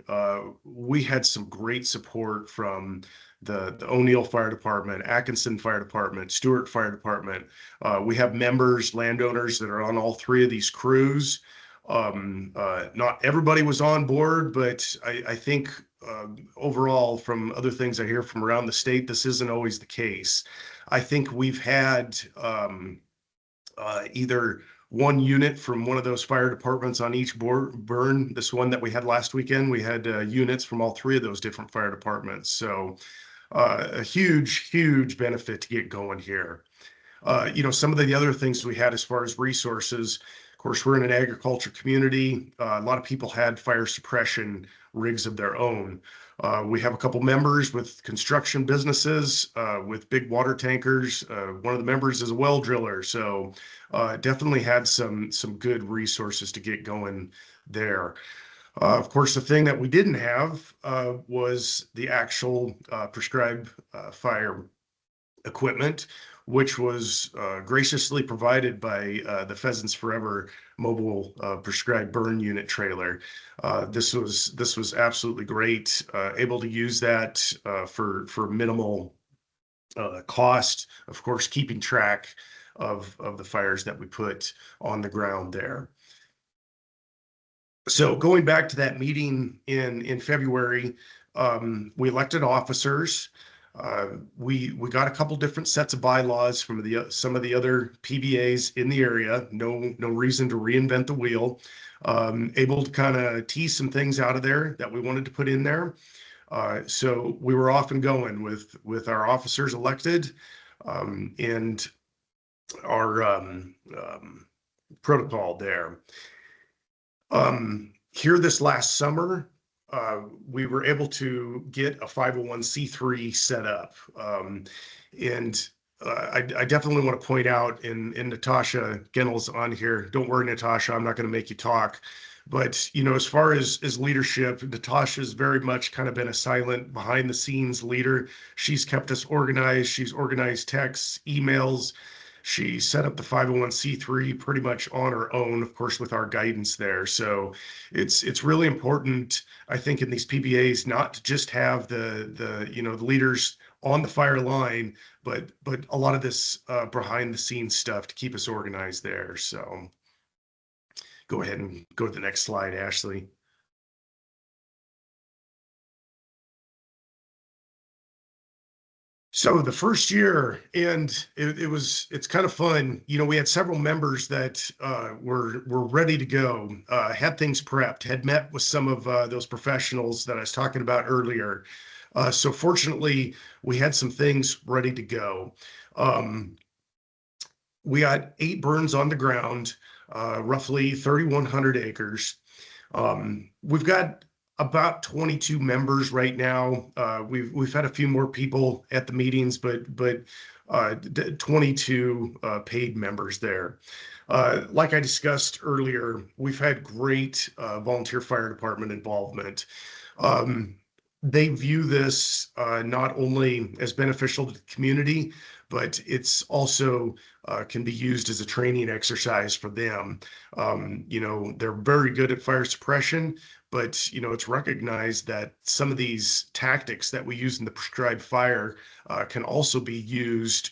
we had some great support from the O'Neill Fire Department, Atkinson Fire Department, Stewart Fire Department. We have members, landowners that are on all three of these crews. Not everybody was on board, but I think overall, from other things I hear from around the state, this isn't always the case. I think we've had either one unit from one of those fire departments on each burn. This one that we had last weekend, we had units from all three of those different fire departments. So a huge benefit to get going here. Some of the other things we had as far as resources, of course, we're in an agriculture community. A lot of people had fire suppression rigs of their own. We have a couple members with construction businesses, with big water tankers. One of the members is a well driller. So definitely had some good resources to get going there. Of course, the thing that we didn't have was the actual prescribed fire equipment, which was graciously provided by the Pheasants Forever mobile prescribed burn unit trailer. This was absolutely great. Able to use that for minimal cost, of course, keeping track of the fires that we put on the ground there. So going back to that meeting in February, we elected officers. We got a couple different sets of bylaws from some of the other PBAs in the area. No reason to reinvent the wheel. Able to kind of tease some things out of there that we wanted to put in there. So we were off and going with our officers elected, and our protocol there. Here this last summer, we were able to get a 501c3 set up. And I definitely want to point out, and Natasha Gennell's on here. Don't worry, Natasha, I'm not going to make you talk. But, as far as leadership, Natasha's very much kind of been a silent behind the scenes leader. She's kept us organized. She's organized texts, emails. She set up the 501c3 pretty much on her own, of course, with our guidance there. So it's really important, I think, in these PBAs not to just have the leaders on the fire line, but a lot of this behind the scenes stuff to keep us organized there. So go ahead and go to the next slide, Ashley. So the first year, and it's kind of fun. We had several members that were ready to go, had things prepped, had met with some of those professionals that I was talking about earlier. So fortunately, we had some things ready to go. We got 8 burns on the ground, roughly 3,100 acres. We've got about 22 members right now. We've had a few more people at the meetings, but 22 paid members there. Like I discussed earlier, we've had great volunteer fire department involvement. They view this not only as beneficial to the community, but it's also can be used as a training exercise for them. They're very good at fire suppression, but it's recognized that some of these tactics that we use in the prescribed fire can also be used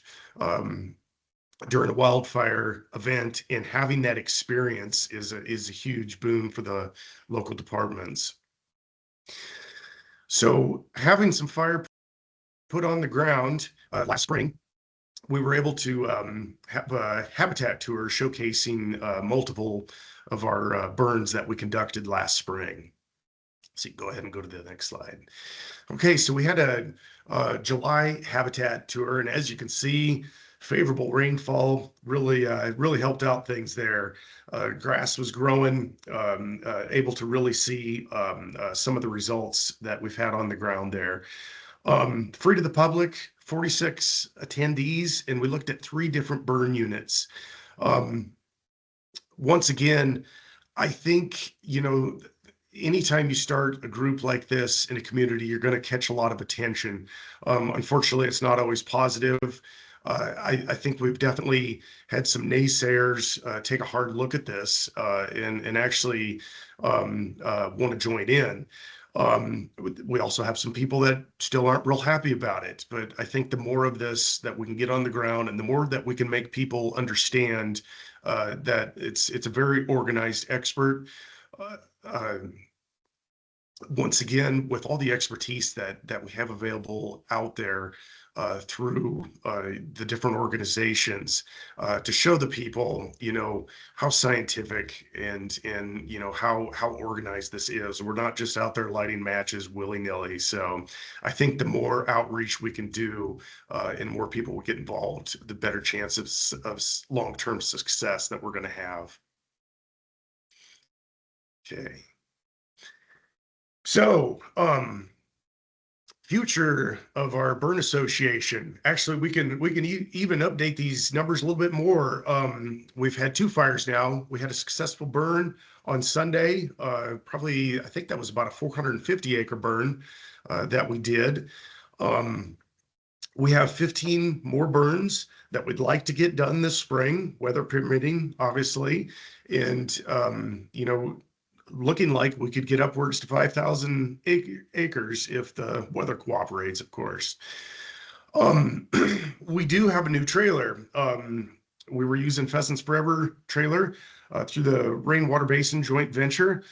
during a wildfire event, and having that experience is a huge boon for the local departments. So having some fire put on the ground last spring, we were able to have a habitat tour showcasing multiple of our burns that we conducted last spring. So you can go ahead and go to the next slide. Okay, so we had a July habitat tour, and as you can see, favorable rainfall really helped out things there. Grass was growing, able to really see some of the results that we've had on the ground there. Free to the public, 46 attendees, and we looked at 3 different burn units. Once again, I think, anytime you start a group like this in a community, you're going to catch a lot of attention. Unfortunately, it's not always positive. I think we've definitely had some naysayers take a hard look at this and actually want to join in. We also have some people that still aren't real happy about it, but I think the more of this that we can get on the ground, and the more that we can make people understand that it's a very organized expert. Once again, with all the expertise that we have available out there through the different organizations, to show the people, how scientific and how organized this is. We're not just out there lighting matches willy-nilly. So I think the more outreach we can do and more people will get involved, the better chance of long-term success that we're going to have. Okay. So, future of our burn association. Actually, we can even update these numbers a little bit more. We've had 2 fires now. We had a successful burn on Sunday. Probably, I think that was about a 450 acre burn that we did. We have 15 more burns that we'd like to get done this spring, weather permitting, obviously, and looking like we could get upwards to 5,000 acres if the weather cooperates, of course. We do have a new trailer. We were using Pheasants Forever trailer through the Rainwater Basin joint venture.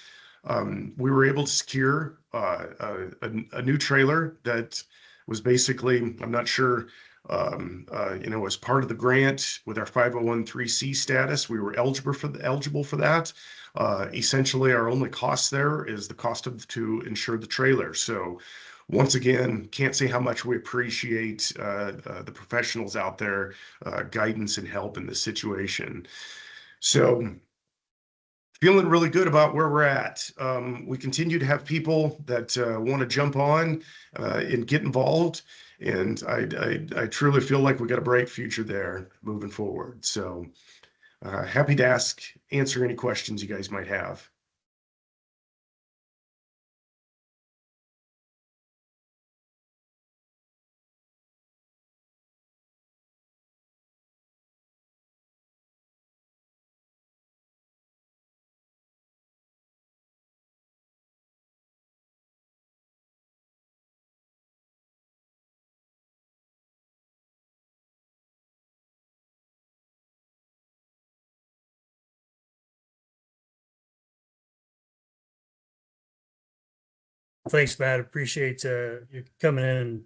We were able to secure a new trailer that was basically, I'm not sure, as part of the grant with our 501(c) status, we were eligible for that. Essentially, our only cost there is the cost to insure the trailer. So once again, can't say how much we appreciate the professionals out there, guidance and help in this situation. So feeling really good about where we're at. We continue to have people that want to jump on and get involved. And I truly feel like we got a bright future there moving forward. So happy to answer any questions you guys might have. Thanks, Matt. Appreciate you coming in and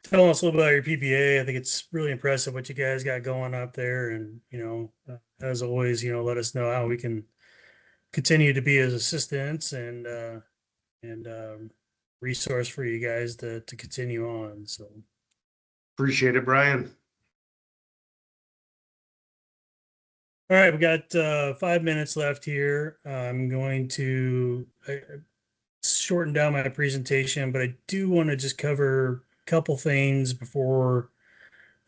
telling us a little bit about your PPA. I think it's really impressive what you guys got going out there. And, as always, let us know how we can continue to be as assistants and resource for you guys to continue on. So Appreciate it, Brian. all right, we got 5 minutes left here. I'm going to shorten down my presentation, but I do want to just cover a couple things before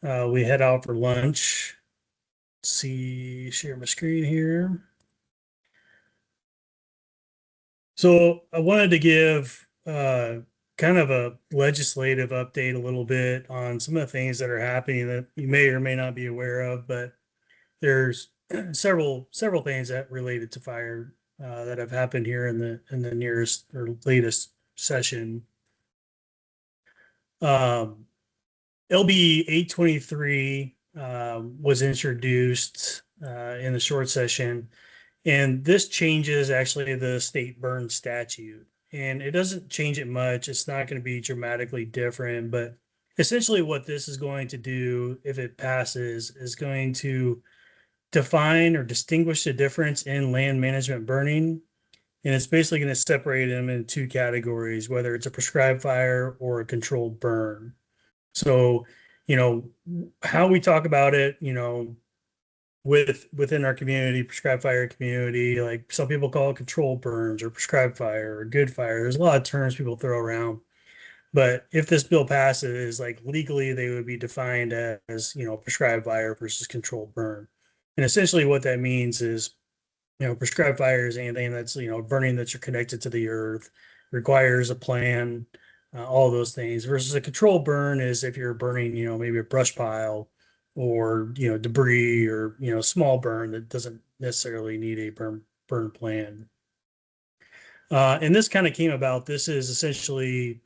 we head out for lunch. See, share my screen here. So I wanted to give kind of a legislative update a little bit on some of the things that are happening that you may or may not be aware of, but there's several things that related to fire that have happened here in the nearest or latest session. LB 823 was introduced in the short session, and this changes actually the state burn statute. And it doesn't change it much. It's not going to be dramatically different, but essentially what this is going to do, if it passes, is going to define or distinguish the difference in land management burning. And it's basically going to separate them into two categories, whether it's a prescribed fire or a controlled burn. So, how we talk about it, within our community, prescribed fire community, like some people call it controlled burns or prescribed fire or good fire. There's a lot of terms people throw around. But if this bill passes, like legally, they would be defined as, prescribed fire versus controlled burn. And essentially what that means is, prescribed fire is anything that's, burning that you're connected to the earth, requires a plan, all those things, versus a controlled burn is if you're burning, maybe a brush pile or, debris or, small burn that doesn't necessarily need a burn plan. And this kind of came about, this is essentially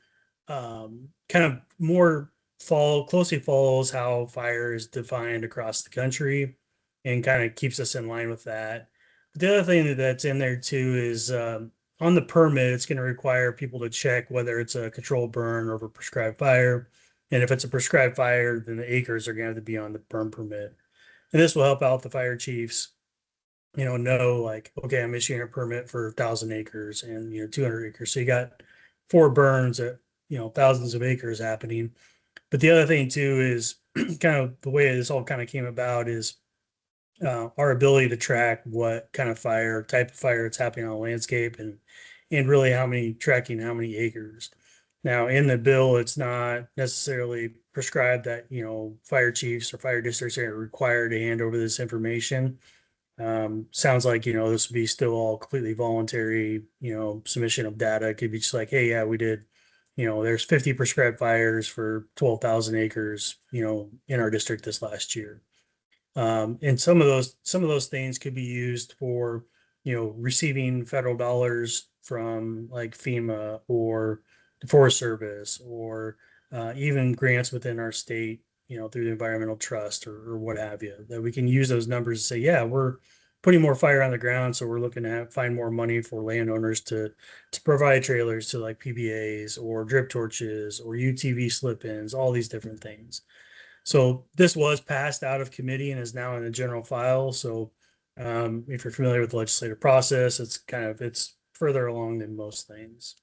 kind of more closely follows how fire is defined across the country and kind of keeps us in line with that. But the other thing that's in there too is on the permit, it's going to require people to check whether it's a controlled burn or a prescribed fire. And if it's a prescribed fire, then the acres are going to have to be on the burn permit. And this will help out the fire chiefs, know like, okay, I'm issuing a permit for 1,000 acres and, 200 acres. So you got 4 burns at, thousands of acres happening. But the other thing too is kind of the way this all kind of came about is our ability to track what kind of type of fire it's happening on the landscape and really tracking how many acres. Now in the bill, it's not necessarily prescribed that, fire chiefs or fire districts are required to hand over this information. Sounds like, this would be still all completely voluntary, submission of data. It could be just like, hey, yeah, we did, there's 50 prescribed fires for 12,000 acres, in our district this last year. And some of those things could be used for, receiving federal dollars from like FEMA or the Forest Service or even grants within our state, through the environmental trust or what have you, that we can use those numbers to say, yeah, we're putting more fire on the ground. So we're looking to find more money for landowners to provide trailers to like PBAs or drip torches or UTV slip-ins, all these different things. So this was passed out of committee and is now in the general file. So if you're familiar with the legislative process, it's further along than most things.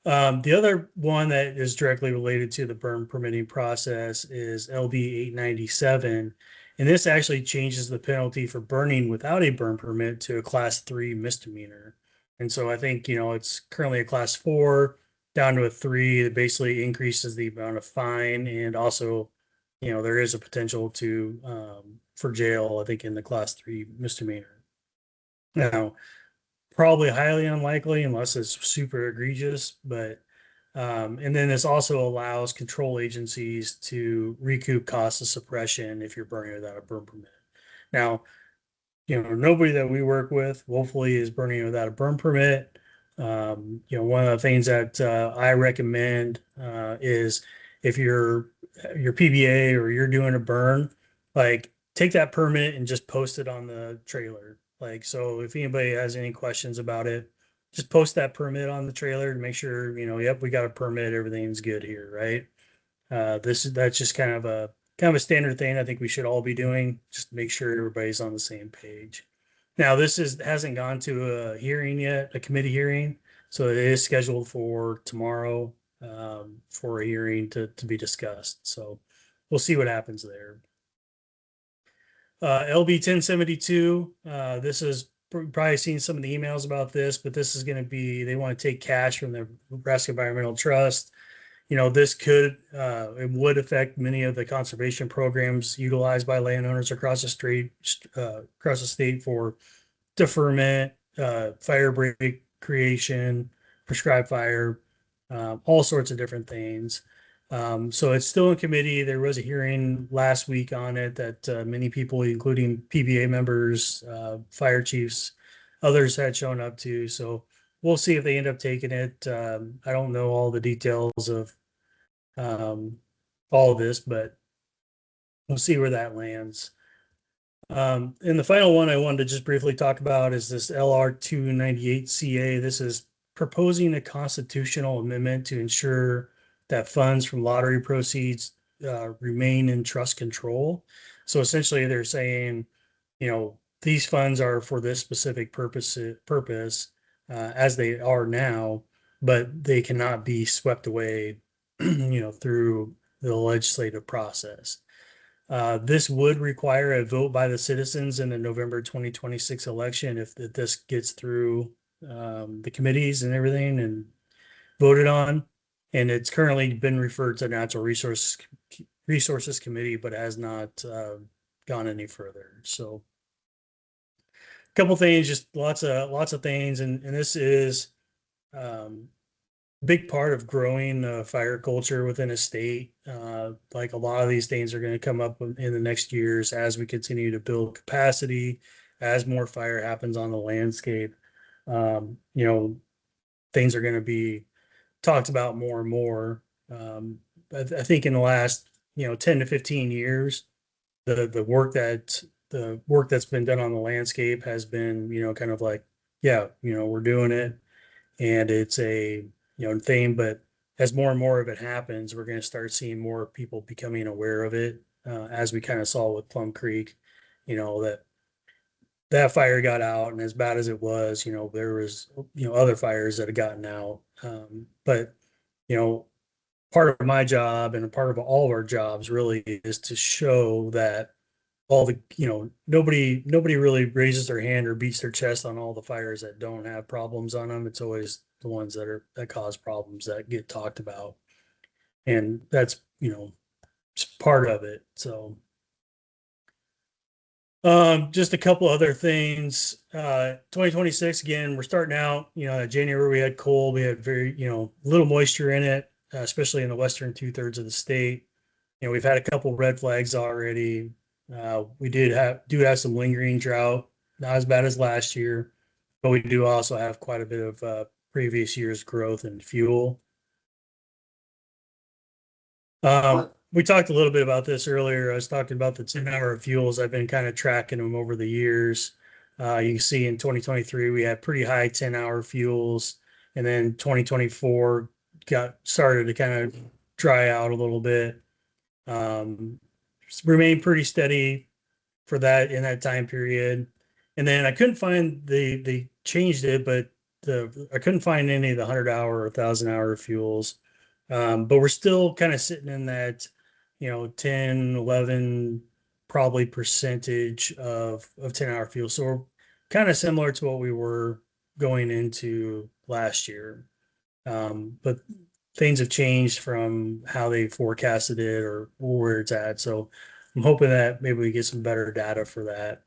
The other one that is directly related to the burn permitting process is LB 897. And this actually changes the penalty for burning without a burn permit to a class 3 misdemeanor. And so I think, it's currently a class 4 down to a 3. It basically increases the amount of fine. And also, there is a potential for jail, I think, in the class 3 misdemeanor. Now, probably highly unlikely unless it's super egregious, but and then this also allows control agencies to recoup costs of suppression if you're burning without a burn permit. Now, nobody that we work with, hopefully, is burning without a burn permit. One of the things that I recommend is if your PBA or you're doing a burn, like take that permit and just post it on the trailer. Like, so if anybody has any questions about it, just post that permit on the trailer to make sure, yep, we got a permit, everything's good here, right? That's just kind of a standard thing I think we should all be doing, just to make sure everybody's on the same page. Now, this hasn't gone to a hearing yet, a committee hearing, so it is scheduled for tomorrow for a hearing to be discussed. So we'll see what happens there. LB 1072, this is probably seen some of the emails about this, but this is going to be, they want to take cash from the Nebraska Environmental Trust. This could, it would affect many of the conservation programs utilized by landowners across the state for deferment, fire break creation, prescribed fire, all sorts of different things. So it's still in committee. There was a hearing last week on it that many people, including PBA members, fire chiefs, others had shown up to. So we'll see if they end up taking it. I don't know all the details of all of this, but we'll see where that lands. And the final one I wanted to just briefly talk about is this LR 298CA. This is proposing a constitutional amendment to ensure that funds from lottery proceeds remain in trust control. So essentially they're saying, these funds are for this specific purpose, as they are now, but they cannot be swept away, through the legislative process. This would require a vote by the citizens in the November 2026 election if this gets through the committees and everything and voted on. And it's currently been referred to Natural Resources Committee, but has not gone any further. So a couple things, just lots of things. And this is big part of growing fire culture within a state. Like a lot of these things are going to come up in the next years as we continue to build capacity, as more fire happens on the landscape. Things are going to be talked about more and more. I think in the last 10 to 15 years, the work that's been done on the landscape has been kind of like, we're doing it, and it's a thing. But as more and more of it happens, we're going to start seeing more people becoming aware of it, as we kind of saw with Plum Creek, that fire got out, and as bad as it was, there was other fires that had gotten out. But part of my job and a part of all of our jobs really is to show that all the nobody really raises their hand or beats their chest on all the fires that don't have problems on them. It's always the ones that cause problems that get talked about, and that's part of it. So just a couple other things. 2026, again, we're starting out, January we had cold, we had very, little moisture in it, especially in the western 2/3 of the state. We've had a couple red flags already. We do have some lingering drought, not as bad as last year, but we do also have quite a bit of previous year's growth in fuel. We talked a little bit about this earlier. I was talking about the 10-hour fuels. I've been kind of tracking them over the years. You can see in 2023, we had pretty high 10-hour fuels. And then 2024 started to kind of dry out a little bit. Remained pretty steady for that in that time period. And then I couldn't find, they changed it, but I couldn't find any of the 100-hour or 1,000-hour fuels. But we're still kind of sitting in that 10, 11 probably percentage of 10-hour fuel. So we're kind of similar to what we were going into last year. But things have changed from how they forecasted it or where it's at. So I'm hoping that maybe we get some better data for that.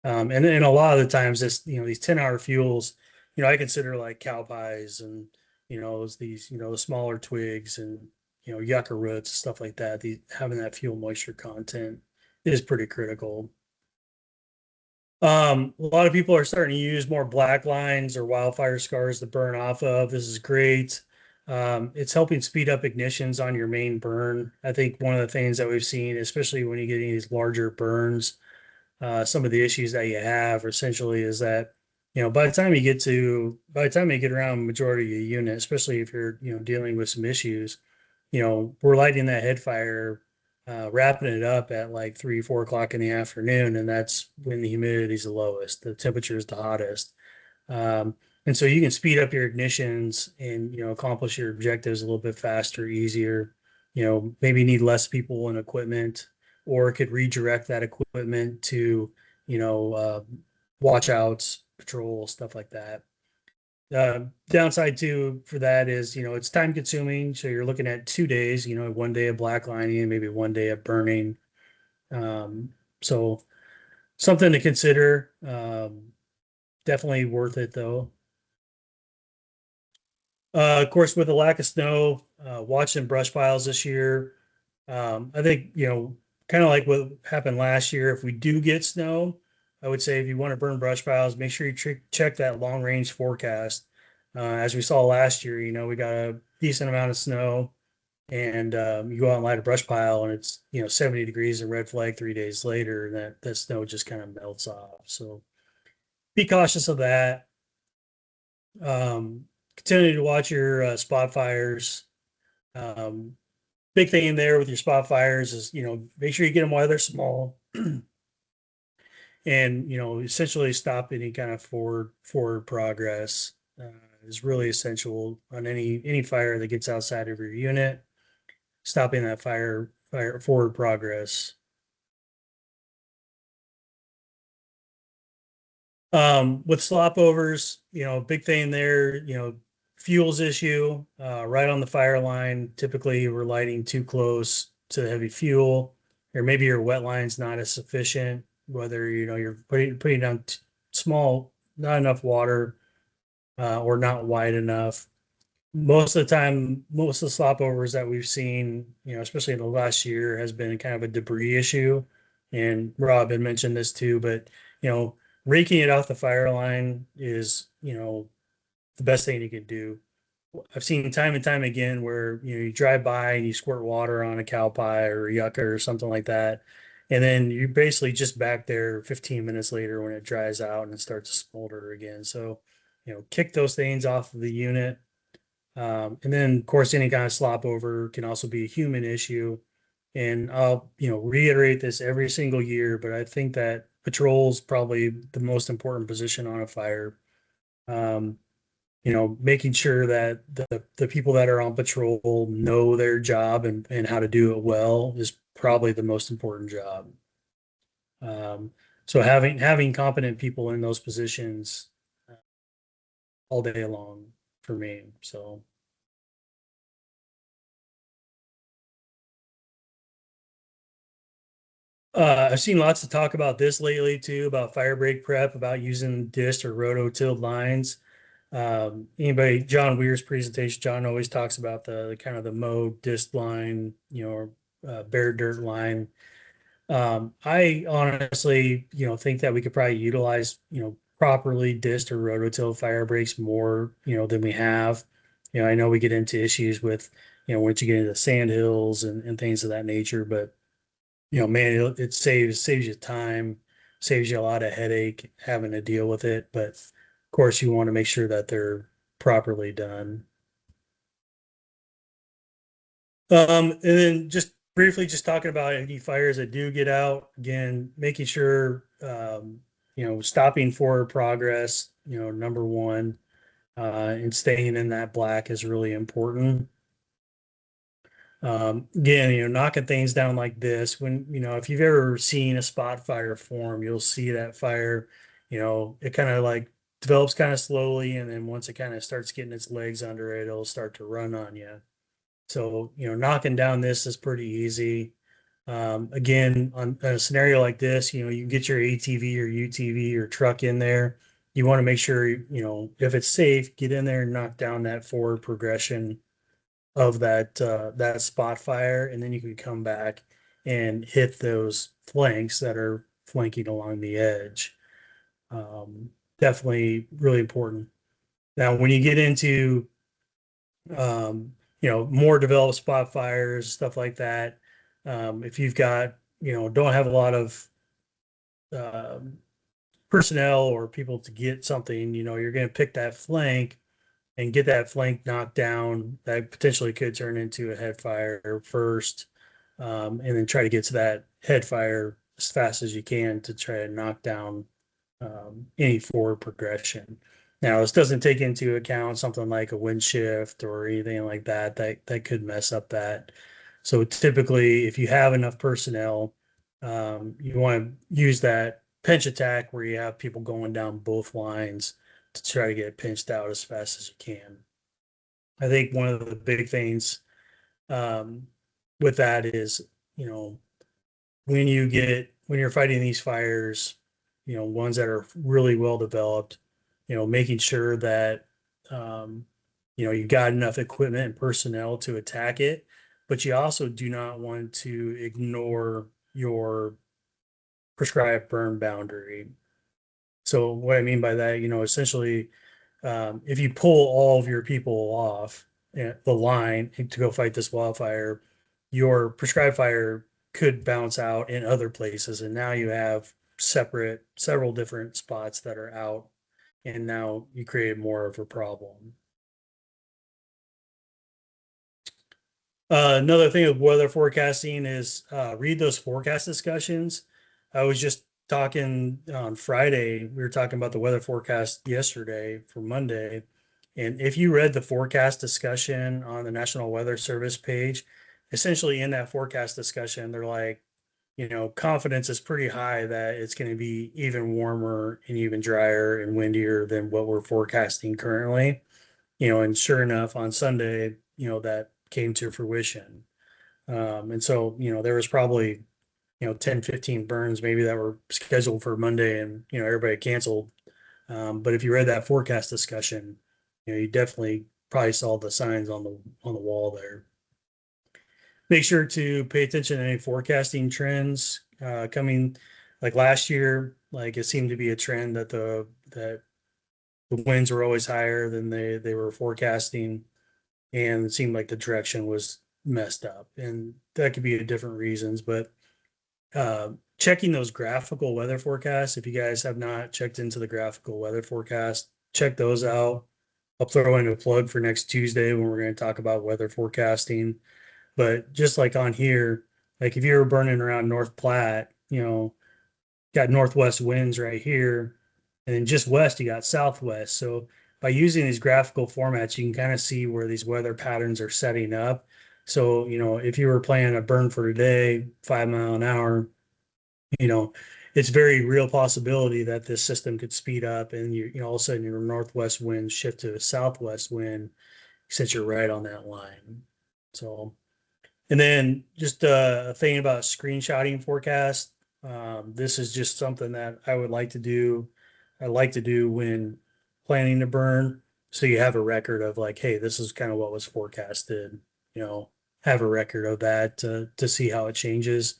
And a lot of the times these 10-hour fuels, I consider like cow pies and, these, the smaller twigs and, yucca roots, stuff like that. Having that fuel moisture content is pretty critical. A lot of people are starting to use more black lines or wildfire scars to burn off of. This is great. It's helping speed up ignitions on your main burn. I think one of the things that we've seen, especially when you get these larger burns, some of the issues that you have essentially is that, by the time you get around majority of your unit, especially if you're, dealing with some issues, we're lighting that head fire, wrapping it up at like 3-4 o'clock in the afternoon. And that's when the humidity is the lowest, the temperature is the hottest. And so you can speed up your ignitions and, accomplish your objectives a little bit faster, easier, maybe need less people and equipment, or could redirect that equipment to, watchouts, patrol, stuff like that. Downside too for that is, it's time consuming. So you're looking at 2 days, one day of black lining and maybe one day of burning. So something to consider. Definitely worth it though. Of course, with the lack of snow, watching brush piles this year, I think, kind of like what happened last year, if we do get snow, I would say if you want to burn brush piles, make sure you check that long range forecast. As we saw last year, we got a decent amount of snow, and you go out and light a brush pile and it's, 70 degrees and red flag 3 days later, and that snow just kind of melts off. So be cautious of that. Continue to watch your spot fires. Big thing in there with your spot fires is, make sure you get them while they're small, and essentially stop any kind of forward progress is really essential on any fire that gets outside of your unit. Stopping that fire forward progress. With slop overs, big thing there, fuels issue, right on the fire line. Typically we're lighting too close to the heavy fuel, or maybe your wet line's not as sufficient, whether, you're putting down small, not enough water, or not wide enough. Most of the time, most of the slop overs that we've seen, especially in the last year, has been kind of a debris issue. And Rob had mentioned this too, but, raking it off the fire line is, the best thing you can do. I've seen time and time again where, you drive by and you squirt water on a cow pie or a yucca or something like that. And then you're basically just back there 15 minutes later when it dries out and it starts to smolder again. So, kick those things off of the unit. And then, of course, any kind of slop over can also be a human issue. And I'll, reiterate this every single year, but I think that patrol is probably the most important position on a fire. Making sure that the people that are on patrol know their job and how to do it well is probably the most important job. So having competent people in those positions all day long for me. So. I've seen lots of talk about this lately too, about fire break prep, about using disc or rototilled lines. John Weir's presentation, John always talks about the kind of the mowed disc line, or bare dirt line. I honestly, think that we could probably utilize, properly disc or rototilled fire breaks more, than we have. I know we get into issues with, once you get into sand hills and things of that nature, but man, it saves you time, saves you a lot of headache having to deal with it. But of course, you want to make sure that they're properly done. And then just briefly, just talking about any fires that do get out, again, making sure, stopping forward progress, number one, and staying in that black is really important. Again, knocking things down like this, when, if you've ever seen a spot fire form, you'll see that fire, it kind of like develops kind of slowly. And then once it kind of starts getting its legs under it, it'll start to run on you. So, knocking down this is pretty easy. Again, on a scenario like this, you can get your ATV or UTV or truck in there. You want to make sure, if it's safe, get in there and knock down that forward progression of that spot fire, and then you can come back and hit those flanks that are flanking along the edge. Definitely really important. Now, when you get into more developed spot fires, stuff like that, if you've got, don't have a lot of personnel or people to get something, you're going to pick that flank and get that flank knocked down. That potentially could turn into a head fire first, and then try to get to that head fire as fast as you can to try to knock down any forward progression. Now, this doesn't take into account something like a wind shift or anything like that that could mess up that. So typically, if you have enough personnel, you want to use that pinch attack where you have people going down both lines to try to get pinched out as fast as you can. I think one of the big things um, with that is, when you're fighting these fires, ones that are really well developed, making sure that, um, you've got enough equipment and personnel to attack it, but you also do not want to ignore your prescribed burn boundary. So what I mean by that, essentially, if you pull all of your people off the line to go fight this wildfire, your prescribed fire could bounce out in other places, and now you have several different spots that are out, and now you create more of a problem. Another thing with weather forecasting is read those forecast discussions. I was just talking on Friday, we were talking about the weather forecast yesterday for Monday. And if you read the forecast discussion on the National Weather Service page, essentially in that forecast discussion, they're like, confidence is pretty high that it's going to be even warmer and even drier and windier than what we're forecasting currently. And sure enough, on Sunday, that came to fruition. And so, there was probably, 10, 15 burns maybe that were scheduled for Monday, and, everybody canceled. But if you read that forecast discussion, you definitely probably saw the signs on the wall there. Make sure to pay attention to any forecasting trends coming. Like last year, like it seemed to be a trend that the winds were always higher than they were forecasting, and it seemed like the direction was messed up, and that could be different reasons. But checking those graphical weather forecasts, if you guys have not checked into the graphical weather forecast, check those out. I'll throw in a plug for next Tuesday when we're going to talk about weather forecasting. But just like on here, like if you're burning around North Platte, got northwest winds right here, and then just west, you got southwest. So by using these graphical formats, you can kind of see where these weather patterns are setting up. So, if you were planning a burn for today, 5 mile an hour, it's very real possibility that this system could speed up, and all of a sudden your northwest wind shift to a southwest wind since you're right on that line. So, and then just a thing about screenshotting forecast. This is just something that I would like to do. I like to do when planning to burn, so you have a record of like, hey, this is kind of what was forecasted. Have a record of that to see how it changes,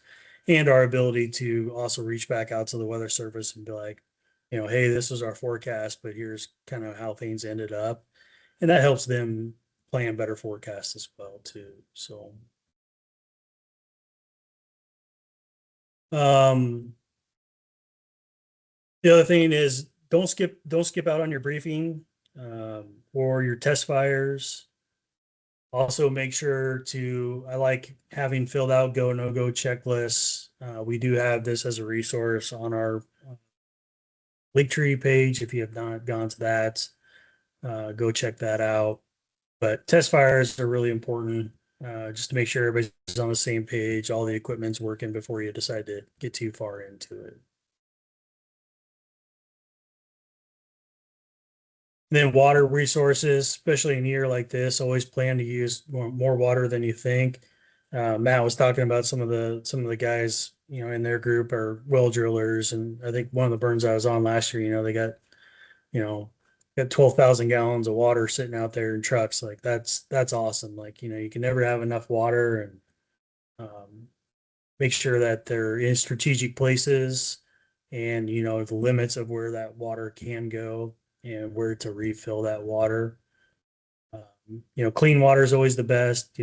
and our ability to also reach back out to the weather service and be like, hey, this was our forecast, but here's kind of how things ended up, and that helps them plan better forecasts as well too. So. The other thing is don't skip out on your briefing or your test fires. Also make sure I like having filled out go, no go checklists. We do have this as a resource on our Linktree page. If you have not gone to that, go check that out. But test fires are really important, just to make sure everybody's on the same page, all the equipment's working before you decide to get too far into it. Then water resources, especially in a year like this, always plan to use more water than you think. Matt was talking about some of the guys, in their group are well drillers, and I think one of the burns I was on last year, they got 12,000 gallons of water sitting out there in trucks. Like that's awesome. Like, you can never have enough water, and make sure that they're in strategic places, and, the limits of where that water can go and where to refill that water. Clean water is always the best.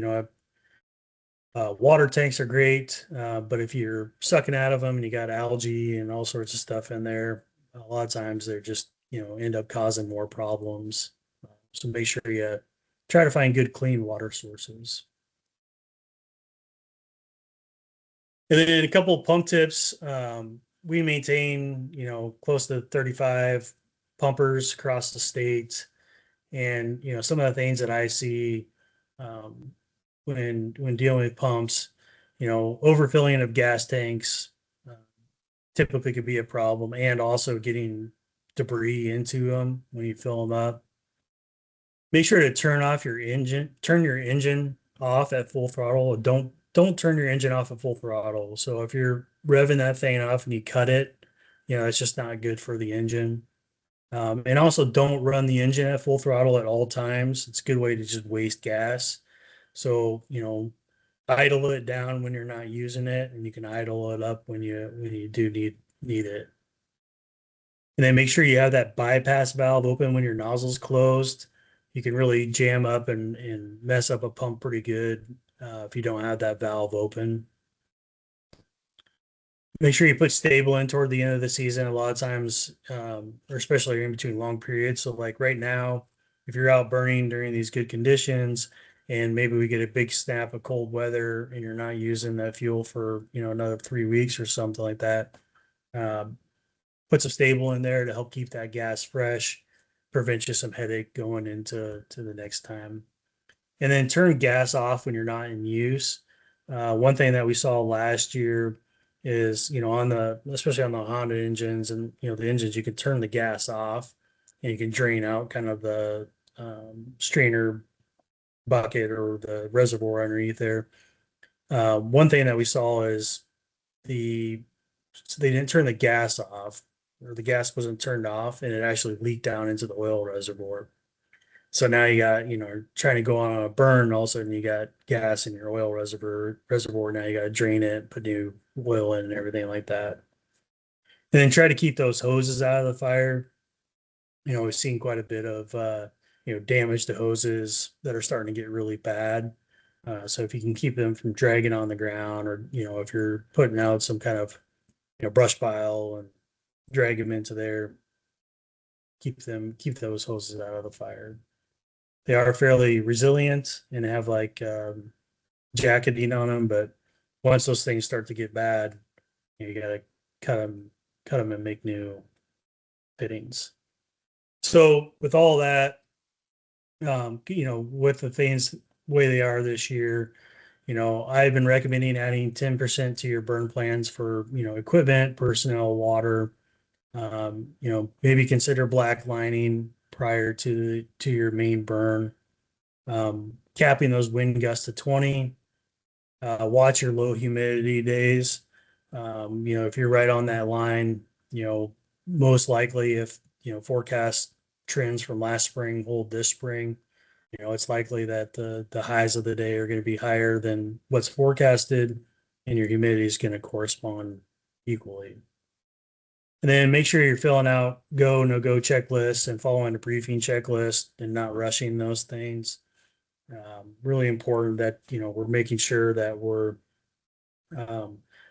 Water tanks are great, but if you're sucking out of them and you got algae and all sorts of stuff in there, a lot of times they're just, end up causing more problems. So make sure you try to find good, clean water sources. And then a couple of pump tips. We maintain, close to 35 pumpers across the state. And, some of the things that I see when dealing with pumps, overfilling of gas tanks, typically could be a problem, and also getting debris into them when you fill them up. Make sure to turn your engine off at full throttle. Don't turn your engine off at full throttle. So if you're revving that thing off and you cut it, it's just not good for the engine. And also don't run the engine at full throttle at all times. It's a good way to just waste gas. So, idle it down when you're not using it, and you can idle it up when you do need it. And then make sure you have that bypass valve open when your nozzle's closed. You can really jam up and mess up a pump pretty good if you don't have that valve open. Make sure you put stable in toward the end of the season. A lot of times, or especially in between long periods. So like right now, if you're out burning during these good conditions, and maybe we get a big snap of cold weather and you're not using that fuel for, another 3 weeks or something like that, put some stable in there to help keep that gas fresh, prevent you some headache going into the next time. And then turn gas off when you're not in use. One thing that we saw last year is, especially on the Honda engines and, the engines, you can turn the gas off and you can drain out kind of the strainer bucket or the reservoir underneath there. One thing that we saw is so they didn't turn the gas off, or the gas wasn't turned off, and it actually leaked down into the oil reservoir. So now you got, trying to go on a burn, all of a sudden you got gas in your oil reservoir. Now you got to drain it, put new oil in and everything like that. And then try to keep those hoses out of the fire. We've seen quite a bit of, damage to hoses that are starting to get really bad. So if you can keep them from dragging on the ground, or, if you're putting out some kind of, brush pile and drag them into there, keep those hoses out of the fire. They are fairly resilient and have like jacketing on them, but once those things start to get bad, you gotta cut them and make new fittings. So with all that, with the things the way they are this year, I've been recommending adding 10% to your burn plans for, equipment, personnel, water. Maybe consider black lining prior to your main burn. Capping those wind gusts to 20. Watch your low humidity days. If you're right on that line, most likely if, forecast trends from last spring hold this spring, it's likely that the highs of the day are going to be higher than what's forecasted, and your humidity is going to correspond equally. And then make sure you're filling out go, no go checklists and following a briefing checklist and not rushing those things. Really important that, we're making sure that we're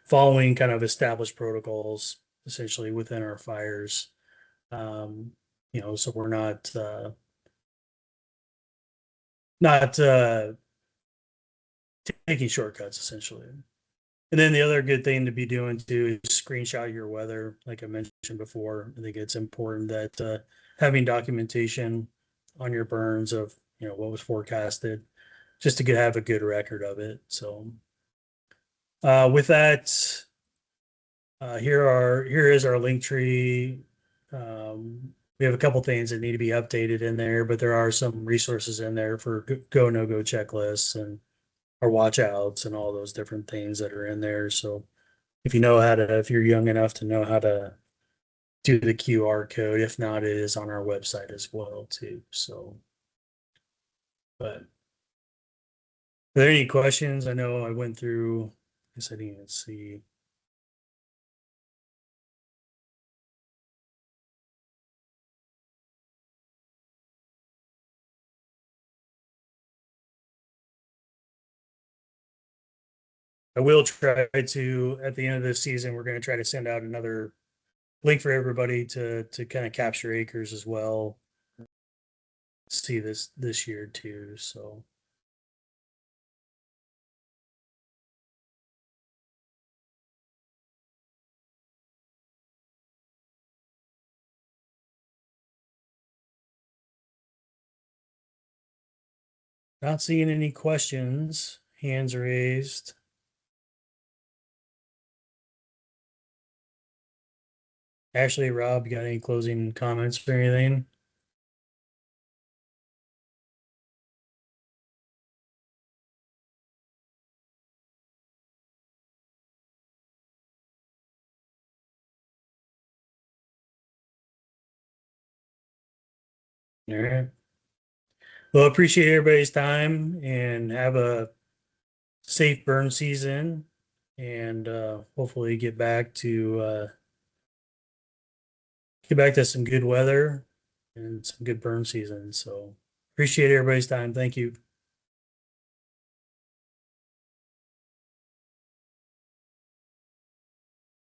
following kind of established protocols essentially within our fires. So we're not taking shortcuts essentially. And then the other good thing to be doing too is screenshot your weather. Like I mentioned before, I think it's important that having documentation on your burns of, what was forecasted, just to have a good record of it. So with that, here is our link tree. We have a couple things that need to be updated in there, but there are some resources in there for go, no go checklists and our watchouts and all those different things that are in there. So if you're young enough to know how to do the QR code, if not, it is on our website as well too. So, but are there any questions? I know I went through, I guess I didn't even see. I will try to, at the end of this season, we're going to try to send out another link for everybody to kind of capture acres as well. See this year too. So not seeing any questions, hands raised. Ashley, Rob, you got any closing comments or anything? All right. Well, appreciate everybody's time and have a safe burn season and hopefully get back to some good weather and some good burn season. So appreciate everybody's time. Thank you.